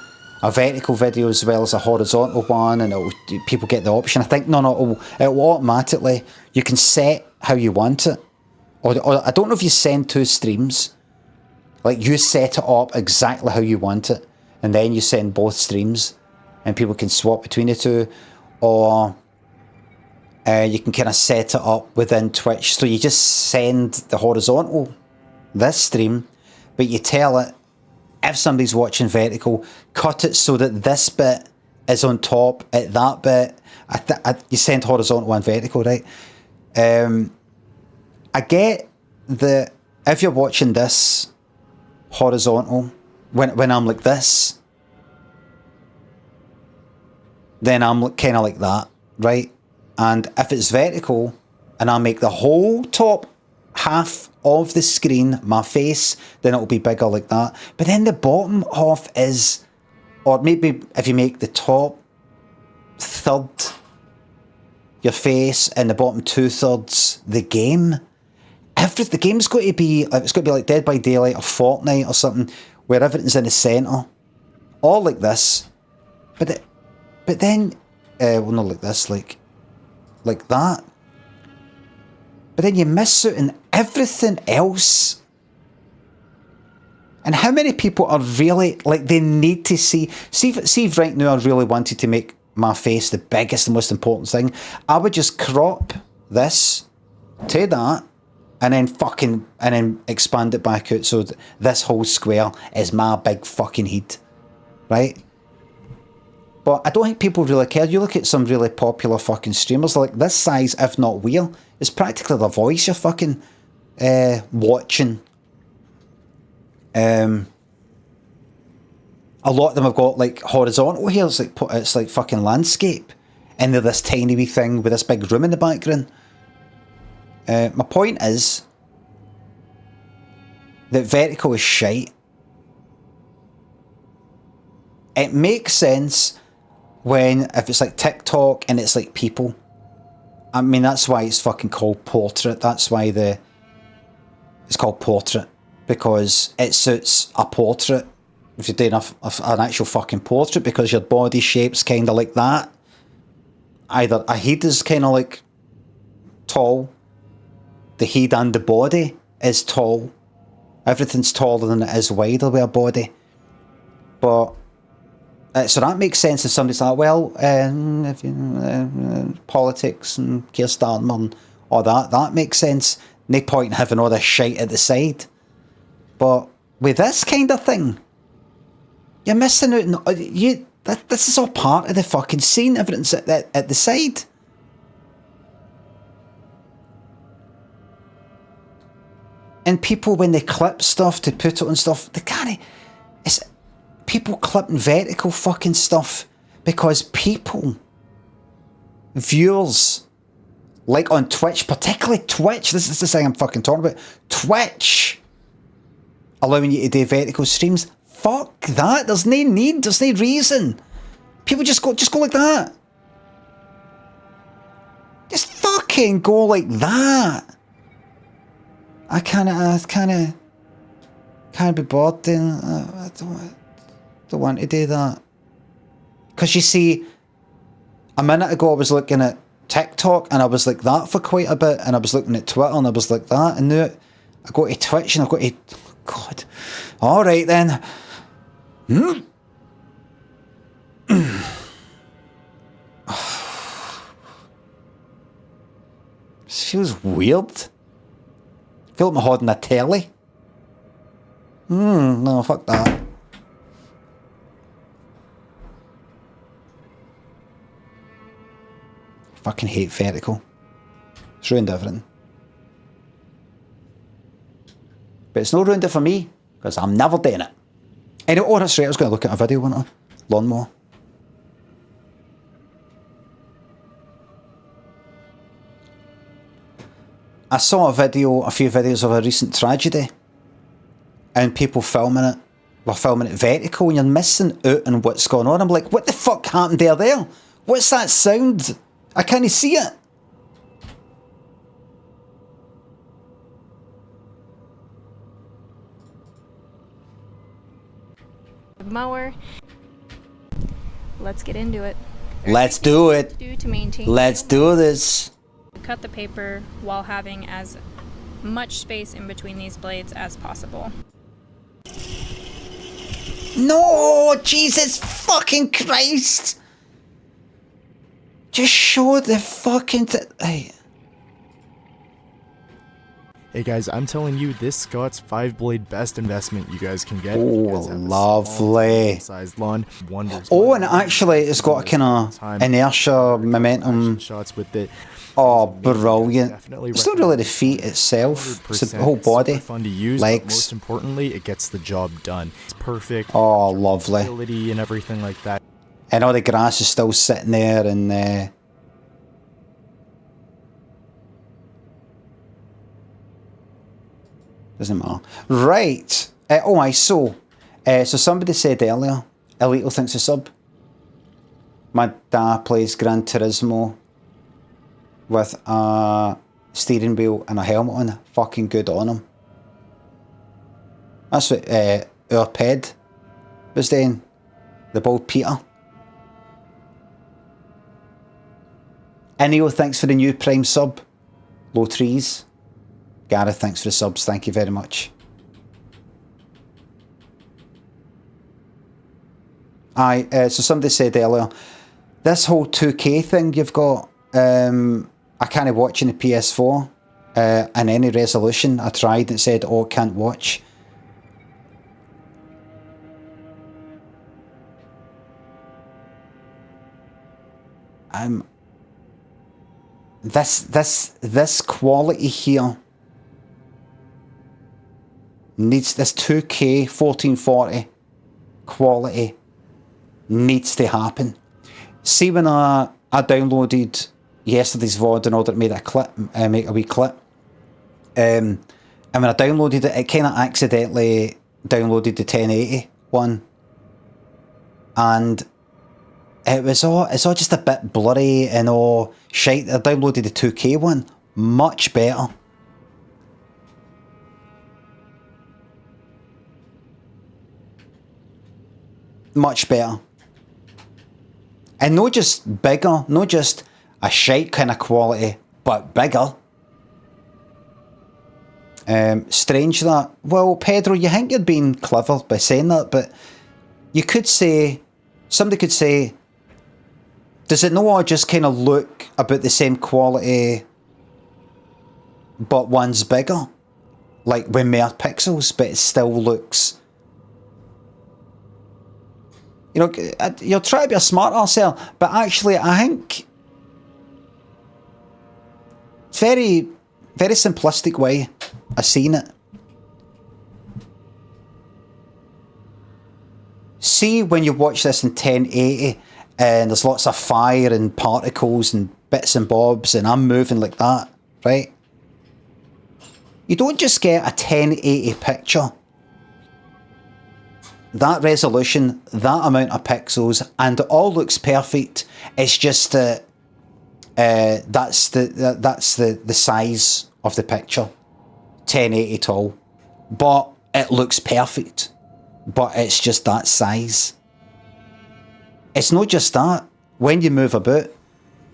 a vertical video as well as a horizontal one, and people get the option. I think it will automatically. You can set how you want it, or I don't know if you send two streams. Like, you set it up exactly how you want it, and then you send both streams, and people can swap between the two, or you can kind of set it up within Twitch. So you just send the horizontal, this stream, but you tell it, if somebody's watching vertical, cut it so that this bit is on top at that bit. You send horizontal and vertical, right? I get that if you're watching this horizontal, when I'm like this, then I'm kind of like that, right? And if it's vertical and I make the whole top half of the screen my face, then it'll be bigger like that. But then the bottom half is, or maybe if you make the top third your face and the bottom 2/3 the game, the game's got to be, it's got to be like Dead by Daylight or Fortnite or something, where everything's in the centre, all like this. But then, well, not like this, like that. But then you miss out on everything else. And how many people are really, like, they need to see if right now I really wanted to make my face the biggest and most important thing, I would just crop this to that, and then expand it back out so that this whole square is my big fucking head, right? But I don't think people really care. You look at some really popular fucking streamers, like this size, if not real, it's practically the voice you're fucking watching. A lot of them have got like horizontal here. It's like fucking landscape, and they're this tiny wee thing with this big room in the background. My point is that vertical is shite. It makes sense if it's like TikTok and it's like people. I mean, that's why it's fucking called portrait. That's why it's called portrait, because it suits a portrait. If you're doing an actual fucking portrait, because your body shape's kind of like that. Either a head is kind of like tall, the head and the body is tall. Everything's taller than it is wider with a body. But so that makes sense if somebody's like, well, if politics and Keir Starmer and all that makes sense. No point in having all this shite at the side. But with this kind of thing, you're missing out. This is all part of the fucking scene. Everything's at the side. And people, when they clip stuff to put it on stuff, they can't. It's people clipping vertical fucking stuff because viewers, like on Twitch, particularly Twitch, this is the thing I'm fucking talking about. Twitch allowing you to do vertical streams. Fuck that. There's no need. There's no reason. People just go like that. Just fucking go like that. I can't be bored doing. I don't want to do that. Because you see, a minute ago I was looking at TikTok and I was like that for quite a bit, and I was looking at Twitter and I was like that, and now I go to Twitch and I go to, God, all right then. This feels weird. I feel like I'm holding a telly. No, fuck that. Fucking hate vertical. It's ruined everything. But it's not ruined it for me, because I'm never doing it. Anyway, oh, that's right, I was going to look at a video, wasn't I? Lawnmower. I saw a few videos of a recent tragedy, and people were filming it vertical, and you're missing out on what's going on. I'm like, what the fuck happened there? What's that sound? I can't see it. Mower. Let's get into it. Let's do it. To maintain. Let's do this. Cut the paper while having as much space in between these blades as possible. No, Jesus fucking Christ. Just show the fucking hey. Hey guys, I'm telling you, this Scott's 5-blade best investment you guys can get. Oh, lovely. Sized lawn, wonders. Oh, and actually, it's got a kind of inertia, momentum. Shots with it. Oh, brilliant. It's not really the feet itself, it's the whole body. Fun to use, legs. But most importantly, it gets the job done. It's perfect. Oh, lovely. And everything like that. And all the grass is still sitting there, and doesn't matter. Right. So somebody said earlier, Elito thinks a sub. My dad plays Gran Turismo with a steering wheel and a helmet on. Fucking good on him. That's what our ped was doing. The bald Peter. Inio, thanks for the new Prime sub. Low Trees. Gareth, thanks for the subs. Thank you very much. So somebody said earlier, this whole 2K thing you've got, I can't watch in the PS4 in any resolution. I tried and it said, oh, can't watch. This quality here needs this 2K 1440 quality needs to happen. See, when I downloaded yesterday's VOD in order to make a wee clip, and when I downloaded it, it kind of accidentally downloaded the 1080 one, and it's all just a bit blurry and all shite. I downloaded the 2K one, much better. Much better. And not just bigger, not just a shite kind of quality, but bigger. Strange that. Well, Pedro, you think you're being clever by saying that, but you could say, somebody could say, does it not all just kind of look about the same quality, but one's bigger? Like with more pixels, but it still looks... You know, you're trying to be a smart arsehole, but actually I think it's very, very simplistic way of seeing it. See, when you watch this in 1080 and there's lots of fire and particles and bits and bobs and I'm moving like that, right? You don't just get a 1080 picture. That resolution, that amount of pixels, and it all looks perfect. It's just that that's the size of the picture, 1080 tall, but it looks perfect. But it's just that size. It's not just that. When you move about,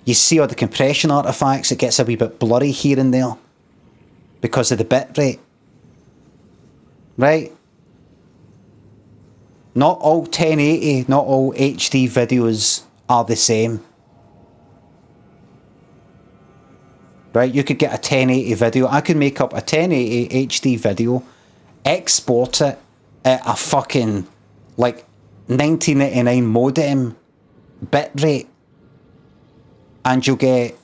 you see all the compression artifacts. It gets a wee bit blurry here and there because of the bitrate, right? Not all 1080, not all HD videos are the same. Right, you could get a 1080 video. I could make up a 1080 HD video, export it at a fucking, like, 1999 modem bitrate, and you'll get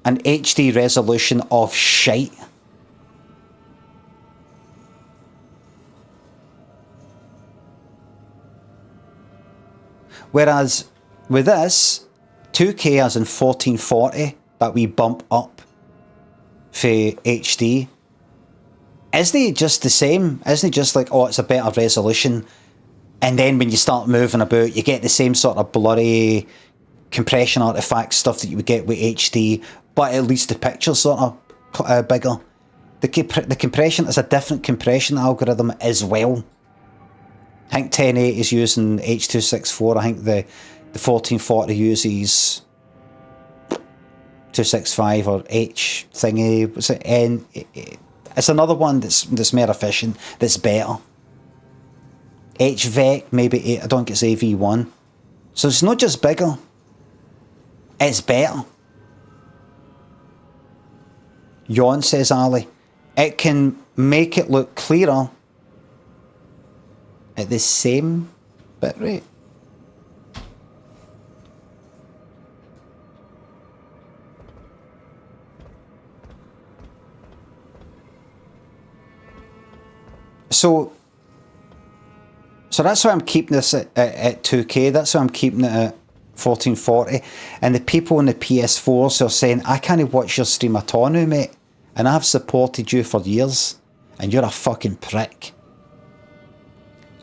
an HD resolution of shite. Whereas with this, 2K as in 1440, that we bump up for HD, isn't it just the same? Isn't it just like, oh, it's a better resolution? And then when you start moving about, you get the same sort of blurry compression artifact stuff that you would get with HD, but at least the picture's sort of bigger. The compression is a different compression algorithm as well. I think 1080 is using H.264. I think the 1440 uses 265 or H thingy. What's it? N. It's another one that's more efficient, that's better. HVEC, maybe, I don't think it's AV1. So it's not just bigger, it's better. Yawn, says Ali. It can make it look clearer at the same bitrate. So that's why I'm keeping this at 2K. That's why I'm keeping it at 1440. And the people on the PS4s are saying, I can't watch your stream at all now, mate. And I've supported you for years. And you're a fucking prick.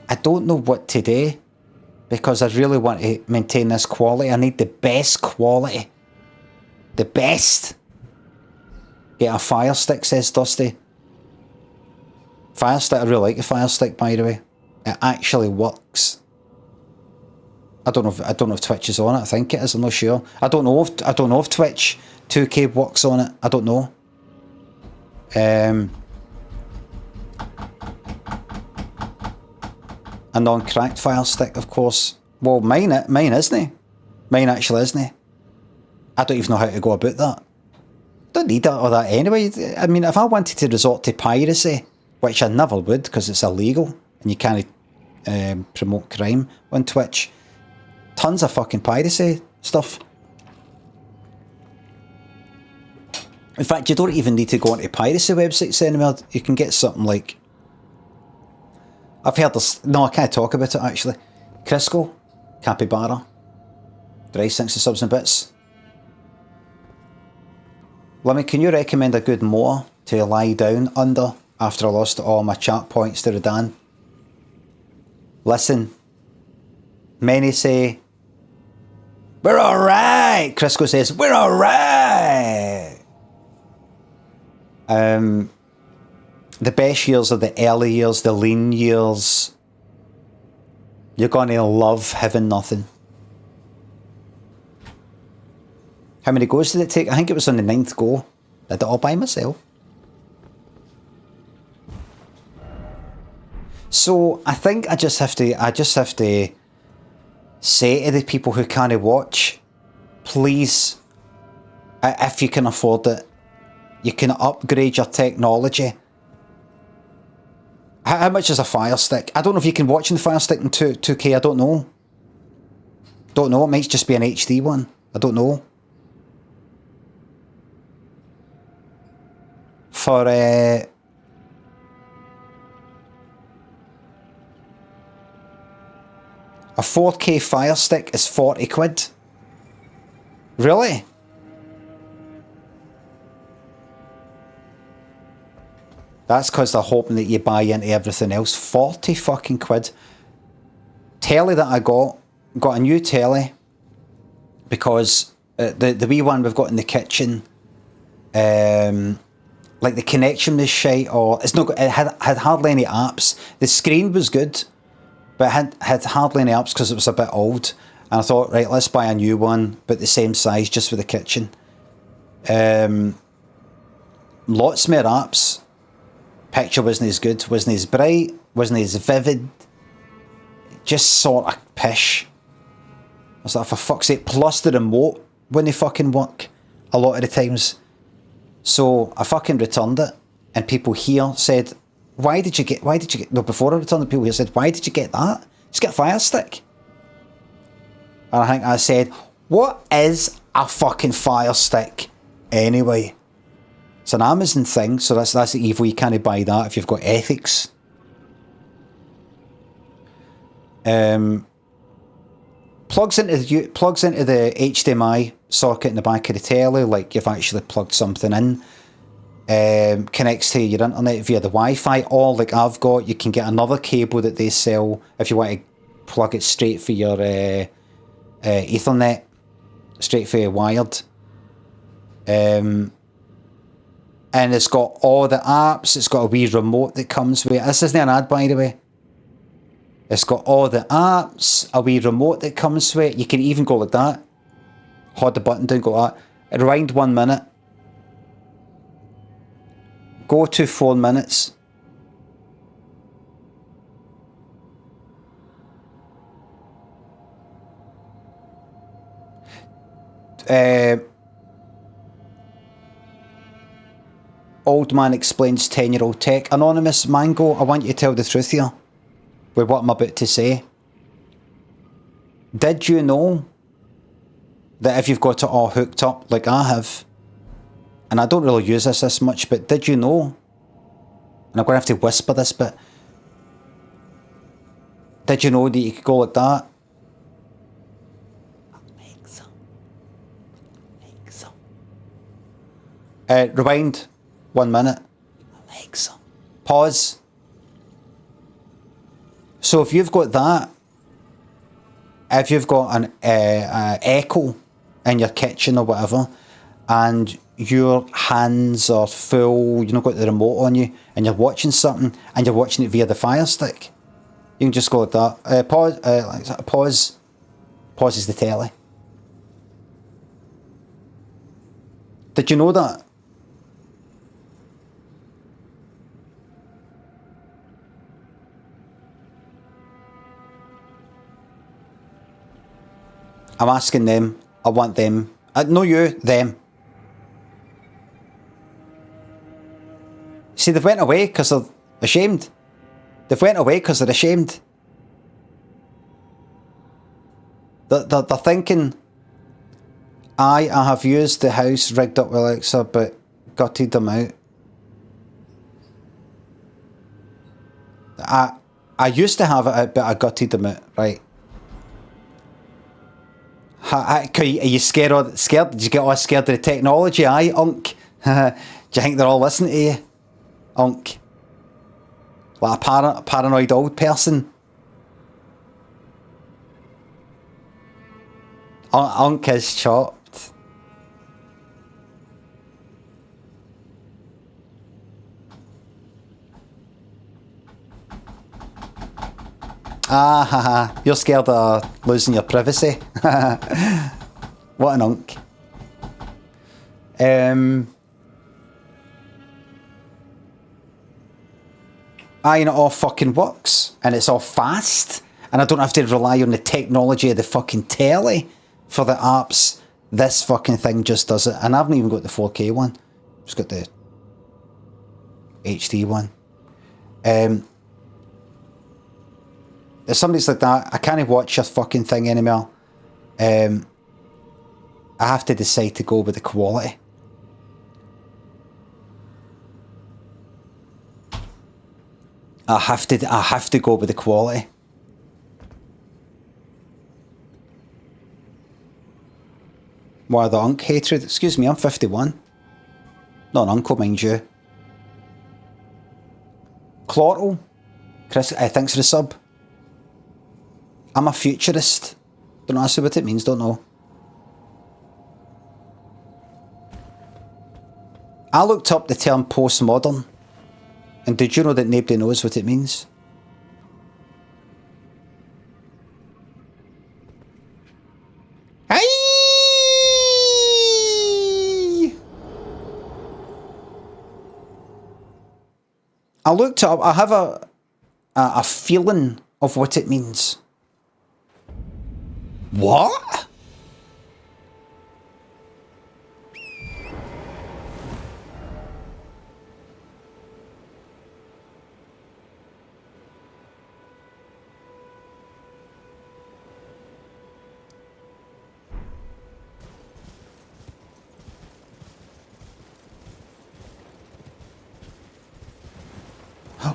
I don't know what to do. Because I really want to maintain this quality. I need the best quality. The best. Get a Fire Stick, says Dusty. Fire Stick, I really like the Fire Stick, by the way. It actually works. I don't know if Twitch is on it. I think it is. I'm not sure. I don't know if Twitch 2K works on it. I don't know. A non-cracked Fire Stick, of course. Well, mine isn't. Mine actually isn't. I don't even know how to go about that. Don't need that or that anyway. I mean, if I wanted to resort to piracy, which I never would because it's illegal and you can't promote crime on Twitch. Tons of fucking piracy stuff. In fact, you don't even need to go onto piracy websites anymore. You can get something like I've heard this. No, I can't talk about it actually. Crisco, Capybara, Dry, thanks to subs and bits. Limmy, can you recommend a good moor to lie down under after I lost all my chat points to Redan? Listen, many say, we're alright! Crisco says, we're alright! The best years are the early years, the lean years. You're gonna love having nothing. How many goes did it take? I think it was on the 9th go. Did it all by myself. So I think I just have to say to the people who can't watch, please, if you can afford it, you can upgrade your technology. How much is a Fire Stick? I don't know if you can watch in the Fire Stick in 2K, I don't know. Don't know, it might just be an HD one. I don't know. For a 4K Fire Stick is 40 quid. Really? That's because they're hoping that you buy into everything else. 40 fucking quid. Telly that I got a new telly because the wee one we've got in the kitchen, like the connection was shite, or it's not. It had hardly any apps. The screen was good, but it had hardly any apps because it was a bit old. And I thought, right, let's buy a new one, but the same size, just for the kitchen. Lots more apps. Picture wasn't as good, wasn't as bright, wasn't as vivid. Just sort of pish. I was like, for fuck's sake. Plus the remote wouldn't fucking work a lot of the times. So I fucking returned it, and people here said, why did you get, no, before I returned it, people here said, why did you get that? Just get a Fire Stick. And I think I said, what is a fucking Fire Stick anyway? It's an Amazon thing, so that's the evil. You can't buy that if you've got ethics. Plugs into the HDMI socket in the back of the telly, like you've actually plugged something in. Connects to your internet via the Wi-Fi, or like I've got, you can get another cable that they sell if you want to plug it straight for your Ethernet, straight for your wired. And it's got all the apps. It's got a wee remote that comes with it. This isn't an ad, by the way. It's got all the apps, a wee remote that comes with it. You can even go like that. Hold the button down, go like that. Rewind 1 minute. Go to 4 minutes. Old man explains 10-year-old tech. Anonymous Mango, I want you to tell the truth here with what I'm about to say. Did you know that if you've got it all hooked up like I have, and I don't really use this much, but did you know, and I'm going to have to whisper this, but did you know that you could go like that? Alexa. Rewind 1 minute. Alexa. Pause. So if you've got that, if you've got an Echo in your kitchen or whatever, and your hands are full, you've not got the remote on you, and you're watching something, and you're watching it via the Fire Stick, you can just go like that. Pause. Pauses the telly. Did you know that? I'm asking them. I want them. No, you, them. See, they've went away because they're ashamed. They've went away because they're ashamed. They're thinking, I have used the house rigged up with Alexa, but gutted them out. I used to have it out, but I gutted them out, right? Are you scared? Scared? Did you get all scared of the technology? Aye, Unk. Do you think they're all listening to you, Unk? Like a paranoid old person. Unk is chopped. Ah, haha. You're scared of losing your privacy. What an Unk. And it all fucking works, and it's all fast, and I don't have to rely on the technology of the fucking telly for the apps. This fucking thing just does it, and I haven't even got the 4K one. Just got the HD one. If somebody's like that, I can't watch your fucking thing anymore. I have to decide to go with the quality. I have to go with the quality. Why the Unk hatred? Excuse me, I'm 51. Not an uncle, mind you. Clortle? Chris, thanks for the sub. I'm a futurist. Don't ask me what it means, don't know. I looked up the term postmodern. And did you know that nobody knows what it means? I looked up, I have a feeling of what it means. What?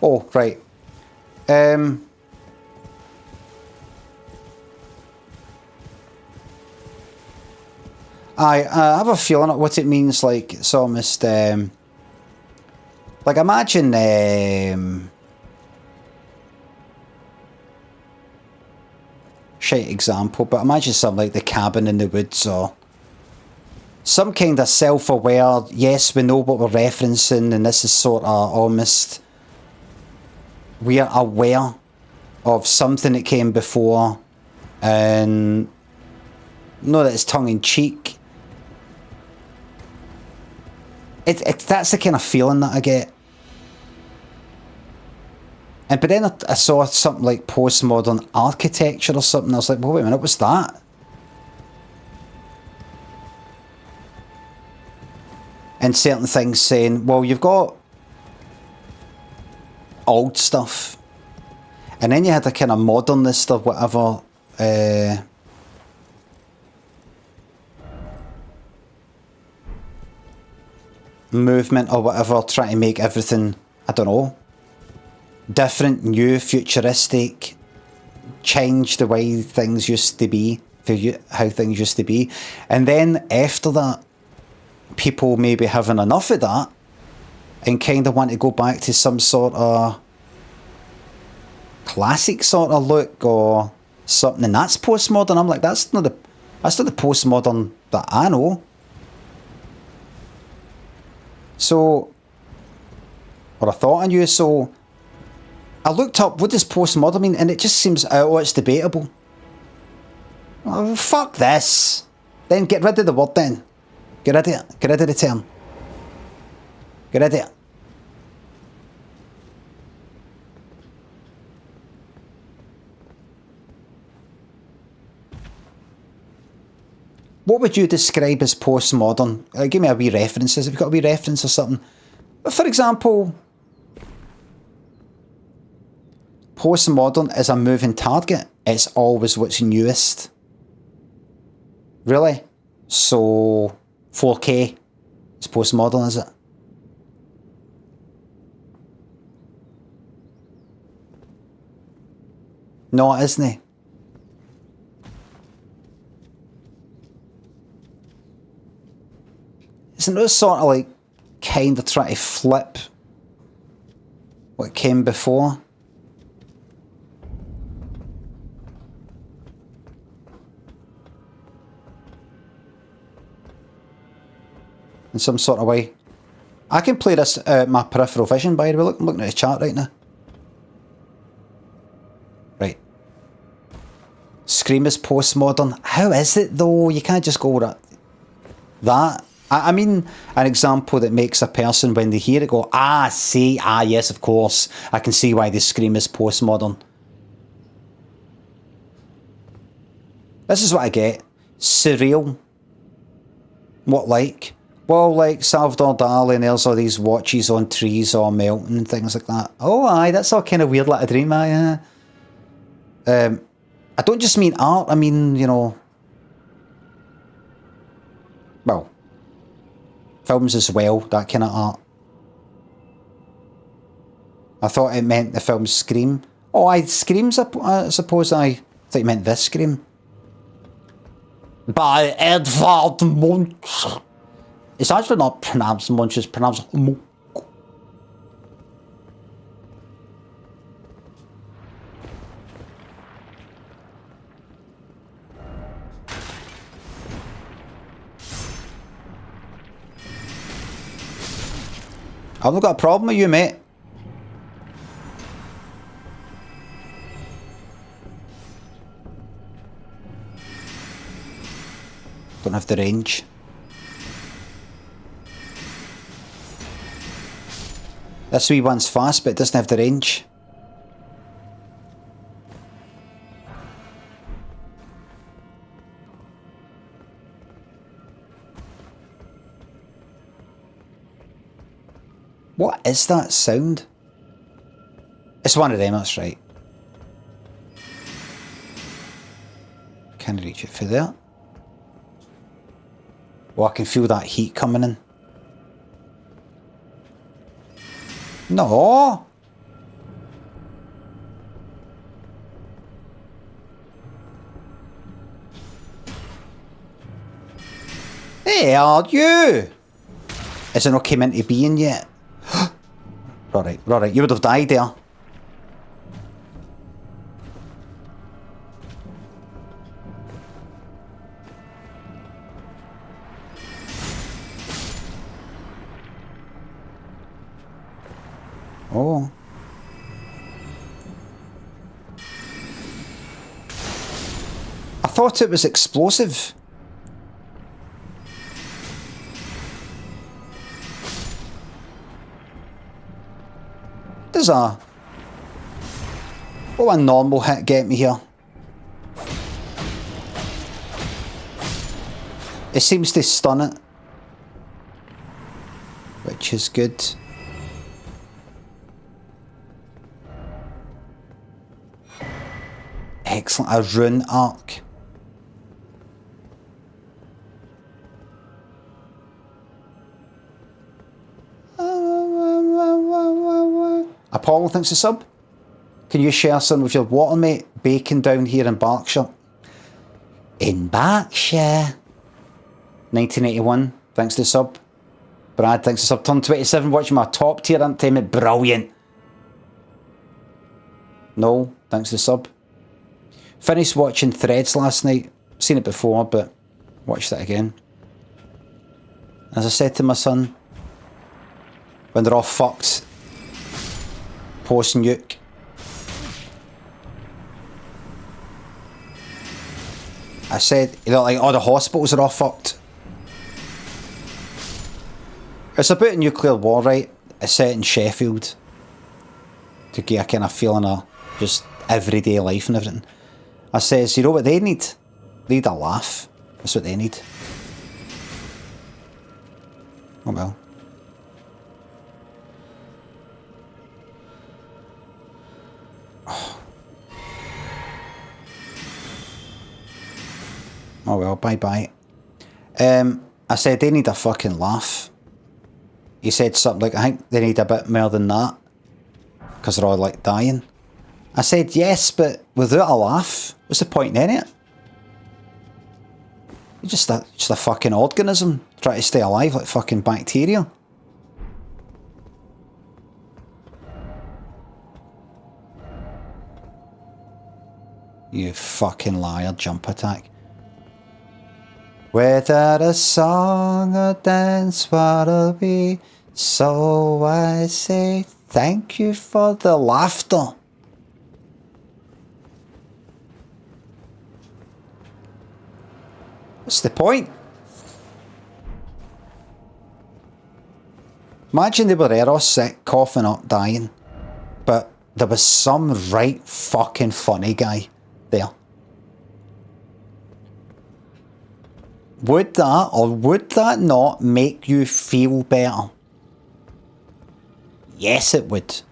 Oh, right. I have a feeling of what it means, like, it's almost, like, imagine, shite example, but imagine something like The Cabin in the Woods, or some kind of self-aware, yes, we know what we're referencing, and this is sort of almost, we're aware of something that came before, and know that it's tongue-in-cheek. That's the kind of feeling that I get. But then I saw something like postmodern architecture or something. I was like, well, wait a minute, what's that? And certain things saying, well, you've got old stuff, and then you had a kind of modernist or whatever, movement or whatever, trying to make everything, I don't know, different, new, futuristic, change the way things used to be, how things used to be. And then after that, people maybe having enough of that and kind of want to go back to some sort of classic sort of look or something, and that's postmodern. I'm like, that's not the postmodern that I know. So, or I thought I knew, so I looked up, what does postmodern mean? And it just seems, oh, it's debatable. Oh, fuck this. Then get rid of the word then. Get rid of it. Get rid of the term. Get rid of it. What would you describe as postmodern? Give me a wee references. Have you got a wee reference or something? For example, postmodern is a moving target. It's always what's newest. Really? So 4K is postmodern, is it? No, it isn't. Isn't this sort of like kind of trying to flip what came before? In some sort of way. I can play this my peripheral vision, by the way. Look, I'm looking at the chat right now. Right. Scream is postmodern. How is it though? You can't just go with that. I mean, an example that makes a person, when they hear it, go, yes, of course. I can see why the Scream is postmodern. This is what I get. Surreal. What like? Well, like Salvador Dali, and there's all these watches on trees all melting and things like that. Oh, aye, that's all kind of weird, like a dream, aye. I don't just mean art, I mean, you know, well, films as well, that kind of art. I thought it meant the film Scream. Oh, Screams, I suppose I thought you meant this Scream. By Edvard Munch. It's actually not pronounced Munch, it's pronounced Munch. I've not got a problem with you, mate. Don't have the range. This wee one's fast, but it doesn't have the range. What is that sound? It's one of them, that's right. Can I reach it through there? Oh, I can feel that heat coming in. No! Hey, are you? Is it not came into being yet? Right, you would have died there. Oh. I thought it was explosive. Does a normal hit get me here? It seems to stun it, which is good. Excellent, a rune arc. Apollo thinks a sub. Can you share some with your watermate Bacon down here in Berkshire? In Berkshire. 1981, thanks to sub. Brad, thanks to sub. Turn 27, watching my top tier entertainment. Brilliant. No, thanks to sub. Finished watching Threads last night. Seen it before, but watched it again. As I said to my son, when they're all fucked, post-nuke. I said, you know, like, all the hospitals are all fucked. It's about a nuclear war, right? It's set in Sheffield. To get a kind of feeling of just everyday life and everything. I says, you know what they need? They need a laugh. That's what they need. Oh well. Oh well, bye bye. I said they need a fucking laugh. He said something like, I think they need a bit more than that. Because they're all like dying. I said, yes, but without a laugh. What's the point in it? You're just a fucking organism trying to stay alive like fucking bacteria. You fucking liar, jump attack. Whether a song or dance, what'll be, so I say thank you for the laughter. What's the point? Imagine they were there all sick, coughing up, dying, but there was some right fucking funny guy there. Would that or would that not make you feel better? Yes, it would.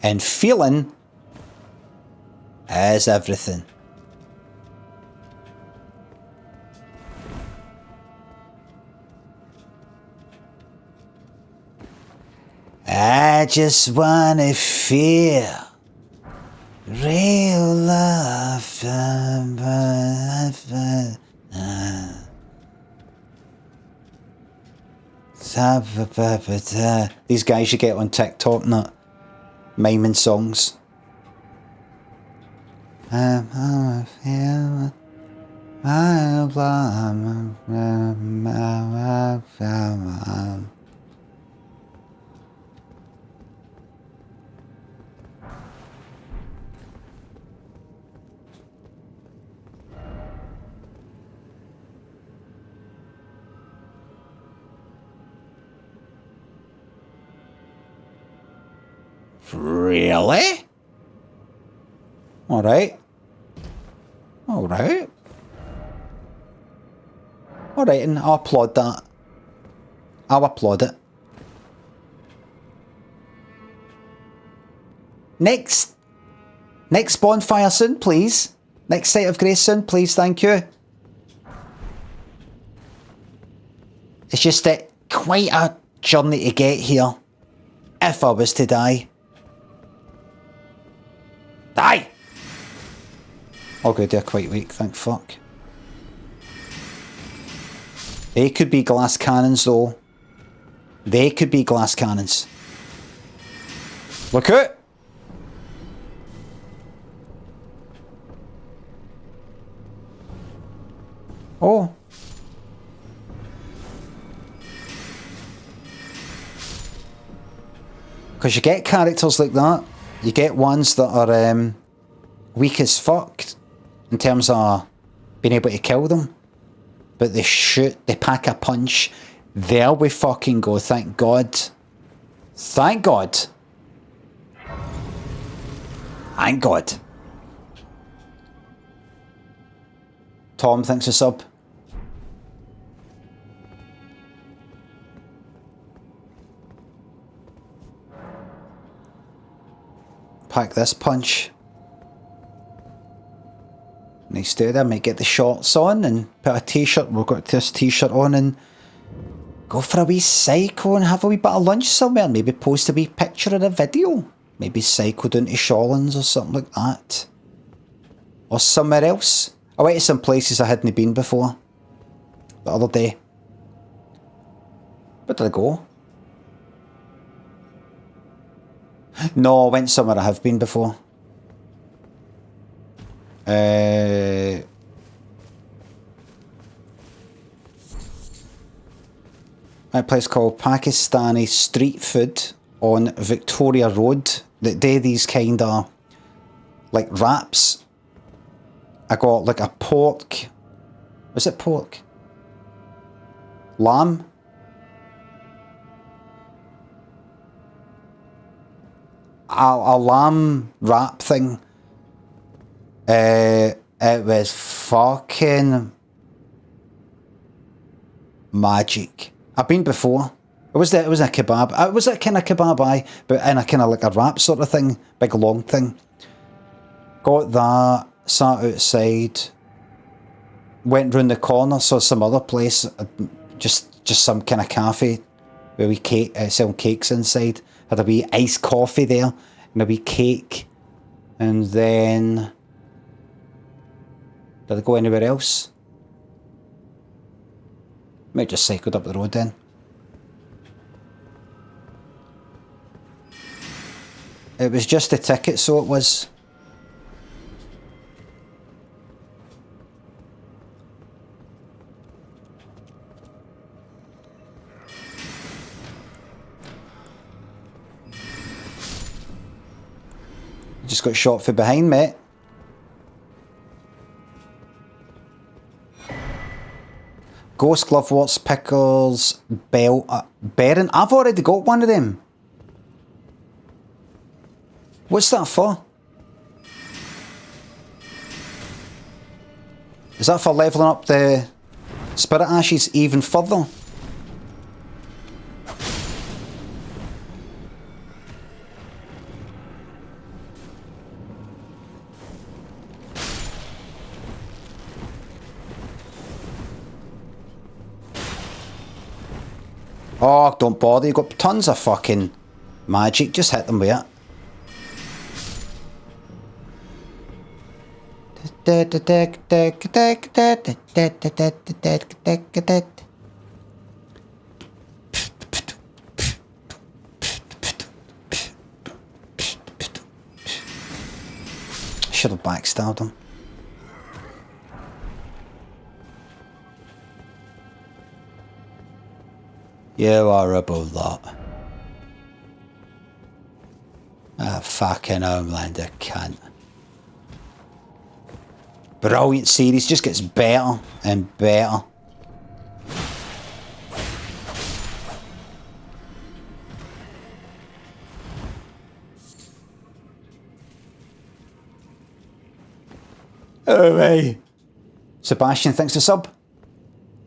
And feeling is everything. I just wanna feel real love. These guys you get on TikTok, not miming songs. Really? Alright. Alright. Alright, and I'll applaud that. I'll applaud it. Next bonfire soon, please. Next site of grace soon, please, thank you. It's just quite a journey to get here. If I was to die. Die! Oh good, they're quite weak, thank fuck. They could be glass cannons though. They could be glass cannons. Look out! Oh. Because you get characters like that. You get ones that are weak as fuck in terms of being able to kill them. But they shoot, they pack a punch. There we fucking go, thank God. Thank God. Thank God. Tom, thanks for sub. Pack this punch. Nice dude, I might get the shorts on and put a t-shirt. We've got this t-shirt on and go for a wee cycle and have a wee bit of lunch somewhere. Maybe post a wee picture of a video. Maybe cycle down to Shawlands or something like that. Or somewhere else. I went to some places I hadn't been before. The other day. Where did I go? No, I went somewhere I have been before. A place called Pakistani Street Food on Victoria Road that do these kind of like wraps. I got like a pork. Was it pork? Lamb? A lamb wrap thing. It was fucking magic. I've been before. It was a kebab. It was a kind of kebab, but in a kind of like a wrap sort of thing, big long thing. Got that, sat outside, went round the corner, saw some other place, just some kind of cafe where we selling cakes inside. Had a wee iced coffee there, and a wee cake, and then did I go anywhere else? Might just cycled up the road then. It was just a ticket, so it was. Just got shot from behind, mate. Ghost Gloveworts, Pickles, Bell, Baron. I've already got one of them. What's that for? Is that for leveling up the Spirit Ashes even further? Oh, don't bother, you've got tons of fucking magic, just hit them with it. Should have backstabbed him. You horrible lot. Ah, fucking Homelander cunt. Brilliant series, just gets better and better. Oh, hey. Sebastian, thanks for sub.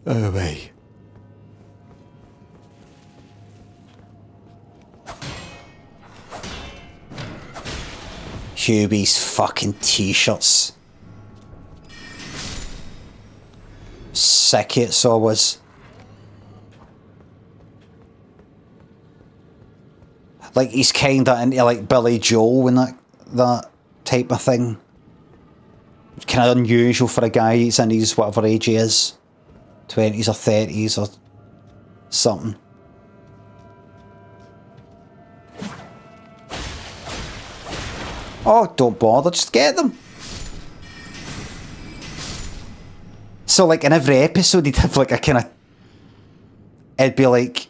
Oh, hey. Hubie's fucking t-shirts. Sick it so was. Like he's kinda into like Billy Joel and that type of thing. It's kinda unusual for a guy he's in his whatever age he is. 20s or 30s or something. Oh, don't bother, just get them. So, like, in every episode, he'd have, like, a kind of... It'd be, like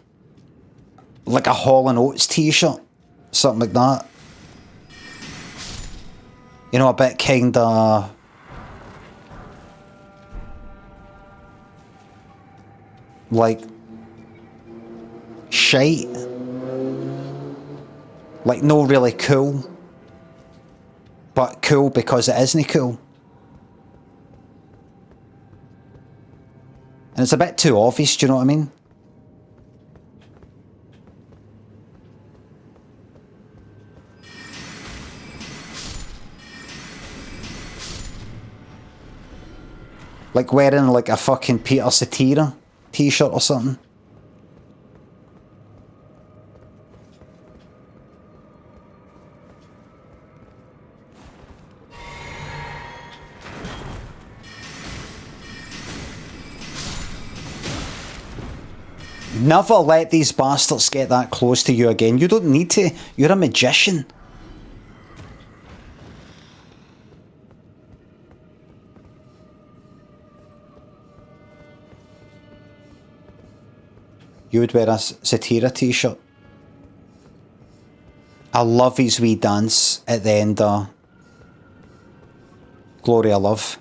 a Hall & Oates t-shirt. Something like that. You know, a bit kind of... like... shite. Like, no really cool. But cool because it isn't cool. And it's a bit too obvious, do you know what I mean? Like wearing like a fucking Peter Cetera t-shirt or something. Never let these bastards get that close to you again. You don't need to. You're a magician. You would wear a Satira t-shirt. I love his wee dance at the end of Glory of Love.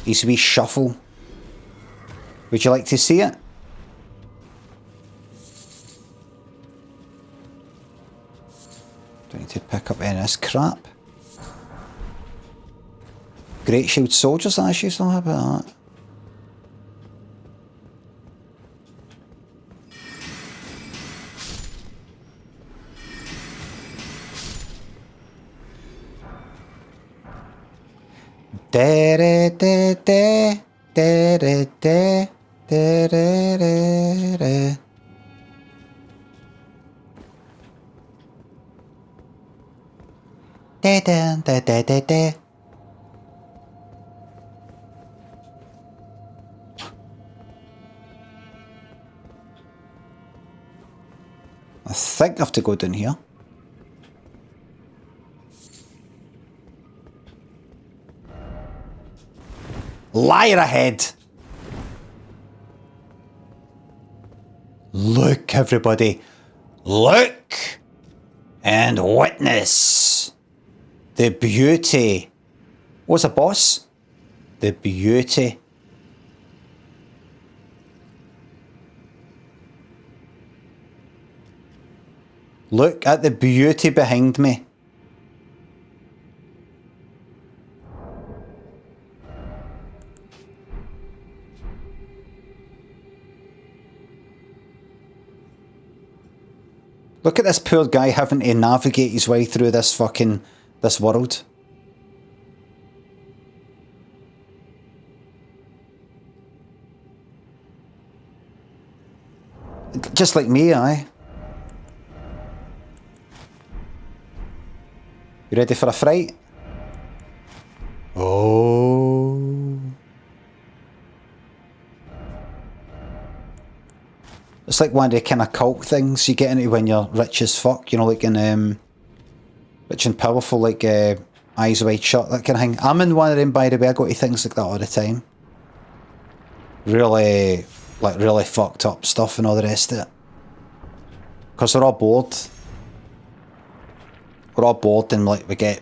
His wee shuffle. Would you like to see it? Don't need to pick up any of this crap. Great Shield Soldiers, actually, so how about that? Da da da da da da. I think I have to go down here. Liar ahead! Look, everybody. Look and witness the beauty. What's a boss? The beauty. Look at the beauty behind me. Look at this poor guy having to navigate his way through this world. Just like me, aye. You ready for a fright? Oh. It's like one of the kind of cult things you get into when you're rich as fuck, you know, like in Rich and Powerful, like Eyes Wide Shut, that kind of thing. I'm in one of them, by the way. I go to things like that all the time. Really, like really fucked up stuff and all the rest of it. Because they're all bored. We're all bored and like we get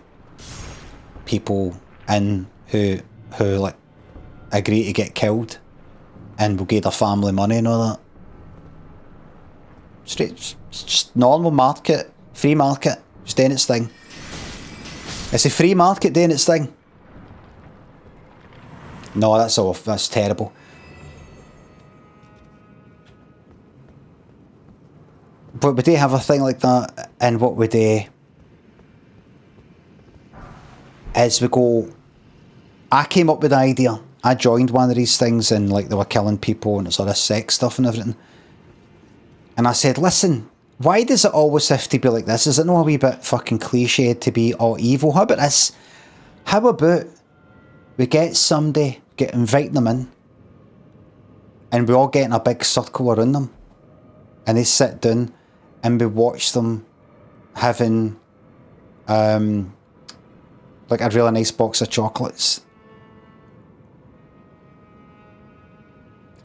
people in who like agree to get killed and will give their family money and all that. Straight, it's just normal market, free market, just doing its thing. It's a free market doing its thing. No, that's terrible. But would they have a thing like that? And what would they? As we go, I came up with the idea. I joined one of these things and like they were killing people and it's all this sex stuff and everything. And I said, listen, why does it always have to be like this? Is it not a wee bit fucking cliched to be all evil? How about this? How about we get somebody, invite them in, and we all get in a big circle around them, and they sit down, and we watch them having, like a really nice box of chocolates.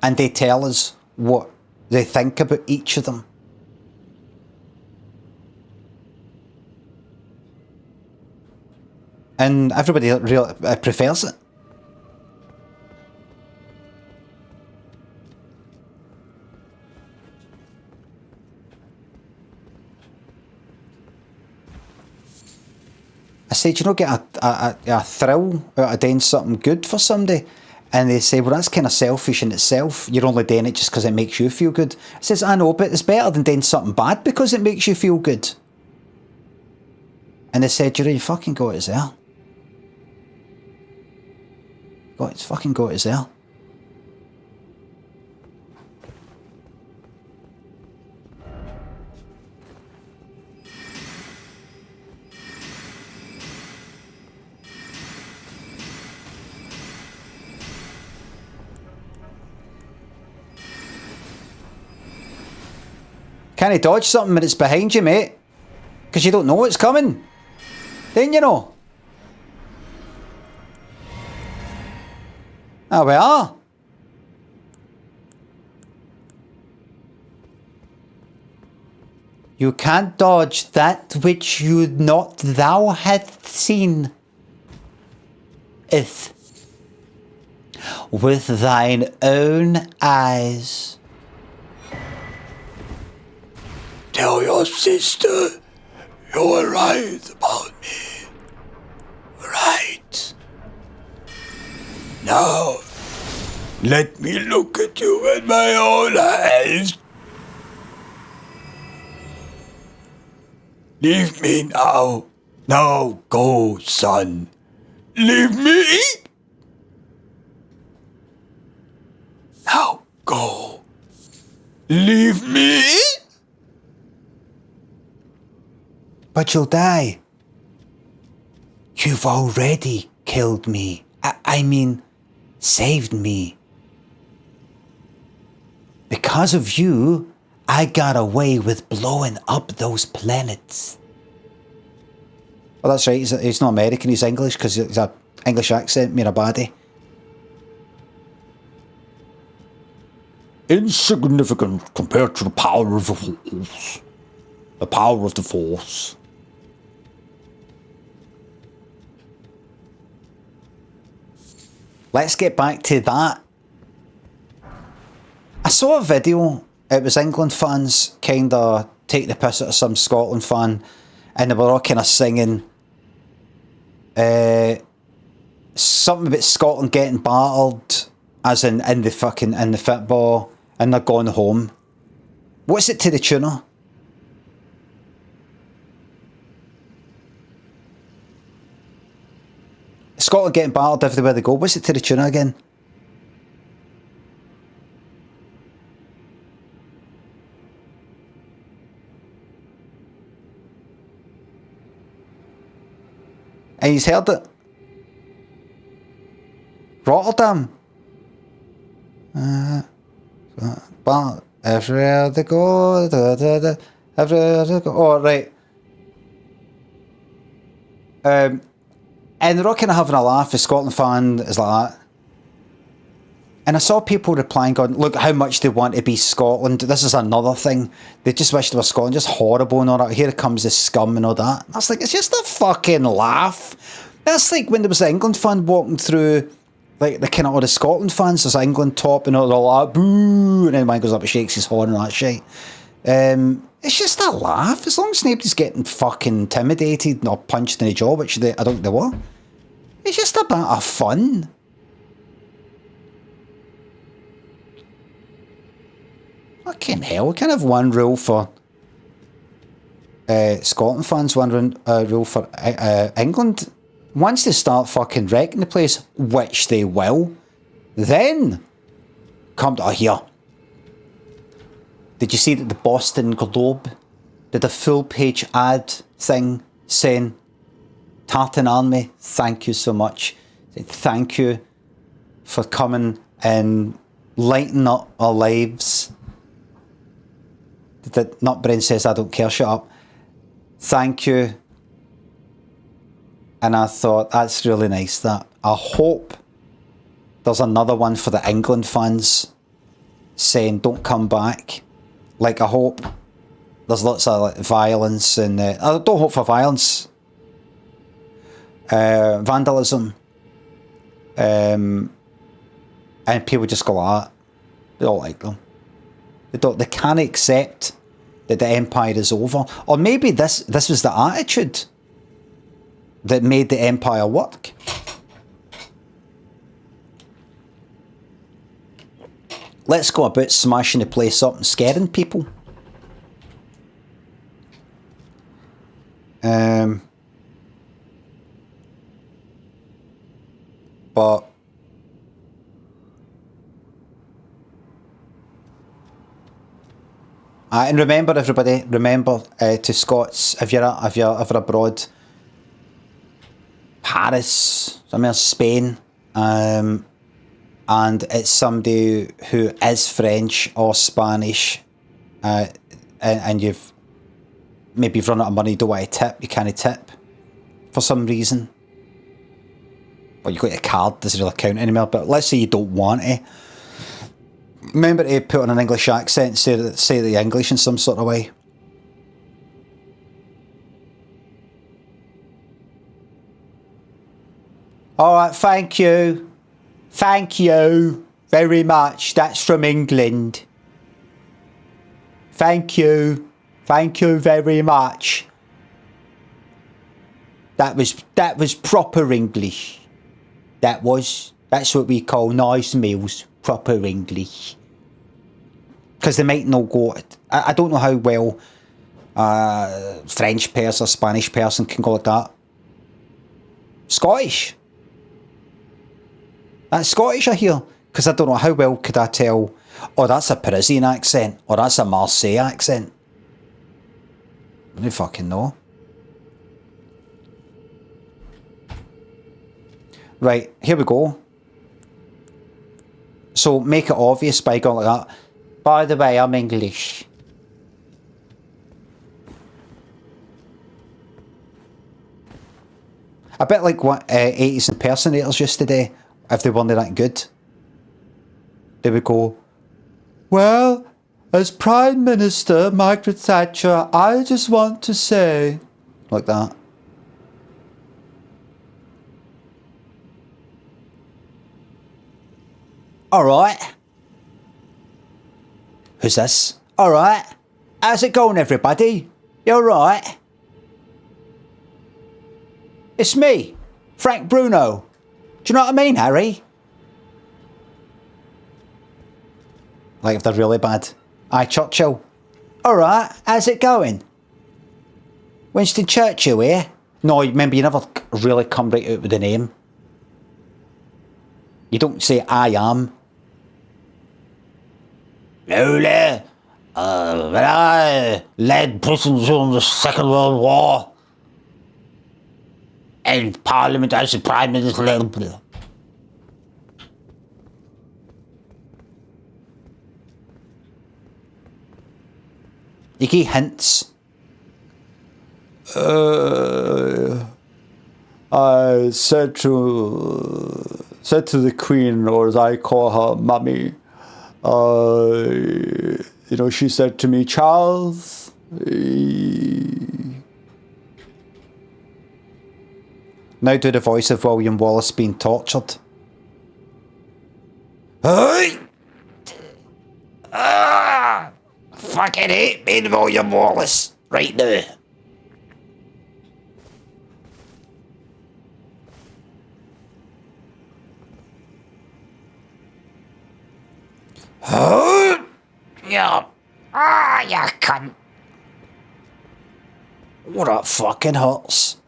And they tell us what they think about each of them. And everybody really prefers it. I said, you know, get a thrill out of doing something good for somebody. And they say, well, that's kind of selfish in itself. You're only doing it just because it makes you feel good. I says, I know, but it's better than doing something bad because it makes you feel good. And they said, you fucking got it there. It's fucking got it there. Can't you dodge something when it's behind you, mate? Because you don't know what's coming. Then you know. Ah, we are. You can't dodge that which you not thou hast seen. If with thine own eyes. Tell your sister you're right about me. Right. Now, let me look at you with my own eyes. Leave me now. Now go, son. Leave me. Now go. Leave me. But you'll die. You've already killed me. I mean, saved me. Because of you, I got away with blowing up those planets. Well, that's right. He's not American. He's English because he's an English accent. Made a baddie. Insignificant compared to the power of the Force. The power of the Force. Let's get back to that. I saw a video. It was England fans kind of taking the piss out of some Scotland fan, and they were all kind of singing something about Scotland getting battered, as in the football, and they're going home. What's it to the tune of? Scotland getting battered everywhere they go. What's it to the tune of again? And he's heard it. Rotterdam. But everywhere they go, everywhere they go. Oh, right. And they're all kind of having a laugh. A Scotland fan is like that. And I saw people replying, going, look how much they want to be Scotland. This is another thing. They just wish they were Scotland, just horrible and all that. Here comes the scum and all that. I was like, it's just a fucking laugh. That's like when there was an England fan walking through, like the kind of all the Scotland fans, there's England top and all that, boo, and then one goes up and shakes his horn and that shit. It's just a laugh. As long as nobody's getting fucking intimidated or punched in the jaw, which I don't think they were. It's just a bit of fun. Fucking hell, we can have one rule for Scotland fans, one rule for England. Once they start fucking wrecking the place, which they will, then come to here. Did you see that the Boston Globe did a full page ad thing saying, Tartan Army, thank you so much. Thank you for coming and lighting up our lives. That Nutbrain says, I don't care, shut up. Thank you. And I thought, that's really nice. That I hope there's another one for the England fans saying, don't come back. Like, I hope there's lots of like, violence and... I don't hope for violence. Vandalism. And people just go like that. They don't like them. They can't accept that the Empire is over. Or maybe this was the attitude that made the Empire work. Let's go about smashing the place up and scaring people. But and remember, everybody, to Scots, if you're ever abroad, Paris, somewhere Spain, and it's somebody who is French or Spanish, and you've run out of money, you don't want to tip, you can't tip for some reason. Well, you've got your card, doesn't really count anymore, but let's say you don't want to. Remember to put on an English accent, say the English in some sort of way. Alright, thank you. Thank you very much. That's from England. Thank you. Thank you very much. That was proper English. That's what we call nice meals. Proper English. Because they might not go... I don't know how well French person or Spanish person can go like that. Scottish. That's Scottish, I hear. Because I don't know how well could I tell, oh, that's a Parisian accent, or that's a Marseille accent. I don't fucking know. Right, here we go. So make it obvious by going like that. By the way, I'm English. A bit like what 80s impersonators used to do, if they weren't that good. They would go, well, as Prime Minister Margaret Thatcher, I just want to say... Like that. Alright. Who's this? Alright. How's it going, everybody? You alright? It's me, Frank Bruno. Do you know what I mean, Harry? Like if they're really bad. Aye, Churchill. Alright, how's it going? Winston Churchill here? No, remember you never really come right out with the name. You don't say I am. When I led Britain during the Second World War, in Parliament as the Prime Minister. You give hints. I said to the Queen, or as I call her, Mummy, you know, she said to me, Charles, now do the voice of William Wallace being tortured. Hey! Fucking hate being William Wallace right now. Oh, yeah. You cunt. What that fucking hurts.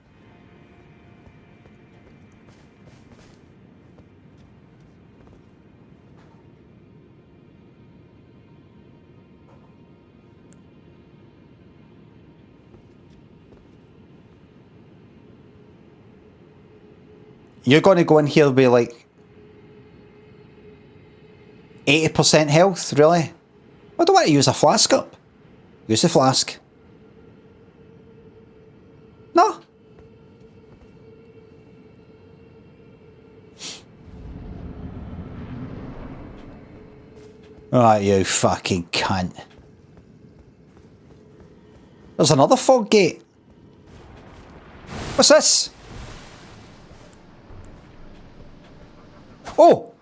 You're going to go in here with like 80% health, really? I don't want to use a flask up. Use the flask. No. Alright, you fucking cunt. There's another fog gate. What's this? Oh!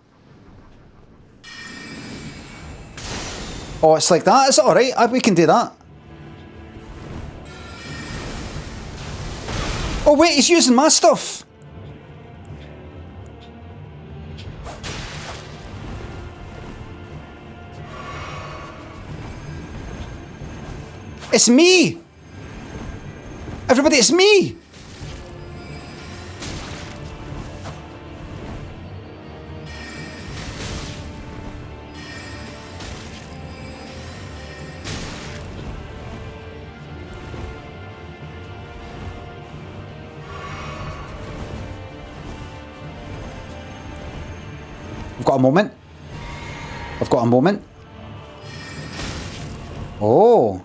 Oh, it's like that? Is it alright? We can do that. Oh wait, he's using my stuff! It's me! Everybody, it's me! I've got a moment. I've got a moment. Oh.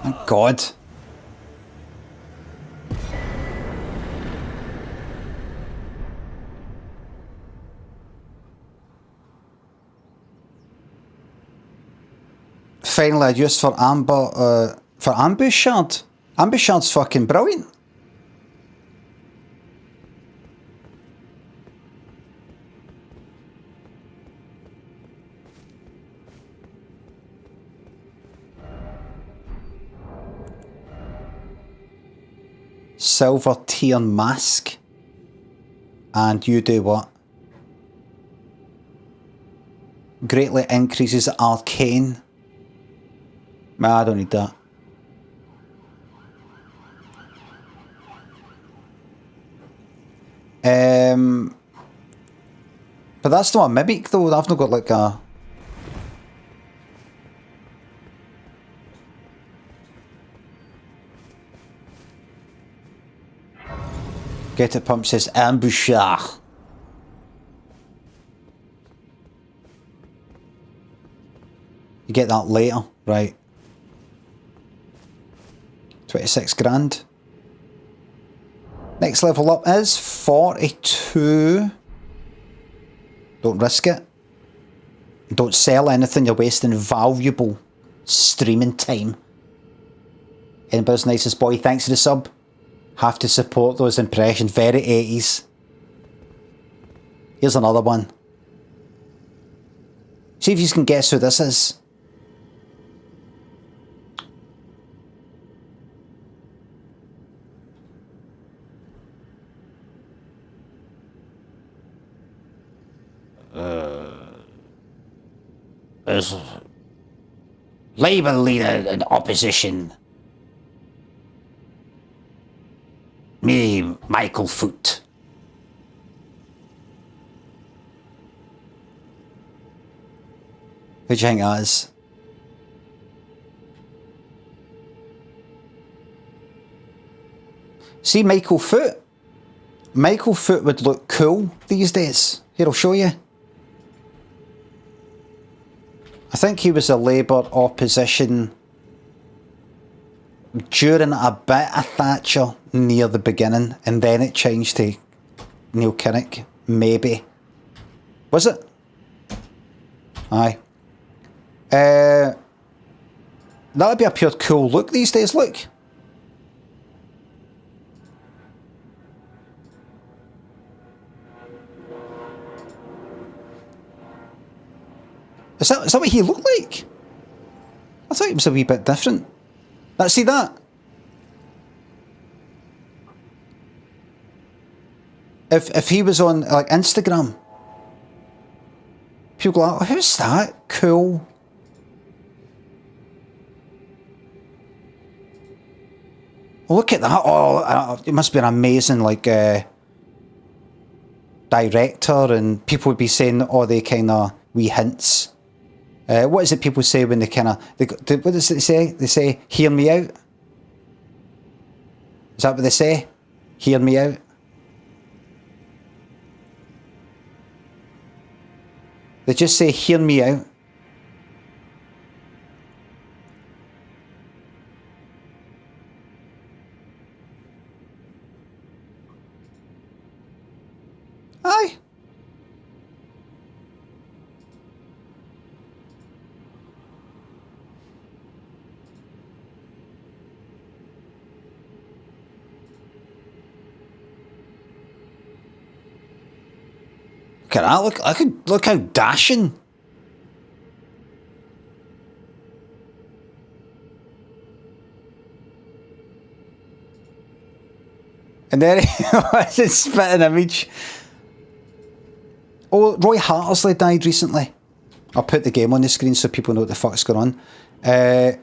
Thank God. Finally, a use for ambush shard. Ambush shard's fucking brilliant. Silver tier mask. And you do what? Greatly increases arcane. Nah, I don't need that. But that's not a mimic though. I've not got like a... Get it pump says ambusher. You get that later, right? 26 grand. Next level up is 42. Don't risk it. Don't sell anything, you're wasting valuable streaming time. Edinburgh's nicest boy, thanks for the sub. Have to support those impressions, very 80s. Here's another one. See if you can guess who this is. As Labour leader in opposition. Me, Michael Foot. Who do you think that is? See Michael Foot? Michael Foot would look cool these days. Here, I'll show you. I think he was a Labour opposition during a bit of Thatcher near the beginning, and then it changed to Neil Kinnock, maybe. Was it? Aye. That would be a pure cool look these days, look. Is that what he looked like? I thought he was a wee bit different. Let's see that. If he was on like Instagram, people go like, oh, who's that? Cool. Oh, look at that. Oh, it must be an amazing like director, and people would be saying all the kind of wee hints. What is it people say when they kind of... What does it say? They say, hear me out. Is that what they say? Hear me out. They just say, hear me out. Aye. Look at that, look how dashing. And then it's a spitting image. Oh, Roy Hattersley died recently. I'll put the game on the screen so people know what the fuck's going on.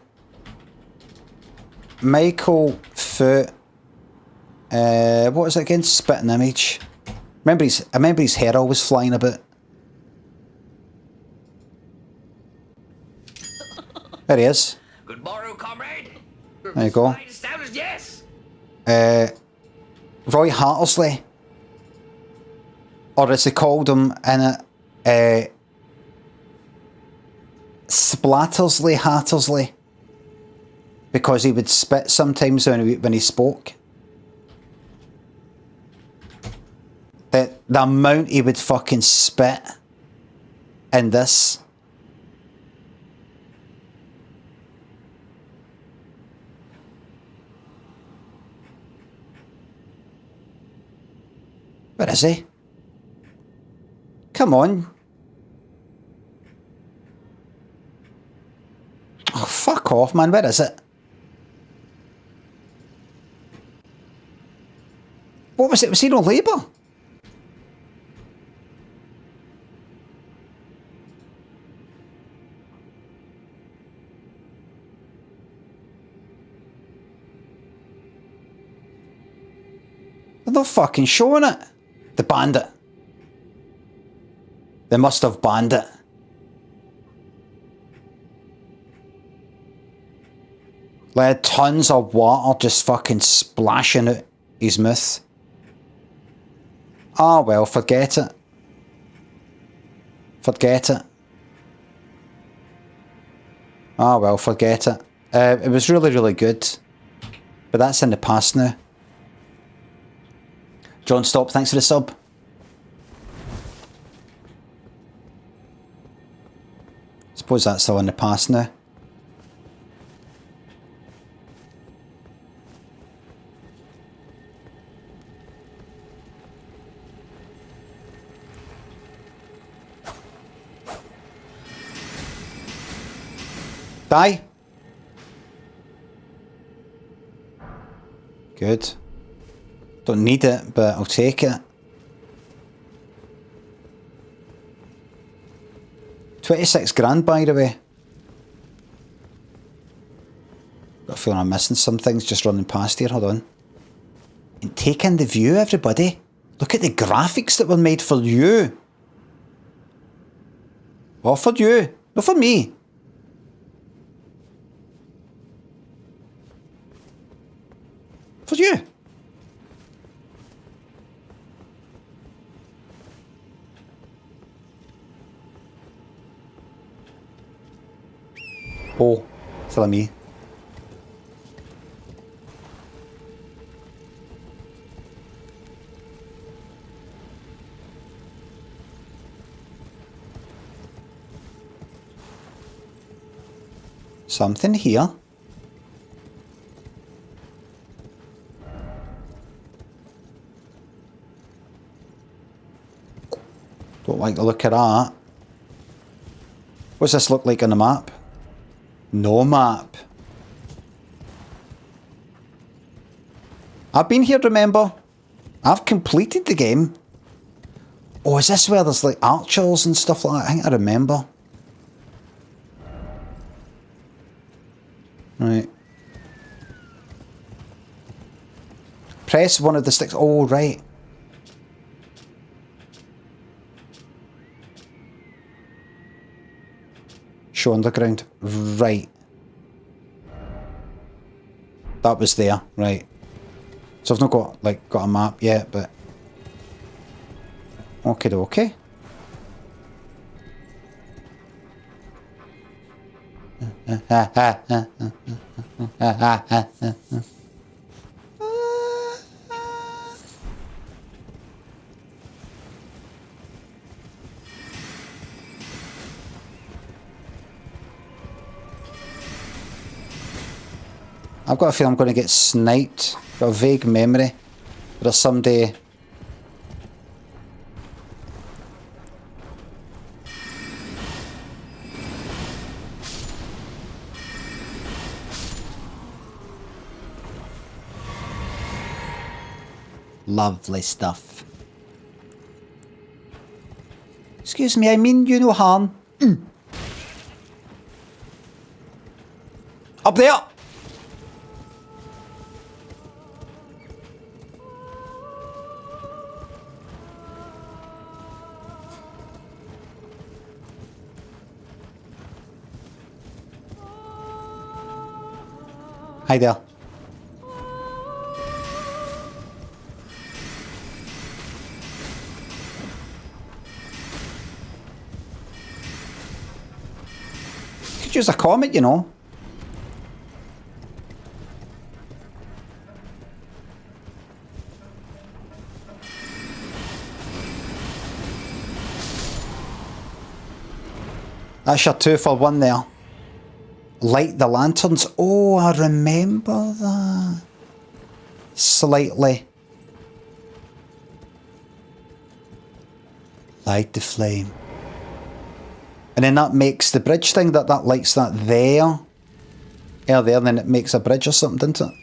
Michael Foot. What was it again? Spitting image. I remember his hair always flying a bit. There he is. Good morrow, comrade. There you go. Yes. Roy Hattersley. Or as they called him in it, Splattersley Hattersley. Because he would spit sometimes when he spoke. The amount he would fucking spit in this. Where is he? Come on. Oh, fuck off, man. Where is it? What was it? Was he no Labour? They're not fucking showing it. They banned it. They must have banned it. Like tons of water just fucking splashing out his mouth. Ah, well, forget it. Forget it. Ah, well, forget it. It was really, really good. But that's in the past now. John Stop, thanks for the sub. Suppose that's all in the past now. Die. Good. Don't need it, but I'll take it. 26 grand, by the way. Got a feeling I'm missing some things just running past here. Hold on. And take in the view, everybody. Look at the graphics that were made for you. Well, for you. Not for me. For you. Oh, still me. Something here. Don't like the look of that. What's this look like on the map? No map. I've been here, remember? I've completed the game. Oh, is this where there's like archers and stuff like that? I think I remember. Right. Press one of the sticks. Oh, right. Show underground. Right. That was there. Right. So I've not got a map yet, but... Okay, okay. I've got a feeling I'm going to get sniped. Got a vague memory. There's someday. Lovely stuff. Excuse me, I mean you no harm. Up there! Hi there. Could use a comet, you know. That's your 2 for 1 there. Light the lanterns. Oh, I remember that. Slightly. Light the flame. And then that makes the bridge thing, that lights that there. Yeah, there, and then it makes a bridge or something, doesn't it?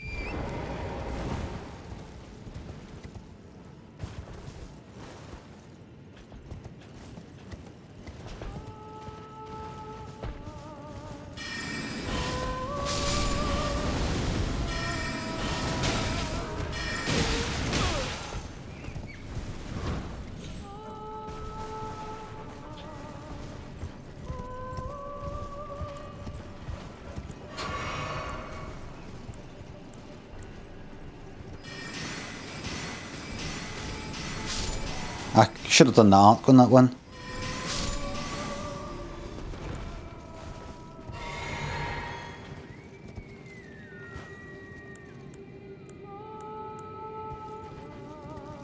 I should have done the arc on that one.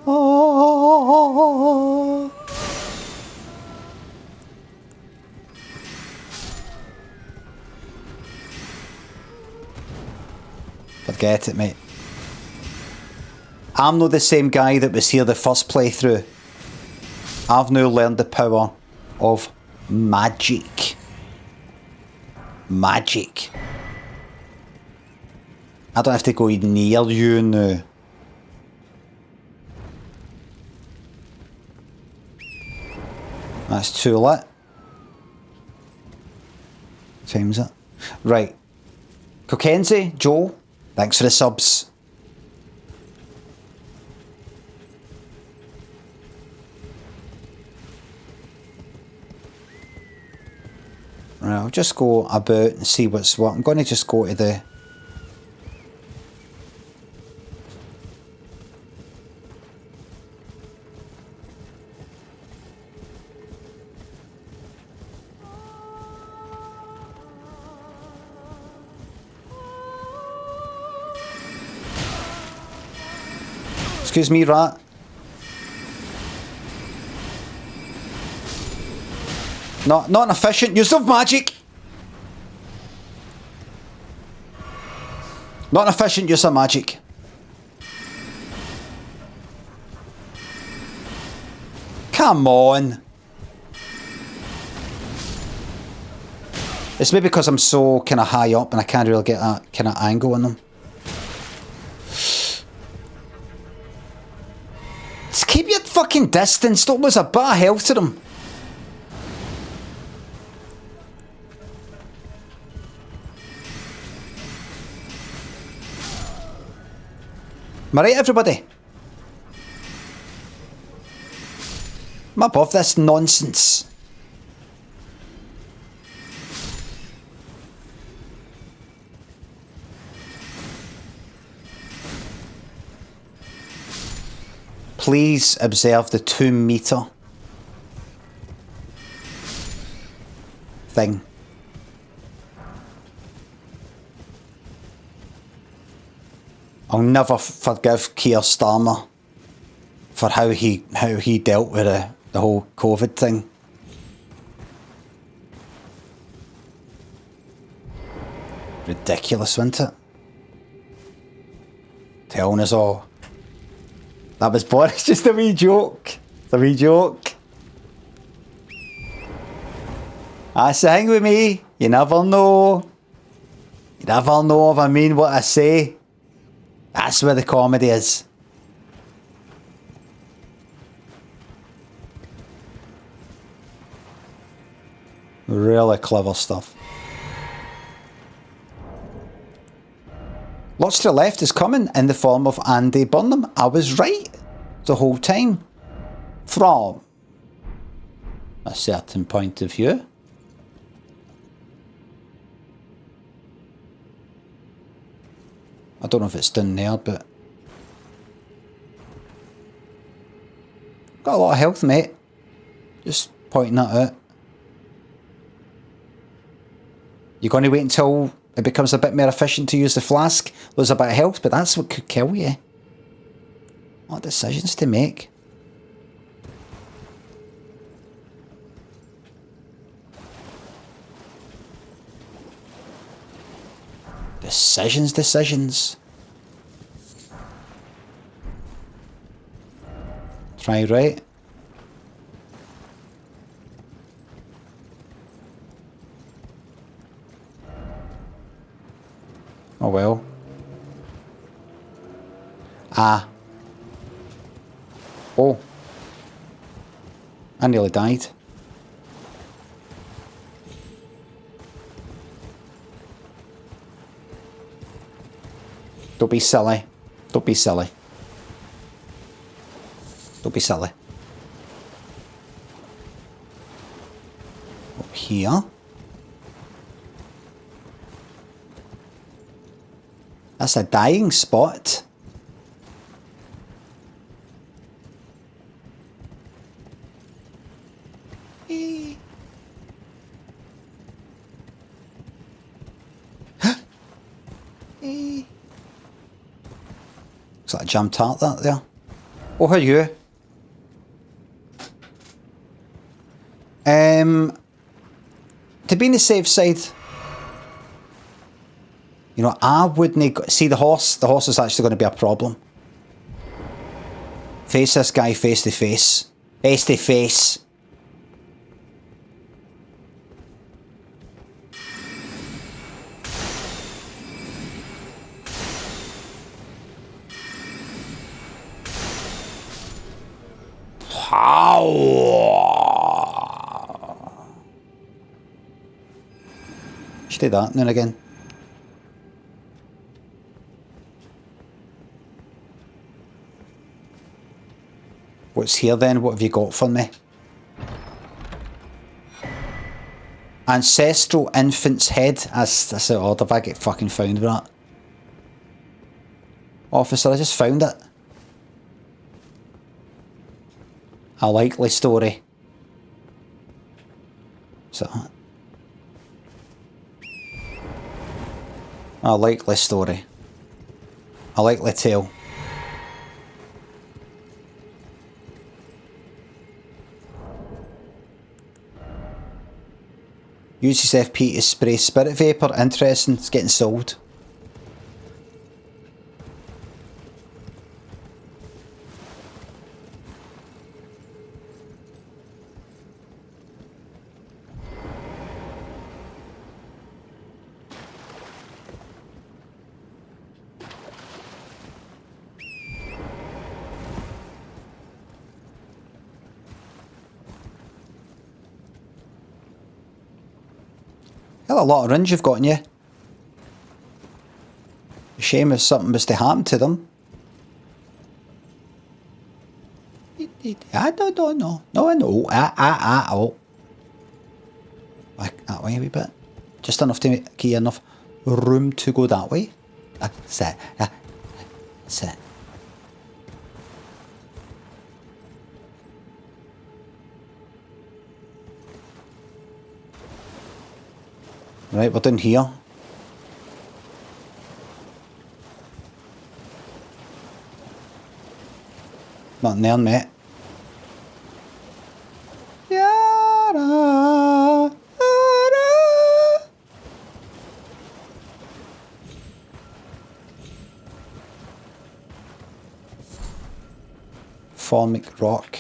Oh. Forget it, mate. I'm not the same guy that was here the first playthrough. I've now learned the power of magic. Magic. I don't have to go near you now. That's too lit. Time's it. Right. Kokenzie, Joe, thanks for the subs. Right, I'll just go about and see what's what. I'm going to just go to the... Excuse me, rat. Not an efficient use of magic. Not an efficient use of magic. Come on. It's maybe because I'm so kind of high up and I can't really get that kind of angle on them. Just keep your fucking distance. Don't lose a bit of health to them. Am I right, everybody? I'm above this nonsense. Please observe the 2 meter thing. I'll never forgive Keir Starmer for how he dealt with the whole COVID thing. Ridiculous, wasn't it? Telling us all. That was Boris, just a wee joke. It's a wee joke. That's the thing with me. You never know. You never know if I mean what I say. That's where the comedy is. Really clever stuff. Lots to the left is coming in the form of Andy Burnham. I was right the whole time. From a certain point of view. I don't know if it's down there, but... Got a lot of health, mate. Just pointing that out. You're going to wait until it becomes a bit more efficient to use the flask, lose a bit of health, but that's what could kill you. What decisions to make. Decisions. Try right. Oh well. Ah. Oh. I nearly died. Don't be silly. Don't be silly. Don't be silly. Up here. That's a dying spot. Looks like a jam tart that there. Oh, how are you? To be on the safe side, you know, I wouldn't see the horse. The horse is actually going to be a problem. Face this guy face to face. Face to face. Should do that now and again. What's here then? What have you got for me? Ancestral infant's head. That's odd if I get fucking found with that. Officer, I just found it. A likely story. So, a likely story. A likely tale. Uses FP to spray spirit vapour. Interesting. It's getting sold. Hell, a lot of runs you've got in you. A shame if something was to happen to them. I don't know. No, I know. Oh. Back that way a wee bit. Just enough to make enough room to go that way. Sit. Sit. Right, we're down here. Nothing there, mate. Formic rock.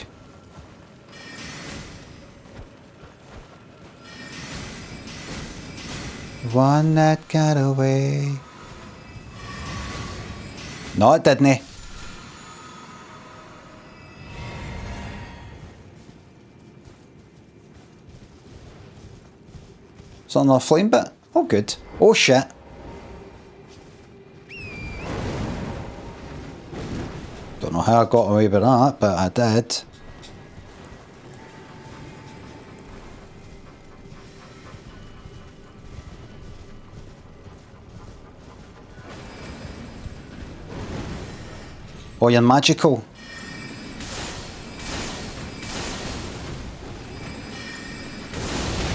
One that got away. No, it didn't. Is that another flame bit? Oh, good. Oh, shit. Don't know how I got away with that, but I did. Oh, you're magical.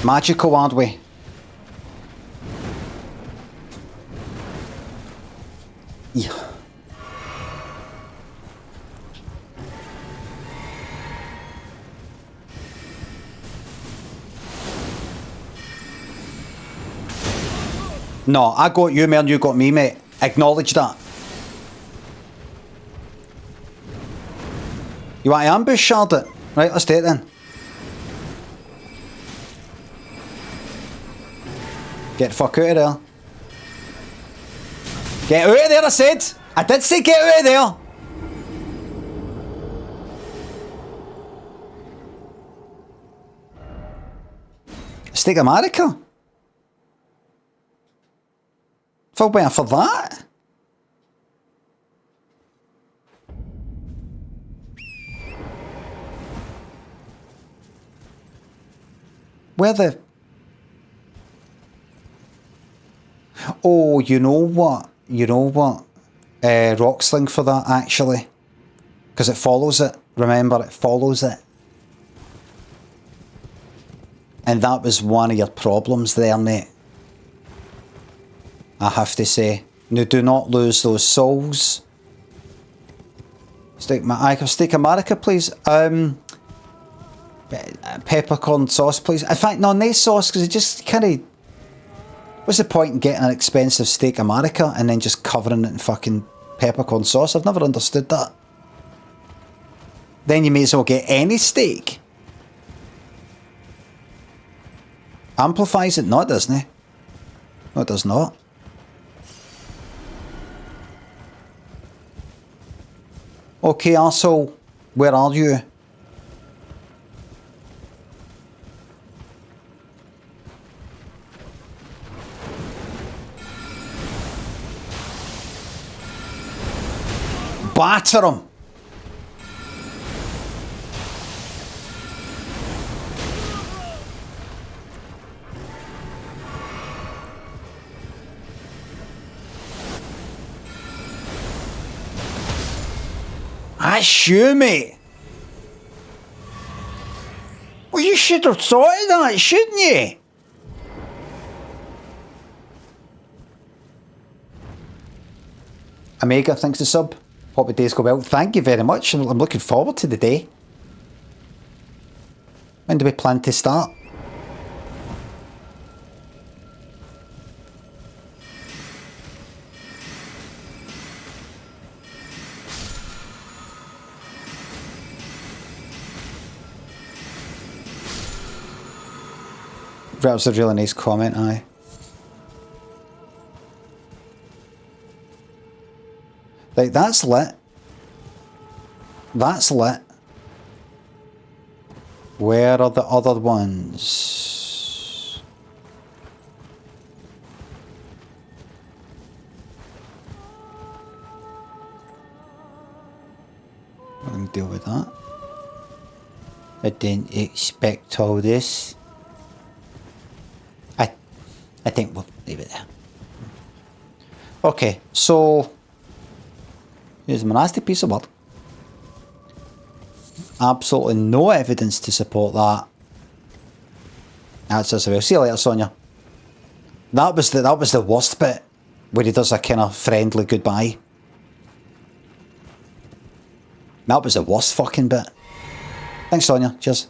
Magical, aren't we? Yeah. No, I got you more than you got me, mate. Acknowledge that. You want to ambush shard it? Right, let's do it then. Get the fuck out of there. Get out of there, I said! I did say get out of there! Stake America? Fell better for that? Where the... Oh, you know what? You know what? Rock sling for that, actually. Because it follows it. Remember, it follows it. And that was one of your problems there, mate. I have to say. Now, do not lose those souls. Steak America, please. Peppercorn sauce, please. In fact, no, no sauce, because it just kind of... What's the point in getting an expensive Steak America and then just covering it in fucking peppercorn sauce? I've never understood that. Then you may as well get any steak. Amplifies it? No, it doesn't it? No, it does not. Okay, arsehole, where are you? Batter him! Assure me! Well, you should have thought of that, shouldn't you? Omega, thanks to sub. Hope the days go well. Thank you very much. I'm looking forward to the day. When do we plan to start? That was a really nice comment, aye. Like, that's lit. That's lit. Where are the other ones? I'm going to deal with that. I didn't expect all this. I think we'll leave it there. Okay, so here's a nasty piece of work. Absolutely no evidence to support that. That's as well. See you later, Sonia. That was the worst bit, where he does a kind of friendly goodbye. That was the worst fucking bit. Thanks, Sonia. Cheers.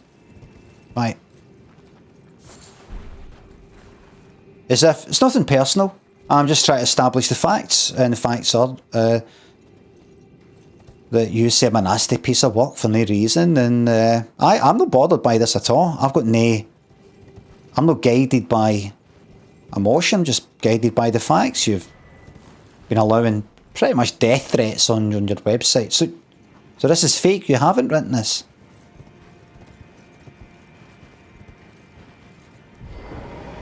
Bye. As if it's nothing personal. I'm just trying to establish the facts, and the facts are that you say I'm a nasty piece of work for no reason, and I'm not bothered by this at all. I'm not guided by emotion. I'm just guided by the facts. You've been allowing pretty much death threats on your website, so this is fake. You haven't written this.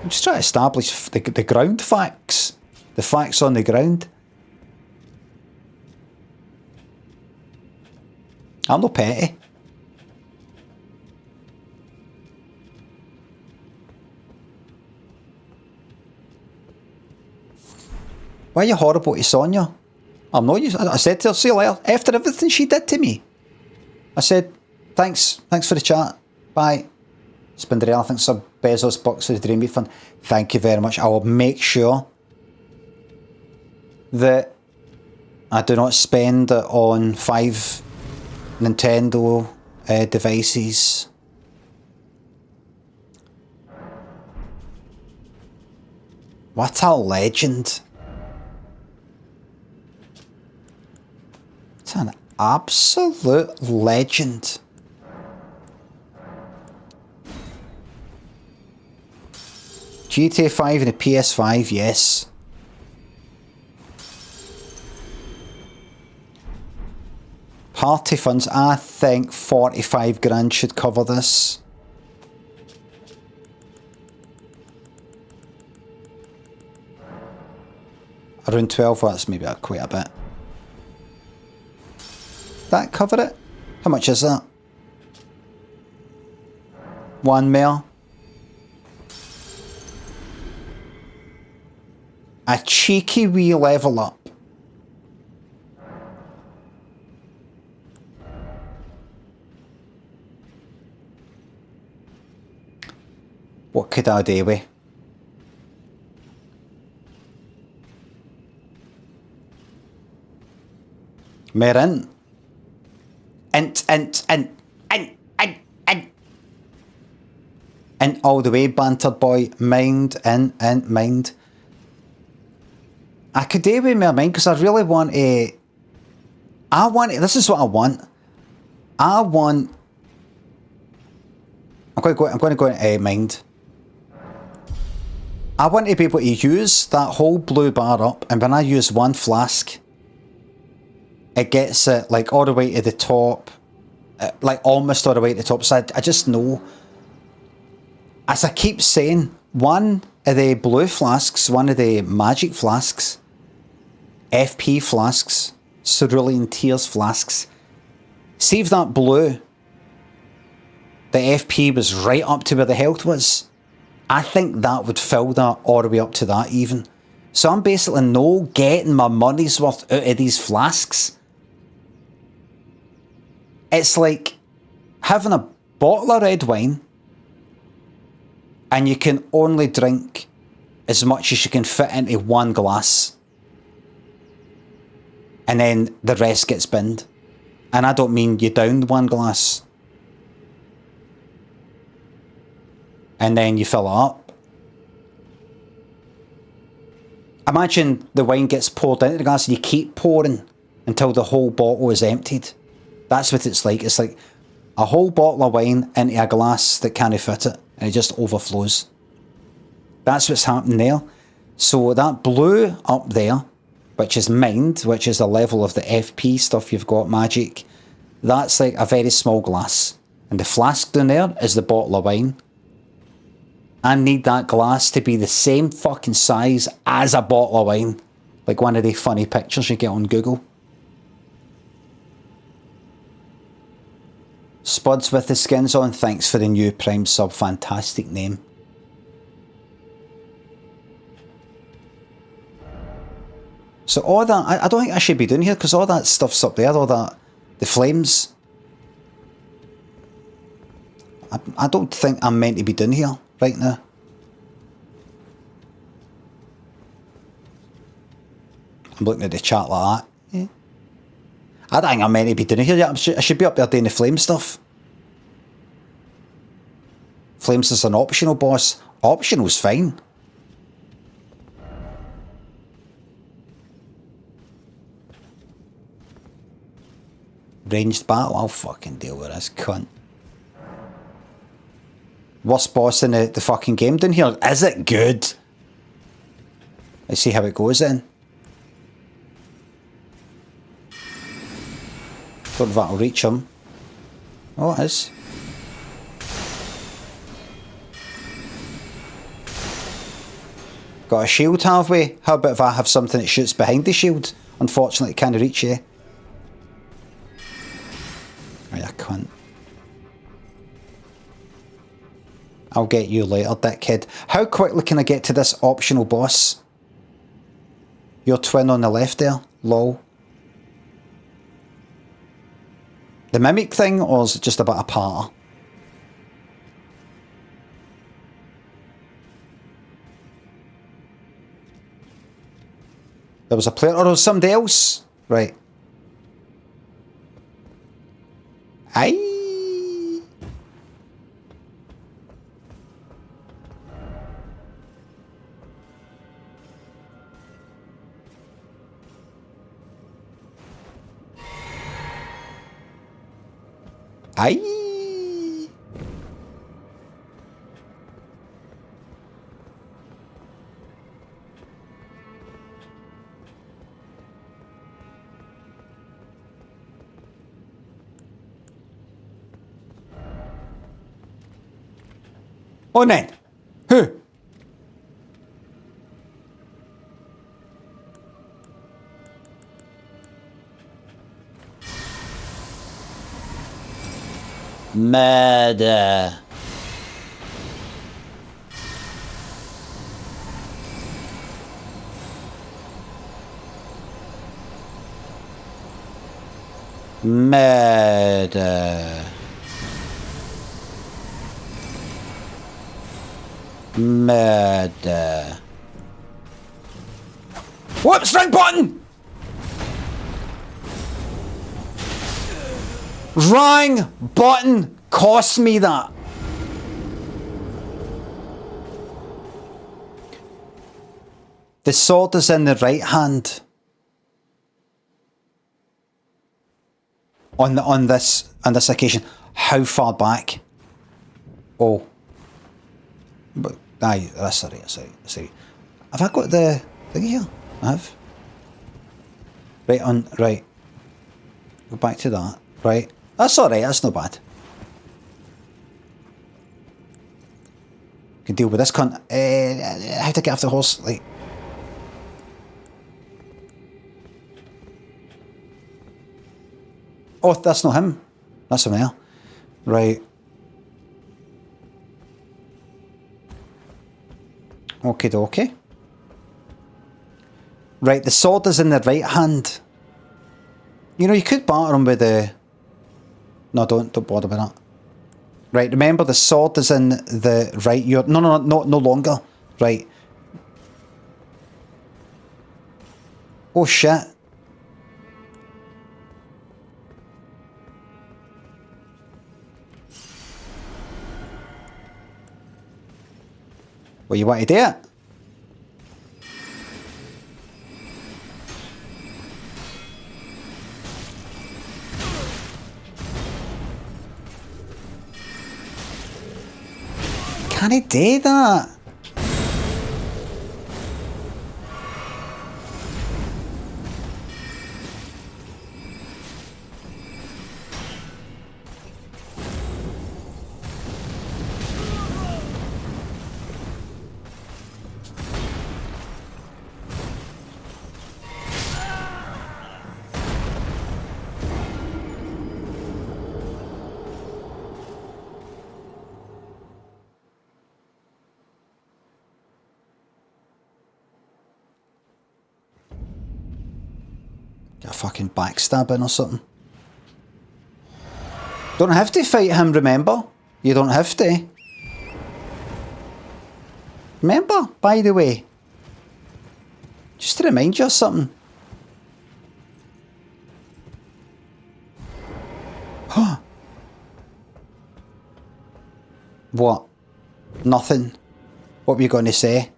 I'm just trying to establish the ground facts. The facts on the ground. I'm not petty. Why are you horrible to Sonia? I'm not. I said to her, see you later. After everything she did to me. I said, thanks for the chat. Bye. Spinderella thinks some Bezos bucks for the Dream Refund. Thank you very much. I will make sure that I do not spend it on 5 Nintendo devices. What a legend. It's an absolute legend. GTA 5 and a PS5, yes. Party funds, I think 45 grand should cover this. Around 12, well, that's maybe quite a bit. That cover it? How much is that? One more. A cheeky wee level up. What could I do with? Merin. And all the way, bantered boy. Mind, mind. I could do with my mind because I really want a... this is what I want. I'm going to go into mind. I want to be able to use that whole blue bar up, and when I use one flask, it gets it like all the way to the top, like almost all the way to the top. So I just know, as I keep saying, one of the blue flasks, one of the magic flasks, FP flasks, Cerulean Tears flasks, see if that blue, the FP was right up to where the health was. I think that would fill that all the way up to that even. So I'm basically no getting my money's worth out of these flasks. It's like having a bottle of red wine and you can only drink as much as you can fit into one glass. And then the rest gets binned. And I don't mean you down one glass. And then you fill it up. Imagine the wine gets poured into the glass and you keep pouring until the whole bottle is emptied. That's what it's like. It's like a whole bottle of wine into a glass that can't fit it. And it just overflows. That's what's happening there. So that blue up there, which is mind, which is the level of the FP stuff you've got, magic, that's like a very small glass. And the flask down there is the bottle of wine. I need that glass to be the same fucking size as a bottle of wine. Like one of the funny pictures you get on Google. Spuds with the skins on, thanks for the new Prime sub, fantastic name. So all that, I don't think I should be doing here because all that stuff's up there, all that, the flames. I don't think I'm meant to be doing here right now. I'm looking at the chat like that. Yeah. I don't think I'm meant to be doing here yet. I should be up there doing the flame stuff. Flames is an optional boss. Optional's fine. Ranged battle, I'll fucking deal with this cunt. Worst boss in the fucking game down here. Is it good? Let's see how it goes then. Don't know if that'll reach him. Oh, it is. Got a shield, have we? How about if I have something that shoots behind the shield? Unfortunately, it can't reach you. Oh, you cunt. I'll get you later, dickhead. How quickly can I get to this optional boss? Your twin on the left there? Lol. The mimic thing, or is it just about a part? There was a player, or was somebody else? Right. Aye. Aye. On then. Who? Murder. Murder. Murder. Whoops, wrong button! Wrong button cost me that. The sword is in the right hand. On this occasion. How far back? Oh. But aye, that's sorry. Have I got the thing here? I have. Right. Go back to that. Right. That's alright, that's not bad. Can deal with this cunt. How to get off the horse, like. Oh, that's not him. That's him there. Right. Okie dokie. Right, the sword is in the right hand. You know, you could batter him with the... No, don't bother with that. Right, remember the sword is in the right... You're... No longer. Right. Oh, shit. Well, you want to do it? Can I do that? Get a fucking backstabbing or something. Don't have to fight him, remember? You don't have to. Remember, by the way. Just to remind you of something. What? Nothing. What were you going to say?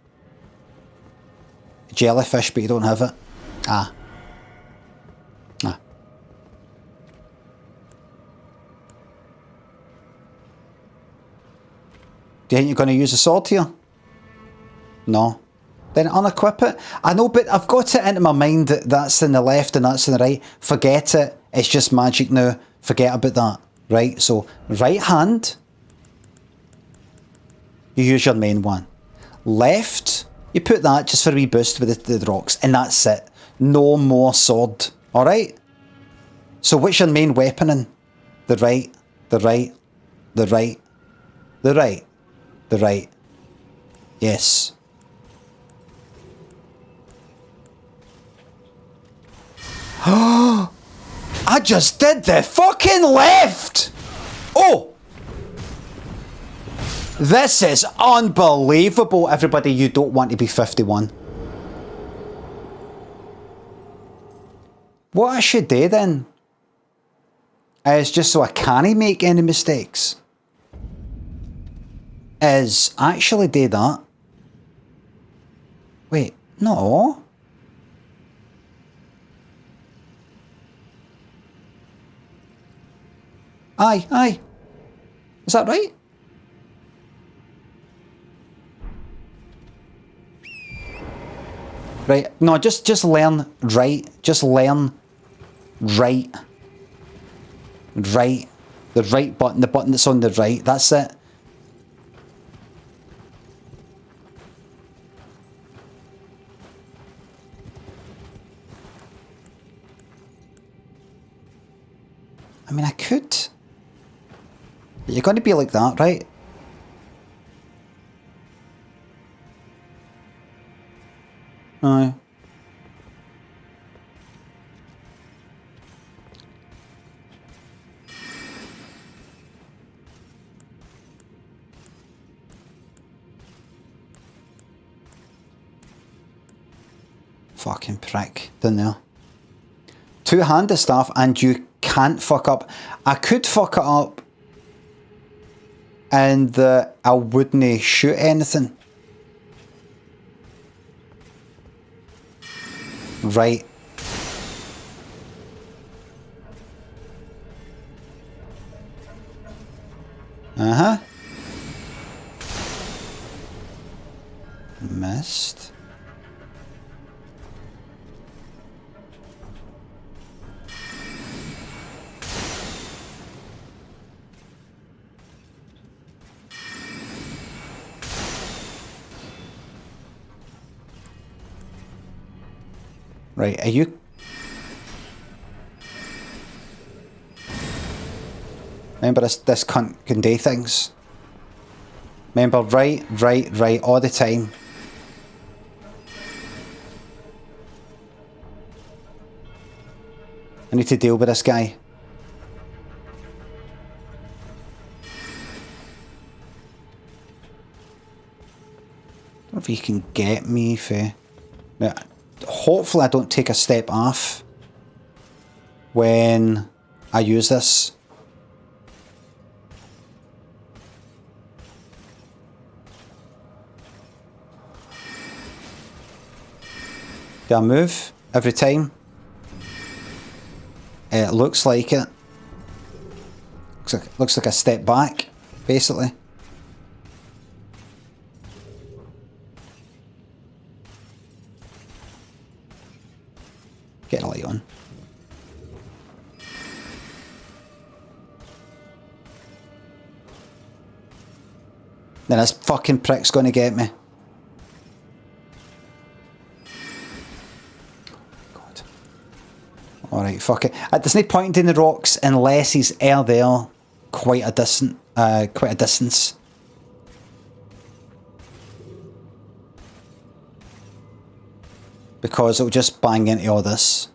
Jellyfish, but you don't have it. Ah. Do you think you're going to use a sword here? No. Then unequip it. I know, but I've got it into my mind that that's in the left and that's in the right. Forget it. It's just magic now. Forget about that. Right? So, right hand. You use your main one. Left. You put that just for a wee boost with the rocks. And that's it. No more sword. Alright? So, what's your main weapon in? The right. The right. The right. The right. The right. Yes. I just did the fucking left! Oh! This is unbelievable, everybody. You don't want to be 51. What I should do then is, just so I can't make any mistakes, is actually do that. Wait, no. Aye. Is that right? Right. No, just learn right. Just learn right. Right. The right button. The button that's on the right. That's it. I mean, I could. But you're going to be like that, right? Aye. Fucking prick, didn't there? Two-handed staff, and you can't fuck up. I could fuck it up and I wouldn't shoot anything. Right. Uh-huh. Missed. Right, are you... Remember this cunt can do things. Remember, right, all the time. I need to deal with this guy. I don't know if he can get me for... Now, hopefully I don't take a step off when I use this. Do I move every time? It looks like it. Looks like a step back, basically. Get a light on. Then this fucking prick's gonna get me. God. Alright, fuck it. There's no point in the rocks unless he's there quite a distance. Because it'll just bang into all this.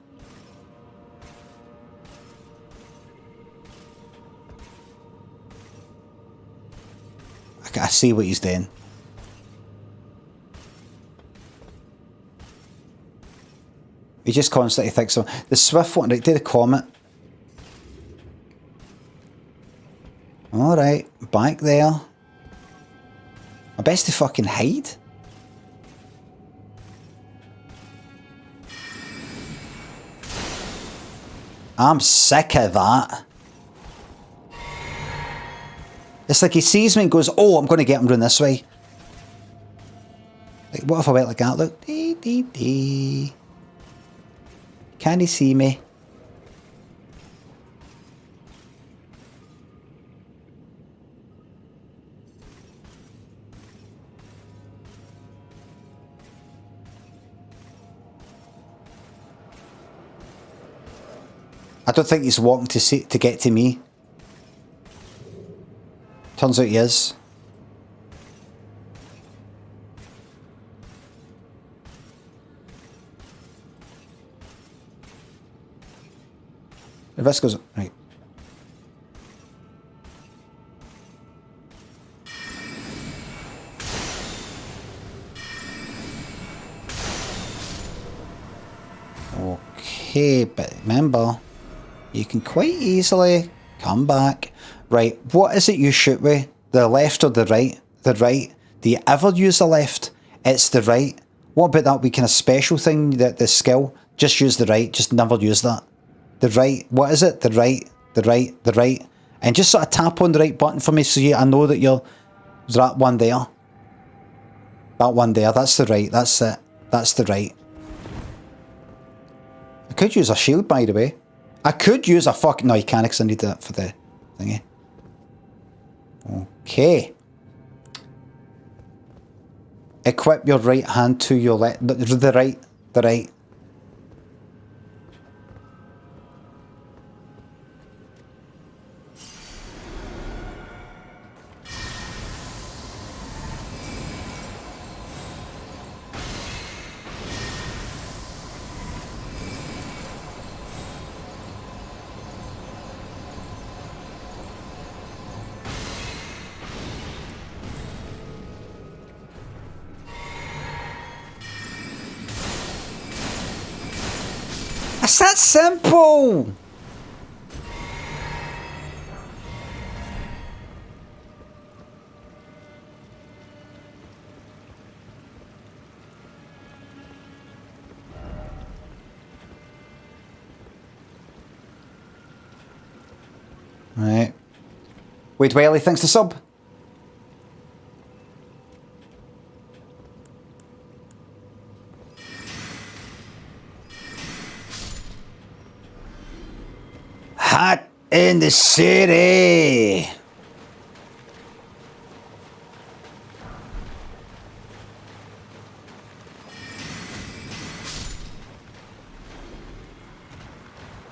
I see what he's doing. He just constantly thinks so. The swift one, right, do the comet. Alright, back there. I best to fucking hide. I'm sick of that. It's like he sees me and goes, oh, I'm going to get him running this way. Like, what if I went like that? Look. Dee, dee, dee. Can he see me? I don't think he's walking to get to me. Turns out he is. If this goes... Right. Okay, but remember... You can quite easily come back. Right, what is it you shoot with? The left or the right? The right. Do you ever use the left? It's the right. What about that wee kind of special thing, the skill? Just use the right, just never use that. The right, what is it? The right, the right, the right. And just sort of tap on the right button for me so I know that you're... That one there. That one there, that's the right, that's it. That's the right. I could use a shield, by the way. I could use a fucking... No, you can't because I need that for the thingy. Okay. Equip your right hand to your left. The right. The right. It's that simple! Right. Wade Welly, thanks to sub. Hot in the city.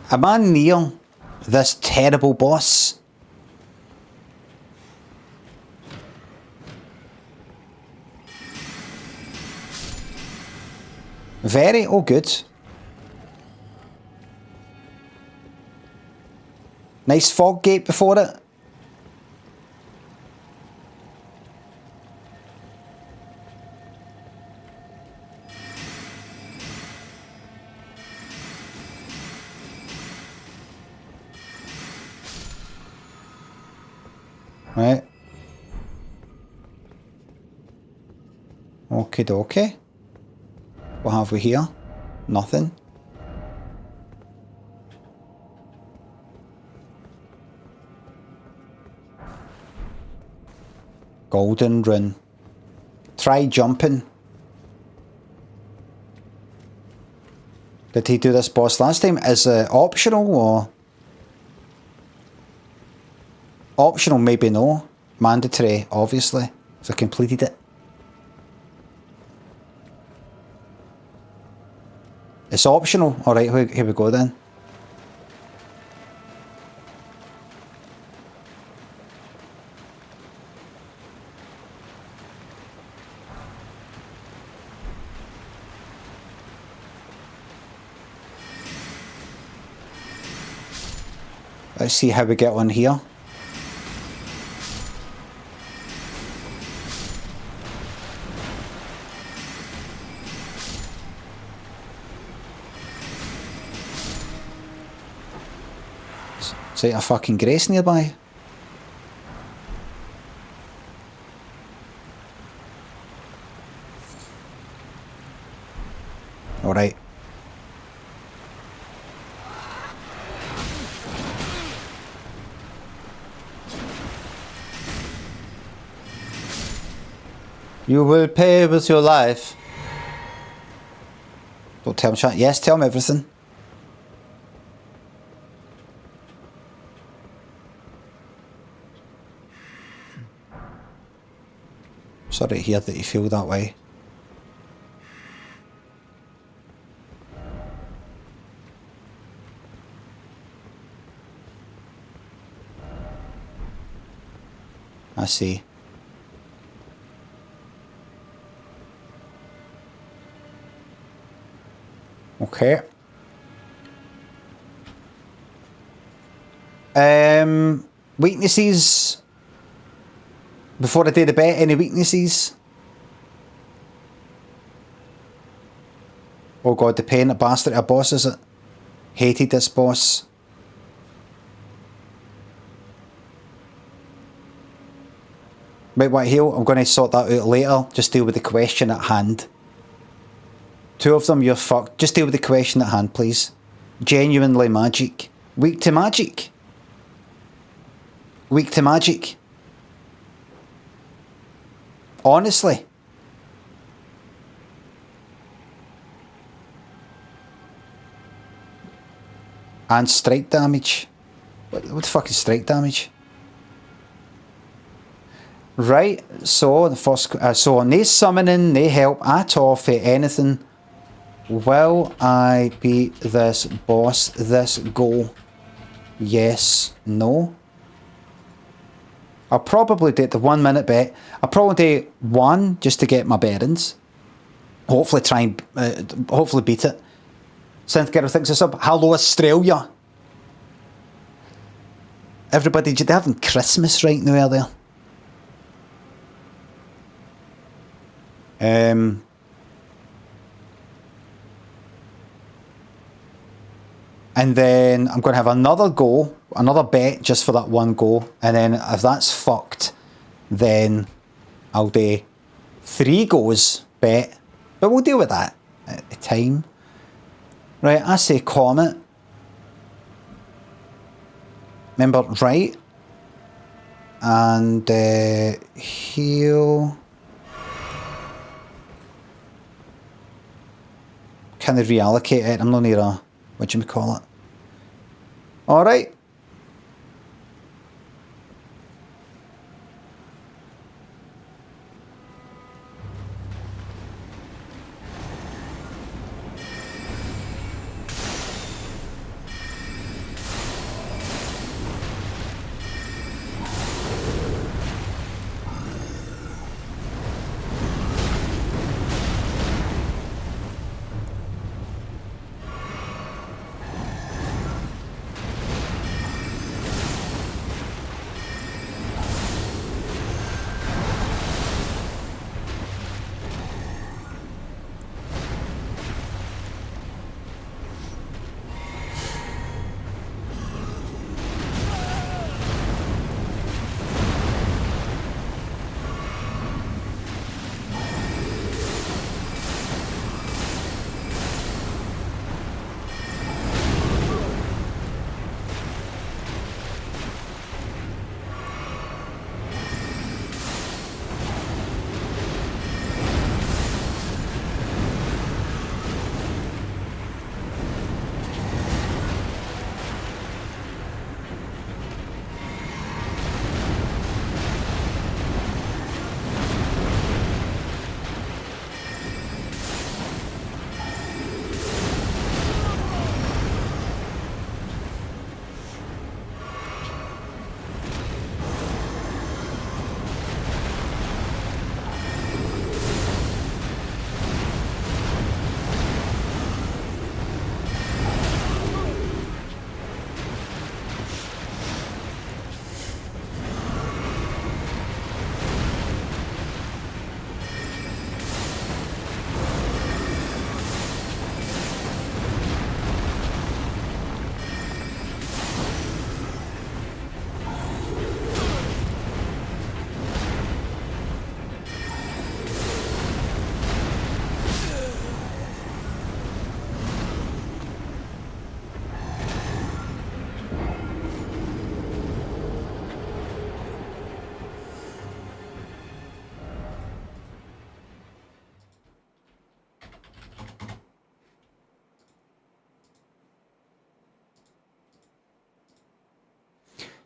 Am I near this terrible boss? Very, oh good. Nice fog gate before it. Right. Okie dokie. What have we here? Nothing. Golden rune. Try jumping. Did he do this boss last time? Is it optional or? Optional, maybe no. Mandatory, obviously. So I completed it. It's optional. Alright, here we go then. Let's see how we get on here. Is there a fucking Grace nearby? Alright. You will pay with your life. Don't tell me chat. Yes, tell me everything. Sorry to hear that you feel that way. I see. Okay. Weaknesses. Before I do the bet, any weaknesses? Oh god, the pain, a bastard, a boss, is it? Hated this boss. Might want to heal. I'm going to sort that out later. Just deal with the question at hand. Two of them, you're fucked. Just deal with the question at hand, please. Genuinely magic. Weak to magic. Weak to magic. Honestly. And strike damage. What the fuck is strike damage? Right, so the first, so no summoning, no help at all for anything. Will I beat this boss this go? Yes, no. I'll probably do the 1 minute bet. I'll probably do one just to get my bearings. Hopefully try and, hopefully beat it. Synth Girl thinks it's up. Hello Australia. Everybody, they're having Christmas right now, are they? And then I'm going to have another go, another bet just for that one go. And then if that's fucked, then I'll do 3 goes bet. But we'll deal with that at the time. Right, I say Comet. Remember, right? And heal. Can I reallocate it? I'm not near a, what do you call it? Alright.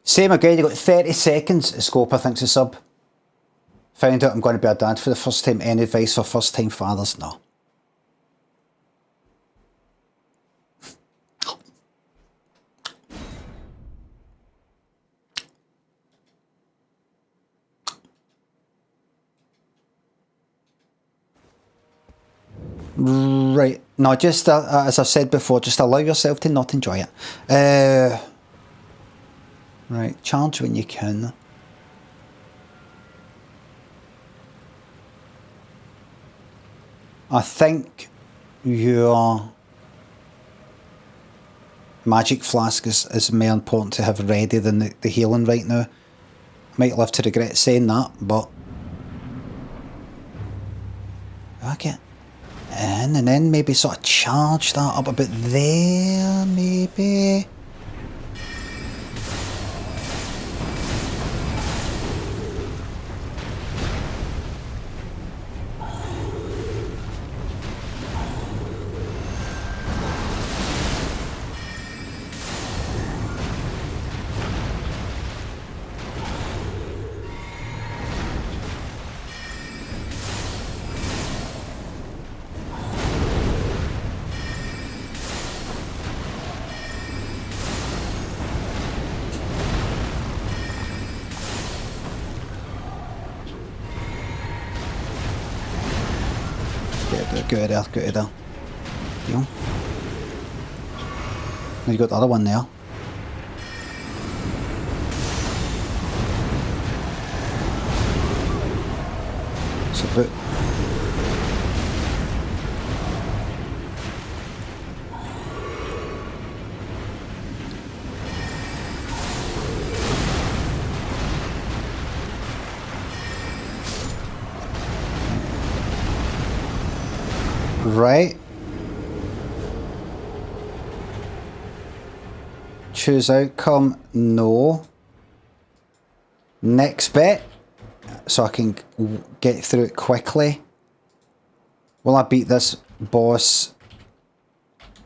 Same again, you got 30 seconds. Scoper thinks a sub. Found out I'm going to be a dad for the first time. Any advice for first time fathers? No. Right. No, just as I've said before, just allow yourself to not enjoy it. Right, charge when you can. I think your magic flask is more important to have ready than the healing right now. I might live to regret saying that, but I get in and then maybe sort of charge that up a bit there, maybe. Go there, go there. You. You got the other one there. So put. Right. choose outcome? No. Next bit, so I can get through it quickly. Will I beat this boss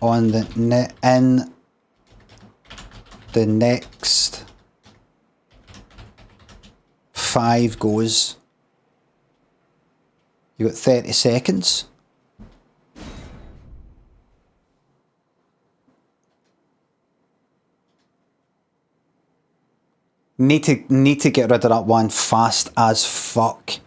on the in the next 5 goes? You got 30 seconds. Need to get rid of that one fast as fuck.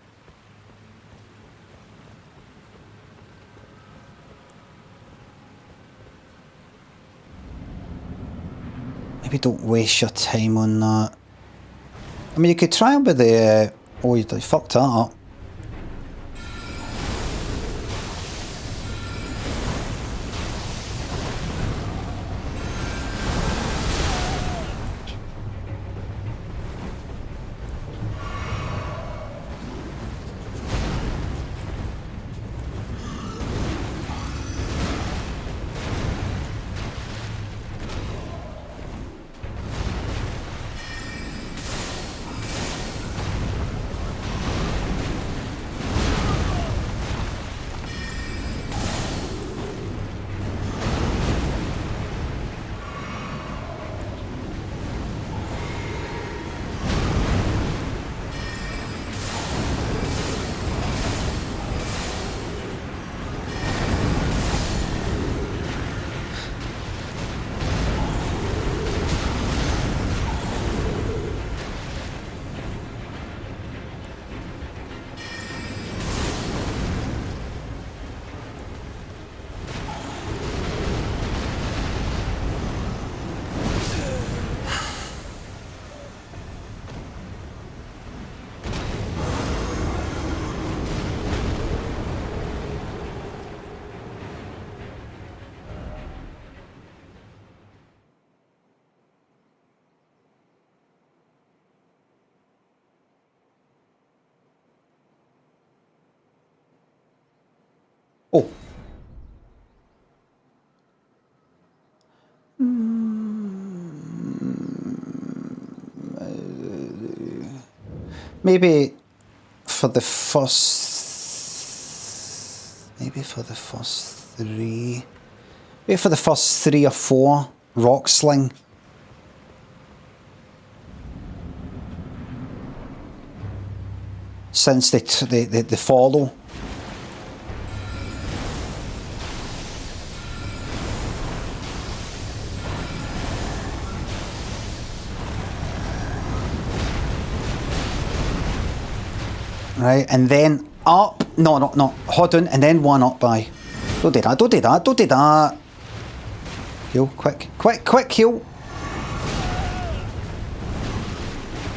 Maybe don't waste your time on that. I mean, you could try with the... oh, you fucked that up. Oh. Maybe for the first... maybe for the first 3... maybe for the first 3 or 4, rock sling. Since they follow. Right, and then up. No, hold on, and then 1 up by. Don't do that, don't do that, don't do that. Heal, quick, heal.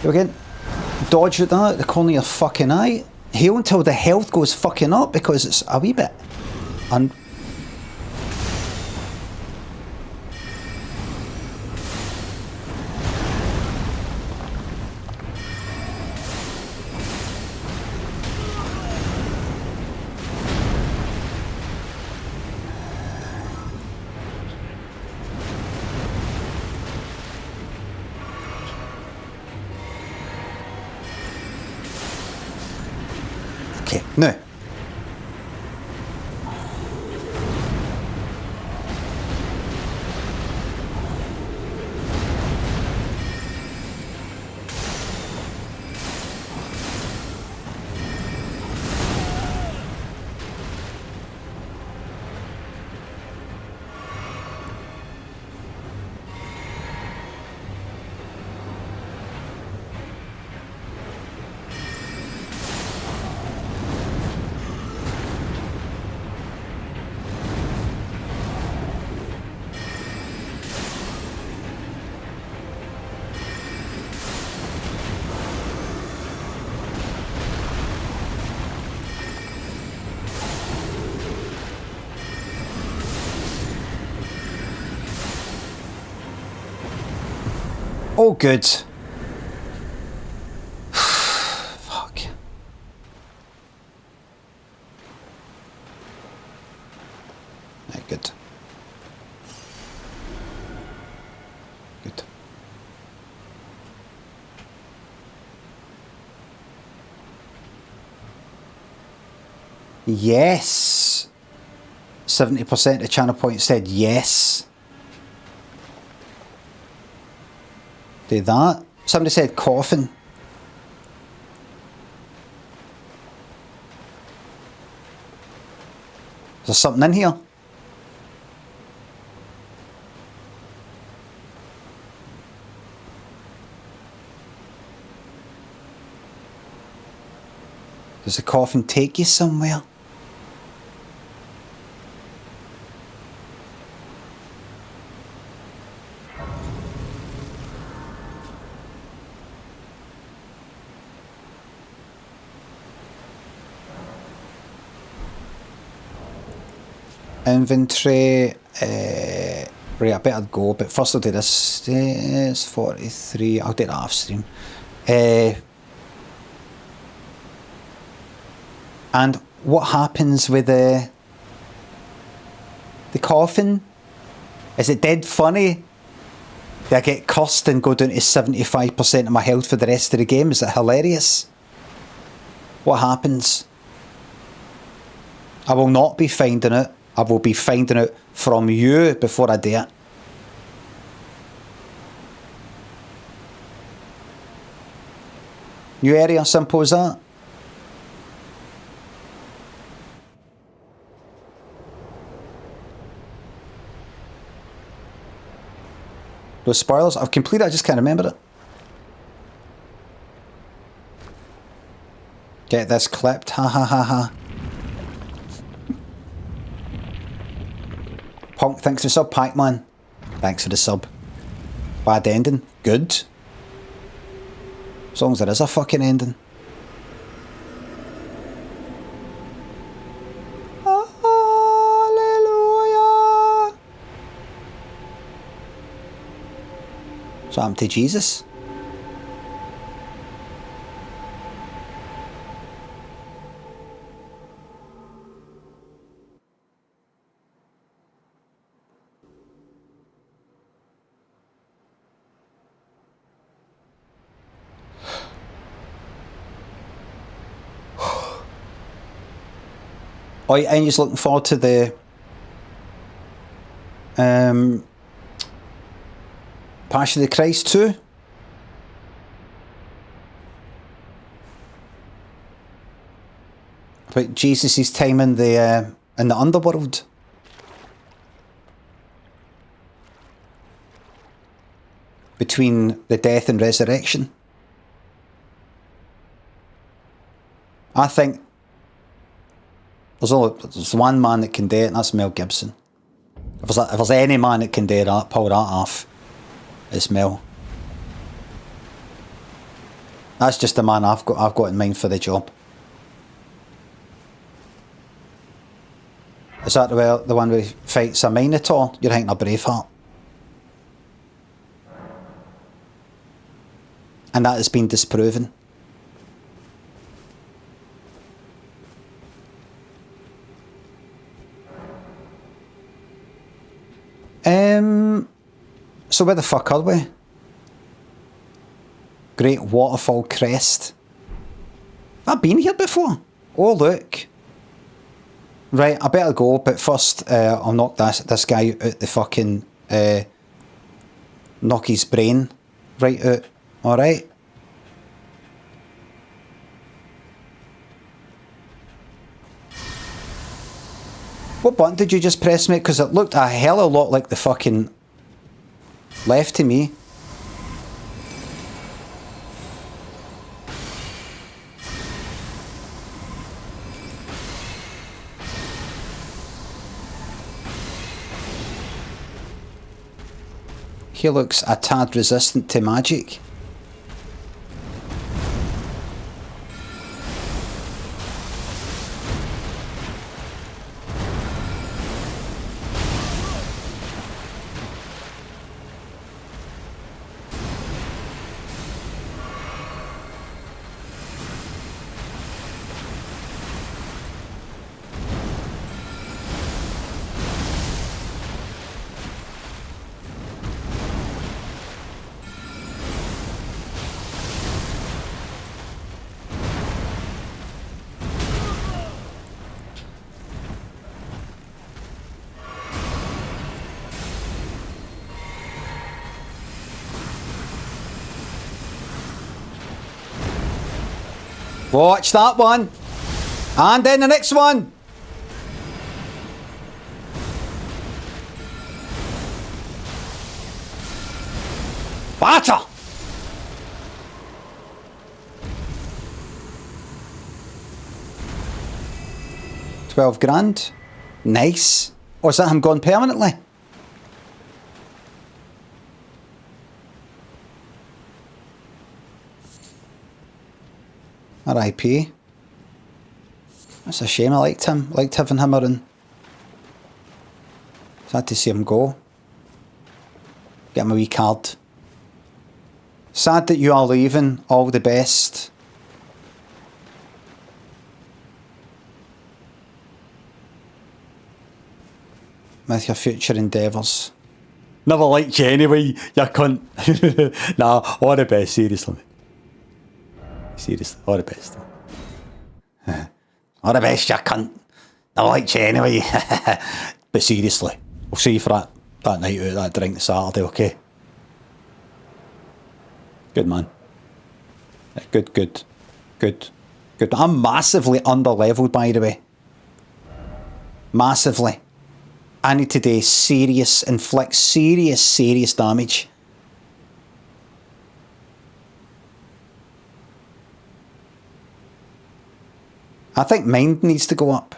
Heal again. Dodge at that, the corner of your fucking eye. Heal until the health goes fucking up, because it's a wee bit. Okay, now. Oh, good. Fuck. Right, good. Good. Yes. 70% of channel points said yes. Do that. Somebody said coffin. Is there something in here? Does the coffin take you somewhere? Inventory. Right, I better go, but first I'll do this. It's 43. I'll do that off stream. And what happens with the coffin? Is it dead funny? Do I get cursed and go down to 75% of my health for the rest of the game? Is it hilarious? What happens? I will not be finding it. I will be finding it from you before I do it. New area, simple as that. Those spoilers, I've completed, I just can't remember it. Get this clipped, ha ha ha ha. Punk, thanks for the sub. Pac-Man, thanks for the sub. Bad ending, good. As long as there is a fucking ending. Hallelujah. So I'm to Jesus. Oh, and you're looking forward to the Passion of the Christ too? About Jesus' time in the underworld. Between the death and resurrection. I think there's one man that can do it, and that's Mel Gibson. If there's any man that can do that, pull that off, it's Mel. That's just the man I've got in mind for the job. Is that the one where he fights a Minotaur? You're thinking of Braveheart. And that has been disproven. So where the fuck are we? Great Waterfall Crest. I've been here before. Oh look. Right, I better go, but first I'll knock this guy out the fucking knock his brain right out. Alright. What button did you just press, mate? Because it looked a hell of a lot like the fucking left to me. He looks a tad resistant to magic. Watch that one. And then the next one. Batter. 12 grand. Nice. Or is that him gone permanently? R.I.P. That's a shame. I liked him. Liked having him around. Sad to see him go. Get him a wee card. Sad that you are leaving. All the best. With your future endeavours. Never liked you anyway, you cunt. Nah, all the best, seriously. Seriously, all the best. All the best, you cunt. Never liked you anyway. But seriously, we'll see you for that night out, that drink Saturday, okay? Good man. Good. I'm massively under-leveled, by the way. Massively. I need to do inflict serious damage. I think mind needs to go up.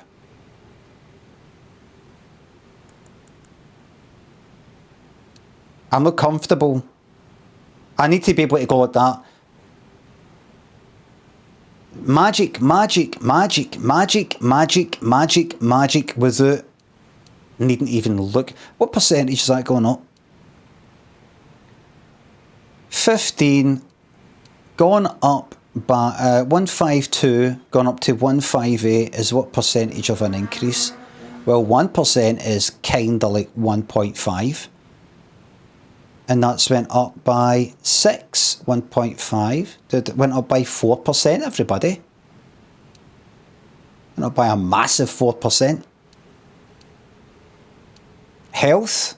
I'm not comfortable. I need to be able to go like that. Magic without needn't even look. What percentage is that going up? 15 gone up by 152 gone up to 158 is what percentage of an increase? Well, 1% is kinda like 1.5. And that's went up by 6, 1.5. It went up by 4%, everybody. Went up by a massive 4%. Health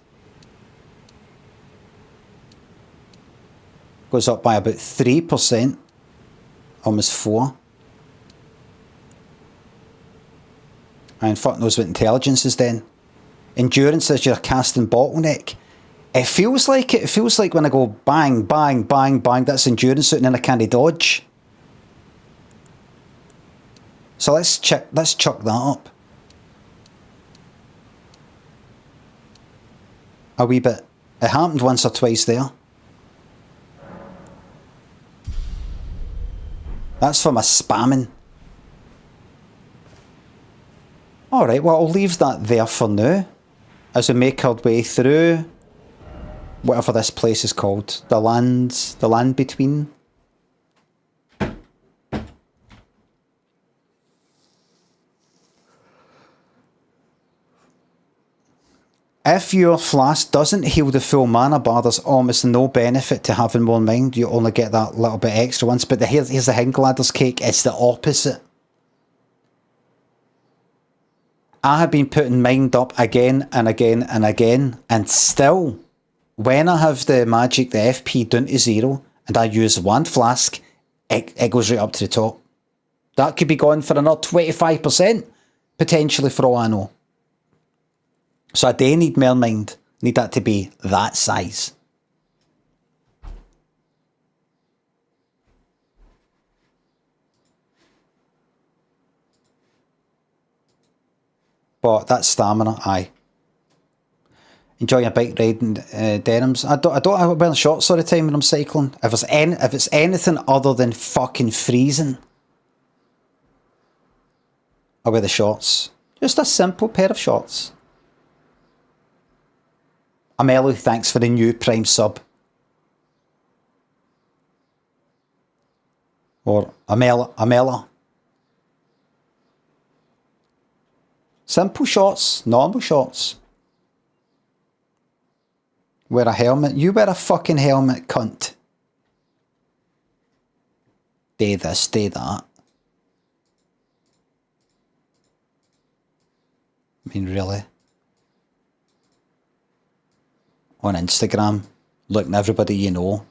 goes up by about 3%, almost 4%. And fuck knows what intelligence is then. Endurance is your casting bottleneck. It feels like when I go bang, bang, bang, bang, that's endurance, and then I can't dodge. So let's chuck that up. A wee bit. It happened once or twice there. That's for my spamming. Alright, well I'll leave that there for now. As we make our way through whatever this place is called. The land between. If your flask doesn't heal the full mana bar, there's almost no benefit to having more mind. You only get that little bit extra once. But here's the Hingladder's cake. It's the opposite. I have been putting mind up again and again and again. And still, when I have the magic, the FP down to 0, and I use one flask, it goes right up to the top. That could be gone for another 25%, potentially, for all I know. So I do need more mind. Need that to be that size. But that's stamina, aye. Enjoy your bike ride in denims. I don't wear shorts all the time when I'm cycling. If it's anything other than fucking freezing, I wear the shorts. Just a simple pair of shorts. Amelu, thanks for the new Prime sub. Or Amela. Simple shorts, normal shorts. Wear a helmet. You wear a fucking helmet, cunt. Do this, do that. I mean, really? On Instagram, looking at everybody you know.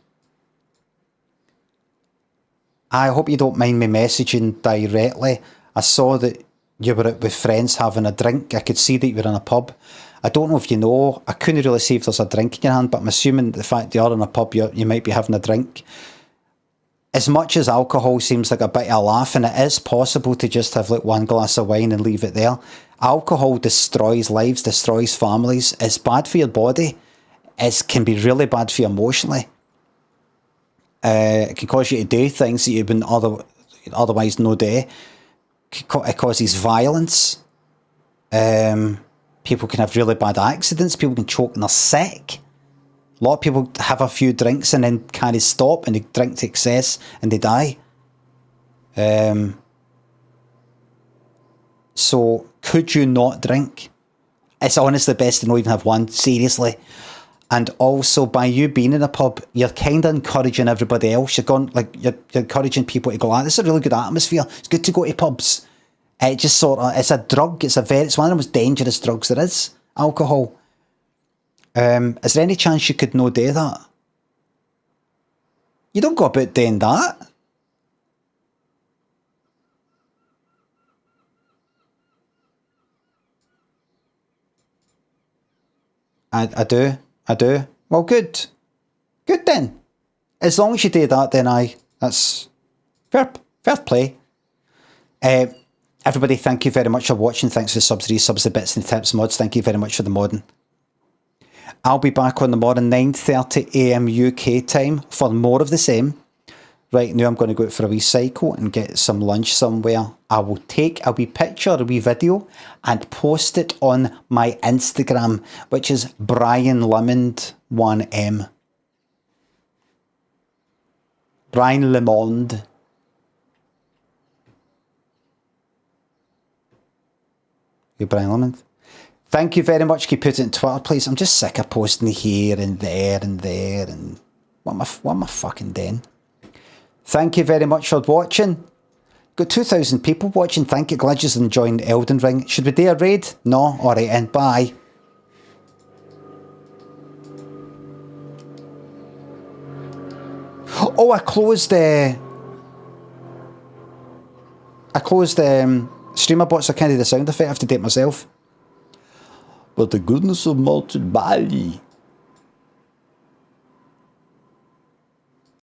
I hope you don't mind me messaging directly. I saw that you were out with friends having a drink. I could see that you were in a pub. I don't know if you know. I couldn't really see if there's a drink in your hand, but I'm assuming the fact you are in a pub, you might be having a drink. As much as alcohol seems like a bit of a laugh, and it is possible to just have like one glass of wine and leave it there, alcohol destroys lives, destroys families. It's bad for your body. It can be really bad for you emotionally. It can cause you to do things that you wouldn't otherwise no do. It causes violence. People can have really bad accidents. People can choke and they're sick. A lot of people have a few drinks and then can't stop, and they drink to excess and they die. So could you not drink? It's honestly best to not even have one, seriously. And also, by you being in a pub, you're kind of encouraging everybody else. You're encouraging people to go, this is a really good atmosphere. It's good to go to pubs. It just sort of, it's a drug. It's one of the most dangerous drugs there is, alcohol. Is there any chance you could not do that? You don't go about doing that. I do. Well, good. Good then. As long as you do that, then that's fair play. Everybody, thank you very much for watching. Thanks for the subs, resubs, the bits and the tips, mods. Thank you very much for the modding. I'll be back on the morning, 9:30 AM UK time for more of the same. Right now I'm going to go out for a wee cycle and get some lunch somewhere. I will take a wee picture, a wee video, and post it on my Instagram, which is Brian Lemond 1M. Brian Lemond. Hey, Brian Lemond. Thank you very much. Can you put it in Twitter, please? I'm just sick of posting here and there and there, and what am I fucking doing? Thank you very much for watching. Got 2,000 people watching. Thank you. Glad you're enjoying Elden Ring. Should we do a raid? No? Alright, and bye. Oh, I closed streamer bots. I can't do the sound effect. I have to do it myself. But the goodness of malted barley.